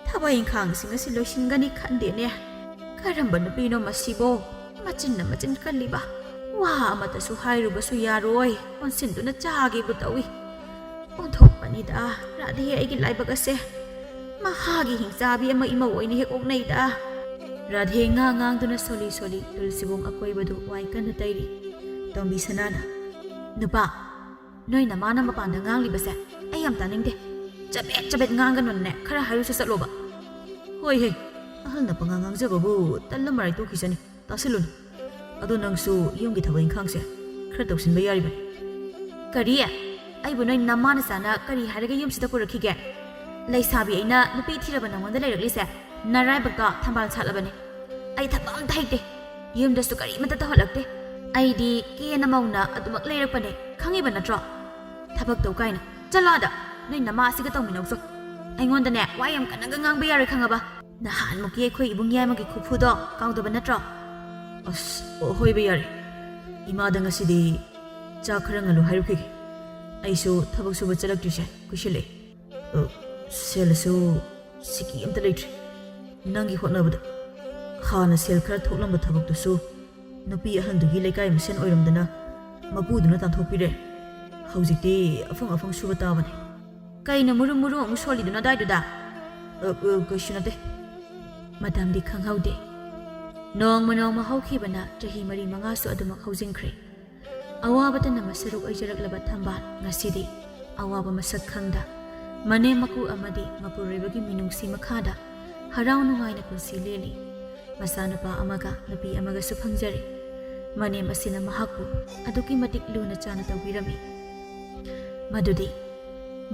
[SPEAKER 1] ꯊꯕꯛ ꯏꯪꯈꯥꯡꯁꯤꯡ ꯑꯁꯤ ꯂꯣꯏꯁꯤꯟꯒꯅꯤ ꯈꯟꯗꯦꯅꯦ ꯀꯔꯝꯕ ꯅꯨꯄꯤꯅꯣ ꯃꯁꯤꯕꯣ ꯃꯆꯤꯟꯅ ꯃꯆꯤꯟ ꯀꯜꯂꯤꯕ ꯋꯥ ꯑꯃꯇꯁꯨ ꯍꯥꯏꯔꯨꯕꯁꯨ ꯌꯥꯔꯣꯏ ꯑꯣꯟꯁꯤꯟꯗꯨꯅ ꯆꯥꯒꯦꯕꯨ ꯇꯧꯏ ꯑꯣꯟꯊꯣꯛꯄꯅꯤꯗ ꯔꯥꯙꯦ ꯑꯩꯒꯤ ꯂꯥꯏꯕꯛ ꯑꯁꯦ ꯃꯍꯥꯒꯤ ꯍꯤꯡꯆꯥꯕꯤ ꯑꯃ ꯏꯃꯧ ꯑꯣꯏꯅ ꯍꯦꯛ ꯑꯣꯛꯅꯩꯗ ꯔꯥꯙꯦ ꯉꯥꯡꯗꯨꯅ ꯁꯣꯂꯤ ꯁꯣꯂꯤ ꯇꯨꯜꯁꯤꯕꯣꯡ ꯑꯀꯣꯏꯕꯗꯨ ꯋꯥꯏ ꯀꯟꯅ ꯇꯩꯔꯤ ꯇꯣꯝꯕꯤ ꯁꯅꯥꯅ ꯅꯨꯄꯥ ꯅꯣꯏ ꯅꯃꯥꯅ ꯃꯄꯥꯟꯗ ꯉꯥꯡꯂꯤꯕꯁꯦ ꯑꯩ ꯌꯥꯝ ꯇꯥꯅꯤꯡꯗꯦ ꯆꯕꯦꯠ ꯆꯕꯦꯠ ꯉꯥꯡꯒꯅꯨꯅꯦ ꯈꯔ ꯍꯥꯏꯔꯨꯁꯨ ꯆꯠꯂꯣꯕ ꯍꯣꯏ ꯍꯦ ꯑꯍꯜꯅ ꯄꯉꯥꯡ ꯉꯥꯡꯖꯕꯕꯨ ꯇꯜꯂ ꯃꯔꯥꯏ ꯇꯣꯛꯈꯤꯁꯅꯤ ꯇꯥꯁꯤꯜꯂꯨꯅꯨ ꯑꯗꯣ ꯅꯪꯁꯨ ꯌꯨꯝꯒꯤ ꯊꯕꯛ ꯏꯪꯈꯥꯡꯁꯦ ꯈꯔ ꯇꯧꯁꯤꯟꯕ ꯌꯥꯔꯤꯕꯅꯤ ꯀꯔꯤ ꯑꯩꯕꯨ ꯅꯣꯏ ꯅꯃꯥꯅ ꯆꯥꯅ ꯀꯔꯤ ꯍꯥꯏꯔꯒ ꯌꯨꯝꯁꯤꯗ ꯄꯨꯔꯛꯈꯤꯒꯦ ꯂꯩꯁꯥꯕꯤ ꯑꯩꯅ ꯅꯨꯄꯤ ꯊꯤꯔꯕ ꯅꯉꯣꯟꯗ ꯂꯩꯔꯛꯂꯤꯁꯦ ꯅꯔꯥꯏꯕꯛꯇ ꯊꯝꯕꯥꯜ ꯁꯥꯠꯂꯕꯅꯤ ꯑꯩ ꯊꯕꯛ ꯑꯝꯇ ꯍꯩꯇꯦ ꯌꯨꯝꯗꯁꯨ ꯀꯔꯤꯃꯇ ꯇꯧꯍꯜꯂꯛꯇꯦ ꯑꯩꯗꯤ ꯀꯦꯅ ꯃꯧꯅ ꯑꯗꯨꯃꯛ ꯂꯩꯔꯛꯄꯅꯦ ꯈꯪꯉꯤꯕ ꯅꯠꯇ꯭ꯔꯣ ꯊꯕꯛ ꯇꯧ ꯀꯥꯏꯅ ꯆꯠꯂꯣꯗ ꯅꯣꯏ ꯅꯃꯥ ꯑꯁꯤꯒ ꯇꯧꯃꯤꯟꯅꯧꯁꯨ ꯑꯩꯉꯣꯟꯗꯅꯦ ꯋꯥ ꯌꯥꯝ ꯀꯟꯅꯒ ꯉꯥꯡꯕ ꯌꯥꯔꯣꯏ ꯈꯪꯉꯕ ꯅꯍꯥꯟꯃꯨꯛꯀꯤ ꯑꯩꯈꯣꯏ ꯏꯕꯨꯡ ꯌꯥꯏꯃꯒꯤ ꯈꯨꯐꯨꯗꯣ ꯀꯥꯎꯗꯕ ꯅꯠꯇ꯭ꯔꯣ
[SPEAKER 2] ꯑꯁ ꯍꯣꯏꯕ ꯌꯥꯔꯦ ꯏꯃꯥꯗ ꯉꯁꯤꯗꯤ ꯆꯥꯛ ꯈꯔ ꯉꯜꯂꯨ ꯍꯥꯏꯔꯨꯈꯤꯒꯦ ꯑꯩꯁꯨ ꯊꯕꯛ ꯁꯨꯕ ꯆꯠꯂꯛꯇ꯭ꯔꯤꯁꯦ ꯀꯨꯏꯁꯤꯜꯂꯛꯑꯦ ꯁꯦꯜꯁꯨ ꯁꯤꯀꯤ ꯑꯝꯇ ꯂꯩꯇ꯭ꯔꯤ ꯅꯪꯒꯤ ꯍꯣꯠꯅꯕꯗ ꯍꯥꯟꯅ ꯁꯦꯜ ꯈꯔ ꯊꯣꯛꯂꯝꯕ ꯊꯕꯛꯇꯨꯁꯨ ꯅꯨꯄꯤ ꯑꯍꯟꯗꯨꯒꯤ ꯂꯩꯀꯥꯏ ꯃꯁꯦꯟ ꯑꯣꯏꯔꯝꯗꯅ ꯃꯄꯨꯗꯨꯅ ꯇꯥꯟꯊꯣꯛꯄꯤꯔꯦ ꯍꯧꯖꯤꯛꯇꯤ ꯑꯐꯪ ꯑꯐꯪ ꯁꯨꯕ ꯇꯥꯕꯅꯤ
[SPEAKER 1] ꯀꯩꯅꯣ ꯃꯨꯔꯨꯝ ꯃꯨꯔꯨꯝ ꯑꯃꯨꯛ ꯁꯣꯜꯂꯤꯗꯨꯅ ꯑꯗꯥꯏꯗꯨꯗ
[SPEAKER 2] ꯀꯩꯁꯨ ꯅꯠꯇꯦ
[SPEAKER 1] ꯃꯇꯝꯗꯤ ꯈꯪꯍꯧꯗꯦ ꯅꯣꯡꯃ ꯅꯣꯡꯃ ꯍꯧꯈꯤꯕꯅ ꯆꯍꯤ 4-5ꯁꯨ ꯑꯗꯨꯃꯛ ꯍꯧꯖꯤꯟꯈ꯭ꯔꯦ ꯑꯋꯥꯕꯗ ꯅꯝꯃ ꯁꯔꯨꯛ ꯑꯣꯏꯖꯔꯛꯂꯕ ꯊꯝꯕꯥꯜ ꯉꯁꯤꯗꯤ ꯑꯋꯥꯕ ꯃꯁꯛ ꯈꯪꯗ ꯃꯅꯦꯝ ꯃꯀꯨ ꯑꯃꯗꯤ ꯃꯄꯨꯔꯣꯏꯕꯒꯤ ꯃꯤꯅꯨꯡꯁꯤ ꯃꯈꯥꯗ ꯍꯔꯥꯎ ꯅꯨꯡꯉꯥꯏꯅ ꯄꯨꯟꯁꯤ ꯂꯦꯜꯂꯤ ꯃꯆꯥꯅꯨꯄꯥ ꯑꯃꯒ ꯅꯨꯄꯤ ꯑꯃꯒꯁꯨ ꯐꯪꯖꯔꯦ ꯃꯅꯦꯝ ꯑꯁꯤꯅ ꯃꯍꯥꯛꯄꯨ ꯑꯗꯨꯛꯀꯤ ꯃꯇꯤꯛ ꯂꯨꯅ ꯆꯥꯅ ꯇꯧꯕꯤꯔꯝꯃꯤ ꯃꯗꯨꯗꯤ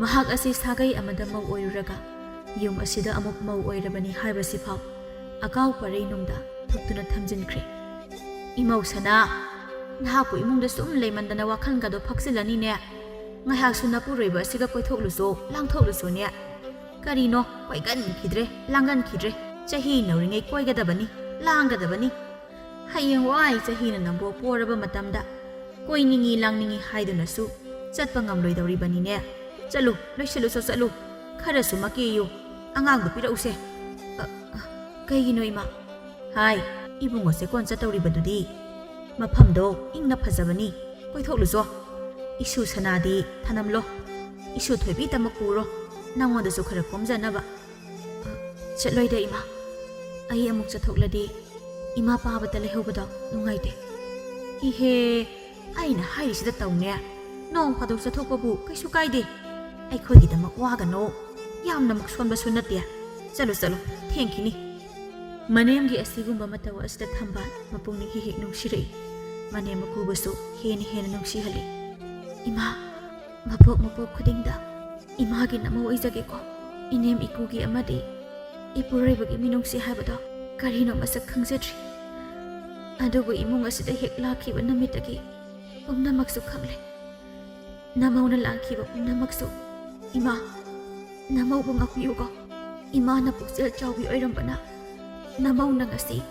[SPEAKER 1] ꯃꯍꯥꯛ ꯑꯁꯤ ꯁꯥꯒꯩ ꯑꯃꯗ ꯃꯧ ꯑꯣꯏꯔꯨꯔꯒ ꯌꯨꯝ ꯑꯁꯤꯗ ꯑꯃꯨꯛ ꯃꯧ ꯑꯣꯏꯔꯕꯅꯤ ꯍꯥꯏꯕꯁꯤꯐꯥꯎ ꯑꯀꯥꯎ ꯄꯔꯩꯅꯨꯡꯗ ꯊꯨꯞꯇꯨꯅ ꯊꯝꯖꯤꯟꯈ꯭ꯔꯦ ꯏꯃꯧ ꯁꯅꯥ ꯅꯍꯥꯛꯄꯨ ꯏꯃꯨꯡꯗ ꯁꯨꯝ ꯂꯩꯃꯟꯗꯅ ꯋꯥꯈꯜꯒꯗꯣ ꯐꯛꯆꯤꯜꯂꯅꯤꯅꯦ ꯉꯥꯏꯍꯥꯛꯁꯨ ꯅꯄꯨꯔꯣꯏꯕ ꯑꯁꯤꯒ ꯀꯣꯏꯊꯣꯛꯂꯨꯁꯨ ꯂꯥꯡꯊꯣꯛꯂꯨꯁꯨꯅꯦ ꯀꯔꯤꯅꯣ ꯀꯣꯏꯒꯟꯈꯤꯗ꯭ꯔꯦ ꯂꯥꯡꯒꯟꯈꯤꯗ꯭ꯔꯦ ꯆꯍꯤ ꯅꯧꯔꯤꯉꯩ ꯀꯣꯏꯒꯗꯕꯅꯤ ꯂꯥꯡꯒꯗꯕꯅꯤ ꯍꯌꯦꯡ ꯋꯥꯏ ꯆꯍꯤꯅ ꯅꯪꯕꯨ ꯄꯣꯔꯕ ꯃꯇꯝꯗ ꯀꯣꯏꯅꯤꯡꯉꯤ ꯂꯥꯡꯅꯤꯡꯉꯤ ꯍꯥꯏꯗꯨꯅꯁꯨ ꯆꯠꯄ ꯉꯝꯂꯣꯏꯗꯧꯔꯤꯕꯅꯤꯅꯦ ꯆꯠꯂꯨ ꯂꯣꯏꯁꯤꯜꯂꯨꯁꯨ ꯆꯠꯂꯨ ꯈꯔꯁꯨ ꯃꯀꯦꯌꯨ ꯑꯉꯥꯡꯗꯨ ꯄꯤꯔꯛꯎꯁꯦ ꯀꯩꯒꯤꯅꯣ ꯏꯃꯥ ꯍꯥꯏ 이bungo 세권 ꯆꯠꯇꯧꯔꯤꯕꯗꯨꯗꯤ ꯃꯐꯝꯗꯣ ꯏꯪꯅ ꯐꯖꯕꯅꯤ ꯀꯣꯏꯊꯣꯛꯂꯨꯁꯣ 이슈 사나디 타남로 이슈 퇴비 담아 꾸로 낭원데서 खरा 꼼자나바 ꯆꯠꯂꯣꯏꯗ 이마 ꯑꯩ ꯑꯃꯨꯛ ꯆꯠꯊꯣꯛꯂꯗꯤ 이마 빠ꯕꯗ ꯂꯩꯍꯧꯕꯗꯣ ꯅꯨꯡꯉꯥꯏꯇꯦ 이헤 ꯑꯩꯅ ꯍꯥꯏꯔꯤꯁꯤꯗ ꯇꯧꯅꯦ ꯅꯣꯡ ꯐꯥꯗꯣꯛ ꯆꯠꯊꯣꯛꯄꯕꯨ ꯀꯩꯁꯨ ꯀꯥꯏꯗꯦ ꯑꯩꯈꯣꯏꯒꯤꯗꯃꯛ ꯋꯥꯒꯅꯣ ꯌꯥꯝꯅꯃꯛ ꯁꯣꯟꯕꯁꯨ ꯅꯠꯇꯦ ꯆꯠꯂꯨ ꯆꯠꯂꯨ ꯊꯦꯡꯈꯤꯅꯤ ꯃꯅꯦꯝꯒꯤ ꯑꯁꯤꯒꯨꯝꯕ ꯃꯇꯧ ꯑꯁꯤꯗ ꯊꯝꯕꯥꯜ ꯃꯄꯨꯛꯅꯤꯡ ꯍꯦꯛ ꯍꯦꯛ ꯅꯨꯡꯁꯤꯔꯛꯏ ꯃꯅꯦꯝ ꯃꯀꯨꯕꯁꯨ ꯍꯦꯟꯅ ꯍꯦꯟꯅ ꯅꯨꯡꯁꯤꯍꯜꯂꯤ ꯏꯃꯥ ꯃꯄꯣꯛ ꯃꯄꯣꯛ ꯈꯨꯗꯤꯡꯗ ꯏꯃꯥꯒꯤ ꯅꯃꯧ ꯑꯣꯏꯖꯒꯦꯀꯣ ꯏꯅꯦꯝ ꯏꯀꯨꯒꯤ ꯑꯃꯗꯤ ꯏꯄꯨꯔꯣꯏꯕꯒꯤ ꯃꯤꯅꯨꯡꯁꯤ ꯍꯥꯏꯕꯗꯣ ꯀꯔꯤꯅꯣ ꯃꯁꯛ ꯈꯪꯖꯗ꯭ꯔꯤ ꯑꯗꯨꯕꯨ ꯏꯃꯨꯡ ꯑꯁꯤꯗ ꯍꯦꯛ ꯂꯥꯛꯈꯤꯕ ꯅꯨꯃꯤꯠꯇꯒꯤ ꯄꯨꯝꯅꯃꯛꯁꯨ ꯈꯪꯂꯦ ꯅꯃꯧꯅ ꯂꯥꯛꯈꯤꯕ ꯄꯨꯝꯅꯃꯛꯁꯨ ꯏꯃꯥ ꯅꯃꯧꯕꯨ ꯉꯥꯛꯄꯤꯌꯨꯀꯣ ꯏꯃꯥꯅ ꯄꯨꯛꯆꯦꯜ ꯆꯥꯎꯕꯤ ꯑꯣꯏꯔꯝꯕꯅ ꯅꯃꯧꯅ ꯉꯁꯤ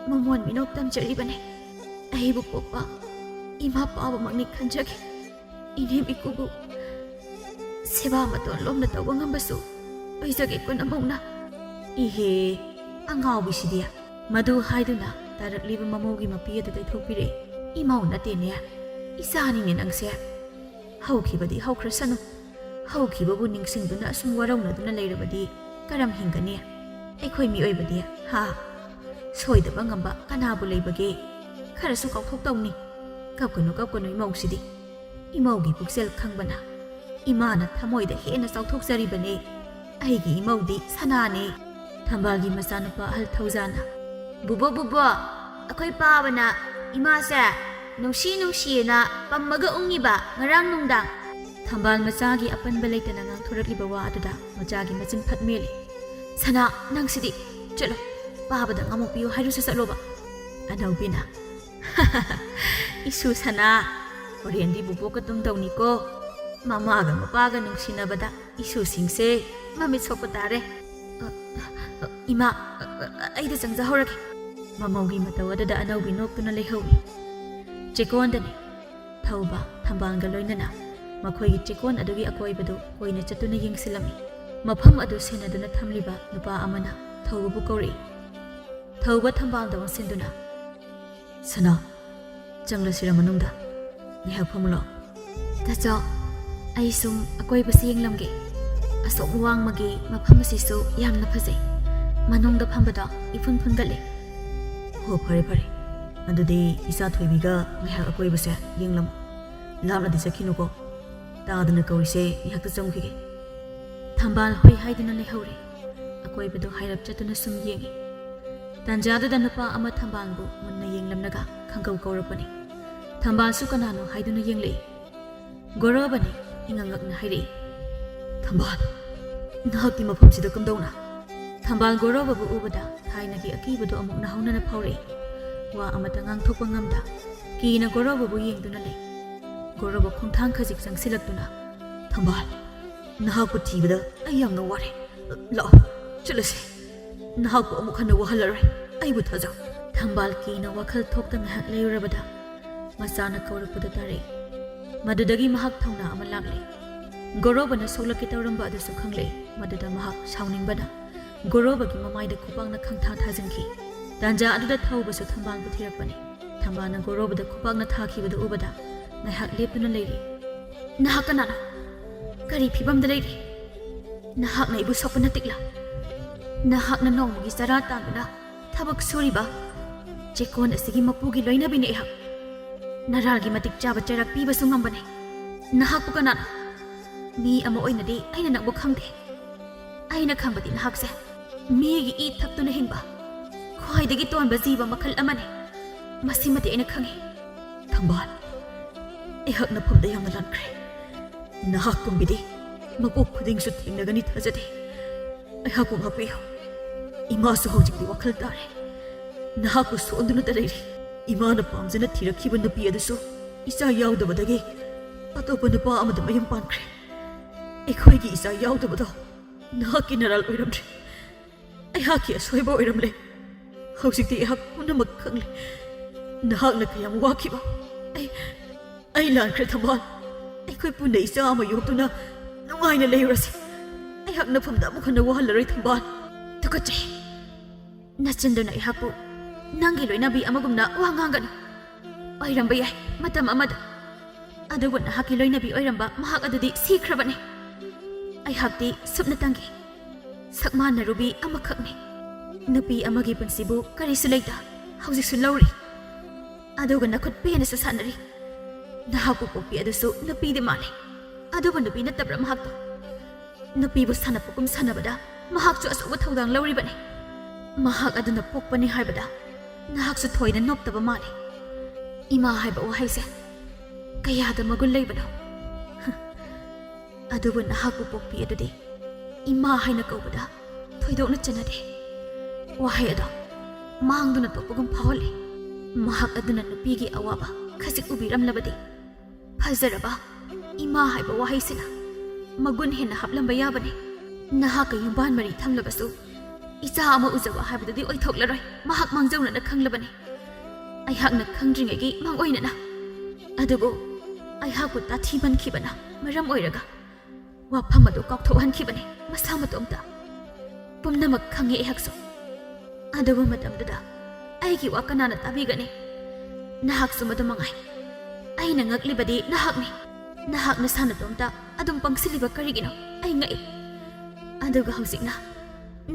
[SPEAKER 1] ꯃꯃꯣꯟ ꯃꯤꯅꯧ ꯇꯝꯖꯔꯤꯕꯅꯦ ꯑꯩꯕꯨ ꯄꯣꯛꯄ ꯏꯃꯥ ꯄꯥꯕꯃꯛꯅꯤ ꯈꯟꯖꯒꯦ 이님 이꾸부 세바 마ton 롬나 tawba ngambsu oisage ko namongna ihe angawbisidia madu haiduna tarakliba mamogi mapi ada daithopire imau natene isani ne nangse haukhibadi haukrasanu haukibabu ningsingduna asum warawnaduna leirabadi karam hingani aikhoi mi oibadi ha soidaba ngamba kanabu leibage kharasu kauthok tawni kapkanu imausidi 이마우기 북셀 칸바나 이마나 타모이다 헤나 ꯆꯥꯎꯊꯣꯛꯆꯔꯤꯕꯅꯦ ꯑꯩꯒꯤ 이마우디 사나네 ꯊꯝꯕꯥꯜꯒꯤ ꯃꯆꯥꯅꯨꯄꯥ ꯑꯍꯜ ꯊꯧꯖꯥꯅ ꯕꯨꯕꯣ ꯑꯩꯈꯣꯏ ꯄꯥꯕꯅ 이마ꯁꯦ ꯅꯨꯡꯁꯤꯅ ꯄꯝꯃꯒ ꯎꯡꯉꯤꯕ ꯉꯔꯥꯡ ꯅꯨꯡꯗꯥꯡ ꯊꯝꯕꯥꯜ ꯃꯆꯥꯒꯤ ꯑꯄꯟꯕ ꯂꯩꯇꯅ ꯉꯥꯡꯊꯣꯔꯛꯂꯤꯕ ꯋꯥ ꯑꯗꯨꯗ ꯃꯆꯥꯒꯤ ꯃꯆꯤꯟ ꯐꯠꯃꯦꯜꯂꯤ ꯁꯅꯥ ꯅꯪꯁꯤꯗꯤ ꯆꯠꯂꯣ ꯄꯥꯕꯗ ꯉꯥꯃꯣꯛꯄꯤꯌꯨ ꯍꯥꯏꯔꯨꯁꯨ ꯆꯠꯂꯣꯕ ꯑꯅꯧꯕꯤꯅ 이수 사나 호렌디 부보가 뚱덩니고 마마가 마빠가 능신나바다 이수싱세 마음이 속고따래 이마 아이다 장자 호라게 마마우기 마타와다다 아나우비 녹두나 레호비 제코원다니 타우바 탐방가 로이나나 마코이기 제코원 아두기 아코이바도 코이나 ꯆꯠꯇꯨꯅ ꯌꯦꯡꯁꯤꯜꯂꯝꯃꯤ ꯃꯐꯝ ꯑꯗꯨ ꯁꯦꯟꯅꯗꯨꯅ ꯊꯝꯂꯤꯕ ꯅꯨꯄꯥ ꯑꯃꯅ ꯊꯧꯕꯕꯨ ꯀꯧꯔꯛꯏ ꯊꯧꯕ ꯊꯝꯕꯥꯜꯗ ꯑꯣꯟꯁꯤꯟꯗꯨꯅ ꯁꯅꯥ ꯆꯪꯂꯁꯤꯔ ꯃꯅꯨꯡꯗ ꯉꯥꯏꯍꯥꯛ ꯐꯝꯃꯨꯂꯣ ꯇꯥꯆꯧ ꯑꯩ ꯁꯨꯝ ꯑꯀꯣꯏꯕꯁꯤ ꯌꯦꯡꯂꯝꯒꯦ ꯑꯁꯣꯛ ꯋꯥꯡꯃꯒꯤ ꯃꯐꯝ ꯑꯁꯤꯁꯨ ꯌꯥꯝꯅ ꯐꯖꯩ ꯃꯅꯨꯡꯗ ꯐꯝꯕꯗ ꯏꯐꯨꯟ ꯐꯨꯟꯒꯠꯂꯦ ꯍꯣ ꯐꯔꯦ ꯑꯗꯨꯗꯤ ꯏꯆꯥ ꯊꯣꯏꯕꯤꯒ ꯉꯥꯏꯍꯥꯛ ꯑꯀꯣꯏꯕꯁꯦ ꯌꯦꯡꯂꯝꯃꯨ ꯂꯥꯞꯅꯗꯤ ꯆꯠꯈꯤꯅꯨꯀꯣ ꯇꯥꯗꯅ ꯀꯧꯔꯤꯁꯦ ꯉꯥꯏꯍꯥꯛꯇ ꯆꯪꯈꯤꯒꯦ ꯊꯝꯕꯥꯜ ꯍꯣꯏ ꯍꯥꯏꯗꯨꯅ ꯂꯩꯍꯧꯔꯦ ꯑꯀꯣꯏꯕꯗꯣ ꯍꯥꯏꯔꯞ ꯆꯠꯇꯨꯅ ꯁꯨꯝ ꯌꯦꯡꯉꯤ ꯇꯥꯟꯖꯥꯗꯨꯗ ꯅꯨꯄꯥ ꯑꯃ ꯊꯝꯕꯥꯜꯕꯨ ꯃꯨꯟꯅ ꯌꯦꯡꯂꯝꯂꯒ ꯈꯪꯀꯧ ꯀꯧꯔꯛꯄꯅꯤ ꯊꯝꯕꯥꯜꯁꯨ ꯀꯅꯥꯅꯣ ꯍꯥꯏꯗꯨꯅ ꯌꯦꯡꯂꯛꯏ ꯒꯣꯔꯣꯕꯅꯤ ꯏꯉꯛꯉꯛꯅ ꯍꯥꯏꯔꯛꯏ ꯊꯝꯕꯥꯜ ꯅꯍꯥꯛꯀꯤ ꯃꯐꯝꯁꯤꯗ ꯀꯝꯗꯧꯅ ꯊꯝꯕꯥꯜ ꯒꯣꯔꯣꯕꯕꯨ ꯎꯕꯗ ꯊꯥꯏꯅꯒꯤ ꯑꯀꯤꯕꯗꯣ ꯑꯃꯨꯛ ꯅꯍꯧꯅꯅ ꯐꯥꯎꯔꯛꯏ ꯋꯥ ꯑꯃꯇ ꯉꯥꯡꯊꯣꯛꯄ ꯉꯝꯗ ꯀꯤꯅ ꯒꯣꯔꯣꯕꯕꯨ ꯌꯦꯡꯗꯨꯅ ꯂꯩ ꯒꯣꯔꯣꯕ ꯈꯣꯡꯊꯥꯡ ꯈꯖꯤꯛ ꯆꯪꯁꯤꯜꯂꯛꯇꯨꯅ ꯊꯝꯕꯥꯜ ꯅꯍꯥꯛꯄꯨ ꯊꯤꯕꯗ ꯑꯩ ꯌꯥꯝꯅ ꯋꯥꯔꯦ ꯂꯥꯛꯑꯣ ꯆꯠꯂꯁꯤ ꯅꯍꯥꯛꯄꯨ ꯑꯃꯨꯛ ꯍꯟꯅ ꯋꯥꯍꯜꯂꯔꯣꯏ ꯑꯩꯕꯨ ꯊꯥꯖꯧ ꯊꯝꯕꯥꯜ ꯀꯤꯅ ꯋꯥꯈꯜ ꯊꯣꯛꯇ ꯉꯥꯏꯍꯥꯛ ꯂꯩꯔꯨꯔꯕꯗ ꯃꯆꯥꯅ ꯀꯧꯔꯛꯄꯗ ꯇꯥꯔꯛꯏ ꯃꯗꯨꯗꯒꯤ ꯃꯍꯥꯛ ꯊꯧꯅꯥ ꯑꯃ ꯂꯥꯛꯂꯦ ꯒꯣꯔꯣꯕꯅ ꯁꯣꯛꯂꯛꯀꯦ ꯇꯧꯔꯝꯕ ꯑꯗꯨꯁꯨ ꯈꯪꯂꯛꯏ ꯃꯗꯨꯗ ꯃꯍꯥꯛ ꯁꯥꯎꯅꯤꯡꯕꯅ ꯒꯣꯔꯣꯕꯒꯤ ꯃꯃꯥꯏꯗ ꯈꯨꯄꯥꯛꯅ ꯈꯪꯊꯥ ꯊꯥꯖꯤꯟꯈꯤ ꯇꯥꯟꯖꯥ ꯑꯗꯨꯗ ꯊꯧꯕꯁꯨ ꯊꯝꯕꯥꯜꯕꯨ ꯊꯤꯔꯛꯄꯅꯤ ꯊꯝꯕꯥꯜꯅ ꯒꯣꯔꯣꯕꯗ ꯈꯨꯄꯥꯛꯅ ꯊꯥꯈꯤꯕꯗꯨ ꯎꯕꯗ ꯉꯥꯏꯍꯥꯛ ꯂꯦꯞꯇꯨꯅ ꯂꯩꯔꯤ ꯅꯍꯥꯛ ꯀꯅꯥꯅꯣ ꯀꯔꯤ ꯐꯤꯕꯝꯗ ꯂꯩꯔꯤ ꯅꯍꯥꯛꯅ ꯑꯩꯕꯨ ꯁꯣꯛꯄ ꯅꯠꯇꯦꯛꯂꯥ ꯅꯍꯥꯛꯅ ꯅꯣꯡꯃꯒꯤ ꯆꯔꯥ ꯇꯥꯟꯗꯨꯅ ꯊꯕꯛ ꯁꯨꯔꯤꯕ ꯆꯦꯛꯀꯣꯟ ꯑꯁꯤꯒꯤ ꯃꯄꯨꯒꯤ ꯂꯣꯏꯅꯕꯤꯅꯤ ꯑꯩꯍꯥꯛ ꯅꯔꯥꯜꯒꯤ ꯃꯇꯤꯛ ꯆꯥꯕ ꯆꯩꯔꯥꯛ ꯄꯤꯕꯁꯨ ꯉꯝꯕꯅꯤ ꯅꯍꯥꯛꯄꯨ ꯀꯅꯥꯅꯣ ꯃꯤ ꯑꯃ ꯑꯣꯏꯅꯗꯤ ꯑꯩꯅ ꯅꯪꯕꯨ ꯈꯪꯗꯦ ꯑꯩꯅ ꯈꯪꯕꯗꯤ ꯅꯍꯥꯛꯁꯦ ꯃꯤꯒꯤ ꯏ ꯊꯛꯇꯨꯅ ꯍꯤꯡꯕ ꯈ꯭ꯋꯥꯏꯗꯒꯤ ꯇꯣꯟꯕ ꯖꯤꯕ ꯃꯈꯜ ꯑꯃꯅꯤ ꯃꯁꯤꯃꯗꯤ ꯑꯩꯅ ꯈꯪꯉꯤ ꯊꯝꯕꯥꯜ ꯑꯩꯍꯥꯛ ꯅꯐꯝꯗ ꯌꯥꯝꯅ ꯂꯥꯟꯈ꯭ꯔꯦ ꯅꯍꯥꯛꯀꯨꯝꯕꯤꯗꯤ ꯃꯄꯣꯛ ꯈꯨꯗꯤꯡꯁꯨ ꯊꯦꯡꯅꯒꯅꯤ ꯊꯥꯖꯗꯦ ꯑꯩꯍꯥꯛꯄꯨ ꯉꯥꯛꯄꯤꯌꯨ ꯏꯃꯥꯁꯨ ꯍꯧꯖꯤꯛꯇꯤ ꯋꯥꯈꯜ ꯇꯥꯔꯦ ꯅꯍꯥꯛꯄꯨ ꯁꯣꯟꯗꯨꯅꯇ ꯂꯩꯔꯤ ꯏꯃꯥꯅ ꯄꯥꯝꯖꯅ ꯊꯤꯔꯛꯈꯤꯕ ꯅꯨꯄꯤ ꯑꯗꯨꯁꯨ ꯏꯆꯥ ꯌꯥꯎꯗꯕꯗꯒꯤ ꯑꯇꯣꯞꯄ ꯅꯨꯄꯥ ꯑꯃꯗ ꯃꯌꯨꯝ ꯄꯥꯟꯈ꯭ꯔꯦ ꯑꯩꯈꯣꯏꯒꯤ ꯏꯆꯥ ꯌꯥꯎꯗꯕꯗꯣ ꯅꯍꯥꯛꯀꯤ ꯅꯔꯥꯜ ꯑꯣꯏꯔꯝꯗ꯭ꯔꯦ ꯑꯩꯍꯥꯛꯀꯤ ꯑꯁꯣꯏꯕ ꯑꯣꯏꯔꯝꯂꯦ ꯍꯧꯖꯤꯛꯇꯤ ꯑꯩꯍꯥꯛ ꯄꯨꯝꯅꯃꯛ ꯈꯪꯂꯦ
[SPEAKER 2] ꯅꯍꯥꯛꯅ ꯀꯌꯥꯝ ꯋꯥꯈꯤꯕ ꯑꯩ ꯂꯥꯟꯈ꯭ꯔꯦ ꯊꯝꯕꯥꯜ ꯑꯩꯈꯣꯏ ꯄꯨꯟꯅ ꯏꯆꯥ ꯑꯃ ꯌꯣꯛꯇꯨꯅ ꯅꯨꯡꯉꯥꯏꯅ ꯂꯩꯔꯁꯤ ꯑꯩꯍꯥꯛ ꯅꯐꯝꯗ ꯑꯃꯨꯛ ꯍꯟꯅ ꯋꯥꯍꯜꯂꯔꯣꯏ ꯊꯝꯕꯥꯜ ꯇꯨꯀꯠꯆꯩ ꯅꯆꯤꯟꯗꯨꯅ ꯑꯩꯍꯥꯛꯄꯨ ꯅꯪꯒꯤ ꯂꯣꯏꯅꯕꯤ ꯑꯃꯒꯨꯝꯅ ꯋꯥ ꯉꯥꯡꯒꯅꯨ ꯑꯣꯏꯔꯝꯕ ꯌꯥꯏ ꯃꯇꯝ ꯑꯃꯗ ꯑꯗꯨꯕꯨ ꯅꯍꯥꯛꯀꯤ ꯂꯣꯏꯅꯕꯤ ꯑꯣꯏꯔꯝꯕ ꯃꯍꯥꯛ ꯑꯗꯨꯗꯤ ꯁꯤꯈ꯭ꯔꯕꯅꯤ ꯑꯩꯍꯥꯛꯇꯤ ꯁꯨꯞꯅꯇꯪꯒꯤ ꯁꯛꯃꯥꯟꯅꯔꯨꯕꯤ ꯑꯃꯈꯛꯅꯤ ꯅꯨꯄꯤ ꯑꯃꯒꯤ ꯄꯨꯟꯁꯤꯕꯨ ꯀꯔꯤꯁꯨ ꯂꯩꯇ ꯍꯧꯖꯤꯛꯁꯨ ꯂꯧꯔꯤ ꯑꯗꯨꯒ ꯅꯈꯨꯠ ꯄꯦꯟꯅꯁꯨ ꯁꯥꯟꯅꯔꯤ ꯅꯍꯥꯛꯄꯨ ꯄꯣꯛꯄꯤ ꯑꯗꯨꯁꯨ ꯅꯨꯄꯤꯗꯤ ꯃꯥꯜꯂꯤ ꯑꯗꯨꯕꯨ ꯅꯨꯄꯤ ꯅꯠꯇꯕ꯭ꯔꯥ ꯃꯍꯥꯛꯇꯣ ꯅꯨꯄꯤꯕꯨ ꯁꯥꯟꯅꯄꯣꯛꯀꯨꯝ ꯁꯥꯟꯅꯕꯗ ꯃꯍꯥꯛꯁꯨ ꯑꯆꯧꯕ ꯊꯧꯗꯥꯡ ꯂꯧꯔꯤꯕꯅꯤ ꯃꯍꯥꯛ ꯑꯗꯨꯅ ꯄꯣꯛꯄꯅꯤ ꯍꯥꯏꯕꯗ ꯅꯍꯥꯛꯁꯨ ꯊꯣꯏꯅ ꯅꯣꯞꯇꯕ ꯃꯥꯜꯂꯤ ꯏꯃꯥ ꯍꯥꯏꯕ ꯋꯥꯍꯩꯁꯦ ꯀꯌꯥꯗ ꯃꯒꯨꯟ ꯂꯩꯕꯅꯣ ꯑꯗꯨꯕꯨ ꯅꯍꯥꯛꯄꯨ ꯄꯣꯛꯄꯤ ꯑꯗꯨꯗꯤ ꯏꯃꯥ ꯍꯥꯏꯅ ꯀꯧꯕꯗ ꯊꯣꯏꯗꯣꯛꯅ ꯆꯟꯅꯗꯦ ꯋꯥꯍꯩ ꯑꯗꯣ ꯃꯥꯡꯗꯨꯅ ꯇꯣꯛꯄꯒꯨꯝ ꯐꯥꯎꯍꯜꯂꯤ ꯃꯍꯥꯛ ꯑꯗꯨꯅ ꯅꯨꯄꯤꯒꯤ ꯑꯋꯥꯕ ꯈꯖꯤꯛ ꯎꯕꯤꯔꯝꯂꯕꯗꯤ ꯐꯖꯔꯕ ꯏꯃꯥ ꯍꯥꯏꯕ ꯋꯥꯍꯩꯁꯤꯅ ꯃꯒꯨꯟ ꯍꯦꯟꯅ ꯍꯥꯞꯂꯝꯕ ꯌꯥꯕꯅꯤ ꯅꯍꯥꯛꯀ ꯌꯨꯝꯕꯥꯟ ꯃꯔꯤ ꯊꯝꯂꯕꯁꯨ ꯏꯆꯥ ꯑꯃ ꯎꯖꯕ ꯍꯥꯏꯕꯗꯨꯗꯤ ꯑꯣꯏꯊꯣꯛꯂꯔꯣꯏ ꯃꯍꯥꯛ ꯃꯥꯡꯖꯧꯅꯅ ꯈꯪꯂꯕꯅꯤ ꯑꯩꯍꯥꯛꯅ ꯈꯪꯗ꯭ꯔꯤꯉꯩꯒꯤ ꯃꯥꯡꯑꯣꯏꯅꯅ ꯑꯗꯨꯕꯨ ꯑꯩꯍꯥꯛꯄꯨ ꯇꯥꯊꯤꯃꯟꯈꯤꯕꯅ ꯃꯔꯝ ꯑꯣꯏꯔꯒ ꯋꯥꯐꯝ ꯑꯗꯨ ꯀꯥꯎꯊꯣꯛꯍꯟꯈꯤꯕꯅꯤ ꯃꯁꯥ ꯃꯇꯣꯝꯇ ꯄꯨꯝꯅꯃꯛ ꯈꯪꯉꯤ ꯑꯩꯍꯥꯛꯁꯨ ꯑꯗꯨꯕꯨ ꯃꯇꯝꯗꯨꯗ ꯑꯩꯒꯤ ꯋꯥ ꯀꯅꯥꯅ ꯇꯥꯕꯤꯒꯅꯤ ꯅꯍꯥꯛꯁꯨ ꯃꯗꯨ ꯃꯉꯥꯏ ꯑꯩꯅ ꯉꯛꯂꯤꯕꯗꯤ ꯅꯍꯥꯛꯅꯤ ꯅꯍꯥꯛ ꯅꯁꯥꯅꯇꯣꯝꯇ ꯑꯗꯨꯝ ꯄꯪꯁꯤꯜꯂꯤꯕ ꯀꯔꯤꯒꯤꯅꯣ ꯑꯩ ꯉꯛꯏ ꯑꯗꯨꯒ ꯍꯧꯖꯤꯛꯅ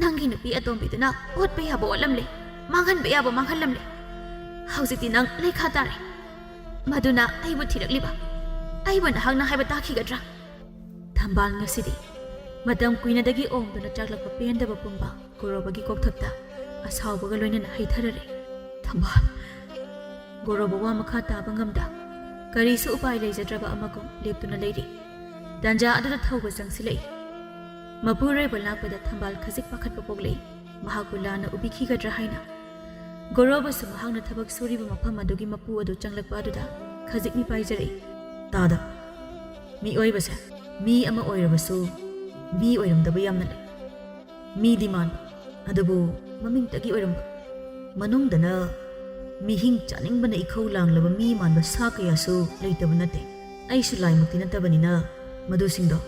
[SPEAKER 2] ꯅꯪꯒꯤ ꯅꯨꯄꯤ ꯑꯇꯣꯝꯕꯤꯗꯨꯅ ꯑꯣꯠꯄ ꯌꯥꯕ ꯑꯣꯠꯂꯝꯂꯦ ꯃꯥꯡꯍꯟꯕ ꯌꯥꯕ ꯃꯥꯡꯍꯜꯂꯝꯂꯦ ꯍꯧꯖꯤꯛꯇꯤ ꯅꯪ ꯂꯩꯈꯥ ꯇꯥꯔꯦ ꯃꯗꯨꯅ ꯑꯩꯕꯨ ꯊꯤꯔꯛꯂꯤꯕ ꯑꯩꯕꯨ ꯅꯍꯥꯛꯅ ꯍꯥꯏꯕ ꯇꯥꯈꯤꯒꯗ꯭ꯔꯥ ꯊꯝꯕꯥꯜ ꯉꯁꯤꯗꯤ ꯃꯇꯝ ꯀꯨꯏꯅꯗꯒꯤ ꯑꯣꯝꯗꯨꯅ ꯆꯥꯛꯂꯛꯄ ꯄꯦꯟꯗꯕ ꯄꯨꯝꯕ ꯒꯣꯔꯣꯕꯒꯤ ꯀꯣꯛꯊꯛꯇ ꯑꯁꯥꯎꯕꯒ ꯂꯣꯏꯅꯅ ꯍꯩꯊꯔꯔꯦ ꯊꯝꯕꯥꯜ ꯒꯣꯔꯣꯕ ꯋꯥ ꯃꯈꯥ ꯇꯥꯕ ꯉꯝꯗ ꯀꯔꯤꯁꯨ ꯎꯄꯥꯏ ꯂꯩꯖꯗ꯭ꯔꯕ ꯑꯃꯒꯨꯝ ꯂꯦꯞꯇꯨꯅ ꯂꯩꯔꯤ ꯇꯟꯖꯥ ꯑꯗꯨꯗ ꯊꯧꯕ ꯆꯪꯁꯤꯜꯂꯛꯏ ꯃꯄꯨꯔꯣꯏꯕ ꯂꯥꯛꯄꯗ ꯊꯝꯕꯥꯜ ꯈꯖꯤꯛ ꯄꯥꯈꯠꯄ ꯄꯣꯛꯂꯛꯏ ꯃꯍꯥꯛꯄꯨ ꯂꯥꯟꯅ ꯎꯕꯤꯈꯤꯒꯗ꯭ꯔꯥ ꯍꯥꯏꯅ ꯒꯣꯔꯣꯕꯁꯨ ꯃꯍꯥꯛꯅ ꯊꯕꯛ ꯁꯨꯔꯤꯕ ꯃꯐꯝ ꯑꯗꯨꯒꯤ ꯃꯄꯨ ꯑꯗꯨ ꯆꯪꯂꯛꯄ ꯑꯗꯨꯗ ꯈꯖꯤꯛ ꯃꯤꯄꯥꯏꯖꯔꯛꯏ ꯇꯥꯗ ꯃꯤꯑꯣꯏꯕꯁꯦ ꯃꯤ ꯑꯃ ꯑꯣꯏꯔꯕꯁꯨ ꯃꯤ ꯑꯣꯏꯔꯝꯗꯕ ꯌꯥꯝꯅ ꯂꯩ ꯃꯤꯗꯤ ꯃꯥꯟꯕ ꯑꯗꯨꯕꯨ ꯃꯃꯤꯡꯇꯒꯤ ꯑꯣꯏꯔꯝꯕ ꯃꯅꯨꯡꯗꯅ ꯃꯤꯍꯤꯡ ꯆꯥꯅꯤꯡꯕꯅ ꯏꯈꯧ ꯂꯥꯡꯂꯕ ꯃꯤ ꯃꯥꯟꯕ ꯁꯥ ꯀꯌꯥꯁꯨ ꯂꯩꯇꯕ ꯅꯠꯇꯦ ꯑꯩꯁꯨ ꯂꯥꯏꯃꯛꯇꯤ ꯅꯠꯇꯕꯅꯤꯅ ꯃꯗꯨꯁꯤꯡꯗꯣ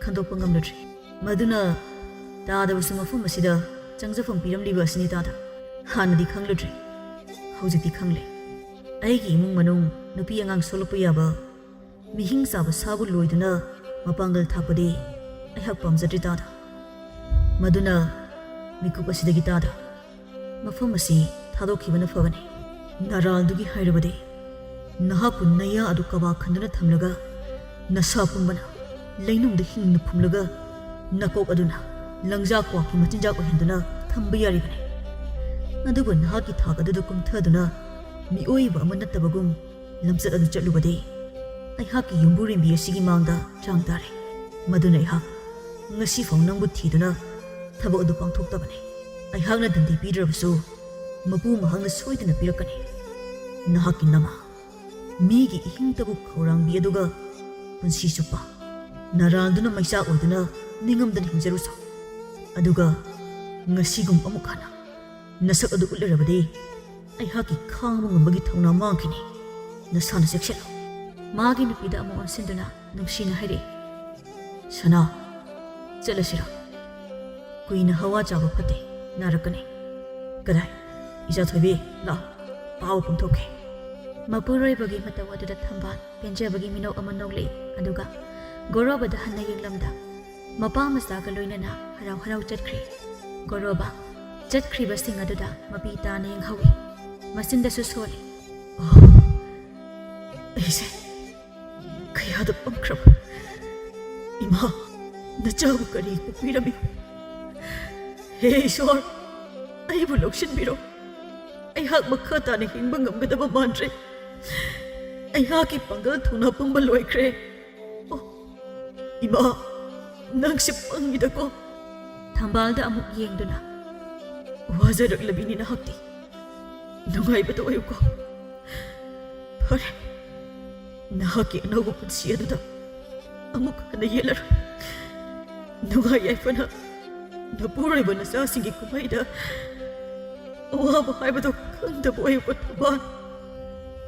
[SPEAKER 2] ꯈꯪꯗꯣꯛꯄ ꯉꯝꯂꯨꯗ꯭ꯔꯤ ꯃꯗꯨꯅ ꯇꯥꯗꯕꯁꯨ ꯃꯐꯝ ꯑꯁꯤꯗ ꯆꯪꯖꯐꯝ ꯄꯤꯔꯝꯂꯤꯕ ꯑꯁꯤꯅꯤ ꯇꯥꯗ ꯍꯥꯟꯅꯗꯤ ꯈꯪꯂꯨꯗ꯭ꯔꯤ ꯍꯧꯖꯤꯛꯇꯤ ꯈꯪꯂꯦ ꯑꯩꯒꯤ ꯏꯃꯨꯡ ꯃꯅꯨꯡ ꯅꯨꯄꯤ ꯑꯉꯥꯡ ꯁꯣꯛꯂꯛꯄ ꯌꯥꯕ ꯃꯤꯍꯤꯡ ꯆꯥꯕ ꯁꯥꯕꯨ ꯂꯣꯏꯗꯨꯅ ꯃꯄꯥꯡꯒꯜ ꯊꯥꯛꯄꯗꯤ ꯑꯩꯍꯥꯛ ꯄꯥꯝꯖꯗ꯭ꯔꯤ ꯇꯥꯗ ꯃꯗꯨꯅ ꯃꯤꯀꯨꯞ ꯑꯁꯤꯗꯒꯤ ꯇꯥꯗ ꯃꯐꯝ ꯑꯁꯤ ꯊꯥꯗꯣꯛꯈꯤꯕꯅ ꯐꯕꯅꯤ ꯅꯔꯥꯜꯗꯨꯒꯤ ꯍꯥꯏꯔꯕꯗꯤ ꯅꯍꯥꯛꯄꯨ ꯅꯌꯥ ꯑꯗꯨ ꯀꯕꯥ ꯈꯟꯗꯨꯅ ꯊꯝꯂꯒ ꯅꯁꯥ ꯄꯨꯝꯕꯅ ꯂꯩꯅꯨꯡꯗ ꯍꯤꯡꯅ ꯐꯨꯝꯂꯒ ꯅꯀꯣꯛ ꯑꯗꯨꯅ ꯂꯪꯖꯥ ꯀ꯭ꯋꯥꯛꯀꯤ ꯃꯆꯤꯟꯖꯥꯛ ꯑꯣꯏꯍꯟꯗꯨꯅ ꯊꯝꯕ ꯌꯥꯔꯤꯕꯅꯤ ꯑꯗꯨꯕꯨ ꯅꯍꯥꯛꯀꯤ ꯊꯥꯛ ꯑꯗꯨꯗ ꯀꯨꯝꯊꯗꯨꯅ ꯃꯤꯑꯣꯏꯕ ꯑꯃ ꯅꯠꯇꯕꯒꯨꯝ ꯂꯝꯆꯠ ꯑꯗꯨ ꯆꯠꯂꯨꯕꯗꯤ ꯑꯩꯍꯥꯛꯀꯤ ꯌꯨꯝꯕꯨꯔꯦꯝꯕꯤ ꯑꯁꯤꯒꯤ ꯃꯥꯡꯗ ꯆꯥꯡ ꯇꯥꯔꯦ ꯃꯗꯨꯅ ꯑꯩꯍꯥꯛ ꯉꯁꯤꯐꯥꯎ ꯅꯪꯕꯨ ꯊꯤꯗꯨꯅ ꯊꯕꯛ ꯑꯗꯨ ꯄꯥꯡꯊꯣꯛꯇꯕꯅꯤ ꯑꯩꯍꯥꯛꯅ ꯗꯟꯗꯤ ꯄꯤꯗ꯭ꯔꯕꯁꯨ ꯃꯄꯨ ꯃꯍꯥꯛꯅ ꯁꯣꯏꯗꯅ ꯄꯤꯔꯛꯀꯅꯤ ꯅꯍꯥꯛꯀꯤ ꯅꯃꯥ ꯃꯤꯒꯤ ꯏꯍꯤꯡꯇꯕꯨ ꯈꯧꯔꯥꯡꯕꯤ ꯑꯗꯨꯒ ꯄꯨꯟꯁꯤ ꯆꯨꯞꯄ ꯅꯔꯥꯜꯗꯨꯅ ꯃꯩꯆꯥꯛ ꯑꯣꯏꯗꯨꯅ ꯅꯤꯡꯉꯝꯗꯅ ꯍꯤꯡꯖꯔꯨꯆꯣ ꯑꯗꯨꯒ ꯉꯁꯤꯒꯨꯝ ꯑꯃꯨꯛ ꯍꯟꯅ ꯅꯁꯛ ꯑꯗꯨ ꯎꯠꯂꯔꯕꯗꯤ ꯑꯩꯍꯥꯛꯀꯤ ꯈꯥꯡꯕ ꯉꯝꯕꯒꯤ ꯊꯧꯅꯥ ꯃꯥꯡꯈꯤꯅꯤ ꯅꯁꯥꯅ ꯆꯦꯛꯁꯤꯜꯂꯨ ꯃꯥꯒꯤ ꯅꯨꯄꯤꯗ ꯑꯃꯨꯛ ꯑꯣꯟꯁꯤꯟꯗꯨꯅ ꯅꯨꯡꯁꯤꯅ ꯍꯥꯏꯔꯛꯏ ꯁꯅꯥ ꯆꯠꯂꯁꯤꯔ ꯀꯨꯏꯅ ꯍꯋꯥ ꯆꯥꯕ ꯐꯠꯇꯦ ꯅꯥꯔꯛꯀꯅꯤ ꯀꯗꯥꯏ ꯏꯆꯥ ꯊꯣꯏꯕꯤ ꯂꯥꯛꯑꯣ ꯄꯥꯎ ꯄꯨꯡꯊꯣꯛꯀꯦ ꯃꯄꯨꯔꯣꯏꯕꯒꯤ ꯃꯇꯧ ꯑꯗꯨꯗ ꯊꯝꯕꯥꯜ ꯄꯦꯟꯖꯕꯒꯤ ꯃꯤꯅꯧ ꯑꯃ ꯅꯣꯛꯂꯛꯏ ꯑꯗꯨꯒ ꯒꯣꯔꯣꯕꯗ ꯍꯟꯅ ꯌꯦꯡꯂꯝꯗ ꯃꯄꯥ ꯃꯆꯥꯒ ꯂꯣꯏꯅꯅ ꯍꯔꯥꯎ ꯍꯔꯥꯎ ꯆꯠꯈ꯭ꯔꯤ ꯒꯣꯔꯣꯕ ꯆꯠꯈ꯭ꯔꯤꯕꯁꯤꯡ ꯑꯗꯨꯗ ꯃꯄꯤ ꯇꯥꯅ ꯌꯦꯡꯍꯧꯏ ꯃꯆꯤꯟꯗꯁꯨ ꯁꯣꯜꯂꯤ ꯑꯩꯁꯦ ꯀꯌꯥꯗ ꯄꯪꯈ꯭ꯔꯕ ꯏꯃꯥ ꯅꯆꯥꯕꯨ ꯀꯔꯤ ꯄꯣꯛꯄꯤꯔꯝꯃꯤ ꯍꯦ ꯏꯁꯣꯔ ꯑꯩꯕꯨ ꯂꯧꯁꯤꯟꯕꯤꯔꯣ ꯑꯩꯍꯥꯛ ꯃꯈꯥ ꯇꯥꯅ ꯍꯤꯡꯕ ꯉꯝꯒꯗꯕ ꯃꯥꯟꯗ꯭ꯔꯦ ꯑꯩꯍꯥꯛꯀꯤ ꯄꯥꯡꯒꯜ ꯊꯧꯅꯥ ꯄꯨꯝꯕ ꯂꯣꯏꯈ꯭ꯔꯦ ꯑꯣ ꯏꯃꯥ ꯅꯪꯁꯦ ꯄꯪꯉꯤꯗꯀꯣ ꯊꯝꯕꯥꯜꯗ ꯑꯃꯨꯛ ꯌꯦꯡꯗꯨꯅ ꯋꯥꯖꯔꯛꯂꯕꯤꯅꯤ ꯅꯍꯥꯛꯇꯤ ꯅꯨꯡꯉꯥꯏꯕꯗ ꯑꯣꯏꯌꯨꯀꯣ ꯐꯔꯦ ꯅꯍꯥꯛꯀꯤ ꯑꯅꯧꯕ ꯄꯨꯟꯁꯤ ꯑꯗꯨꯗ ꯑꯃꯨꯛ ꯍꯟꯅ ꯌꯦꯜꯂꯔꯣꯏ ꯅꯨꯡꯉꯥꯏ ꯌꯥꯏꯐꯅ ꯅꯄꯨꯔꯣꯏꯕ ꯅꯆꯥꯁꯤꯡꯒꯤ ꯀꯨꯝꯍꯩꯗ ꯑꯋꯥꯕ ꯍꯥꯏꯕꯗꯣ ꯈꯪꯗꯕ ꯑꯣꯏꯌꯨꯀꯣ ꯊꯝꯕꯥꯜ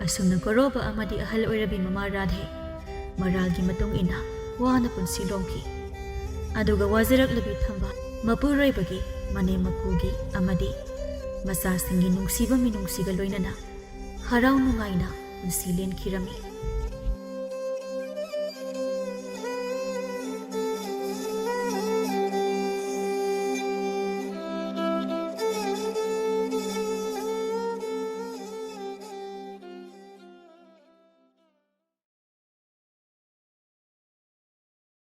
[SPEAKER 1] ꯑꯁꯨꯝꯅ ꯒꯣꯔꯣꯕ ꯑꯃꯗꯤ ꯑꯍꯜ ꯑꯣꯏꯔꯕꯤ ꯃꯃꯥ ꯔꯥꯙꯦ ꯃꯔꯥꯜꯒꯤ ꯃꯇꯨꯡ ꯏꯟꯅ ꯋꯥꯅ ꯄꯨꯟꯁꯤ ꯂꯣꯝꯈꯤ꯫ ꯑꯗꯨꯒ ꯋꯥꯖꯔꯛꯂꯕꯤ ꯊꯝꯕꯥꯜ ꯃꯄꯨꯔꯣꯏꯕꯒꯤ ꯃꯅꯦꯝ ꯃꯀꯨꯒꯤ ꯑꯃꯗꯤ ꯃꯆꯥꯁꯤꯡꯒꯤ ꯅꯨꯡꯁꯤꯕ ꯃꯤꯅꯨꯡꯁꯤꯒ ꯂꯣꯏꯅꯅ ꯍꯔꯥꯎ ꯅꯨꯡꯉꯥꯏꯅ ꯄꯨꯟꯁꯤ ꯂꯦꯟꯈꯤꯔꯝꯃꯤ꯫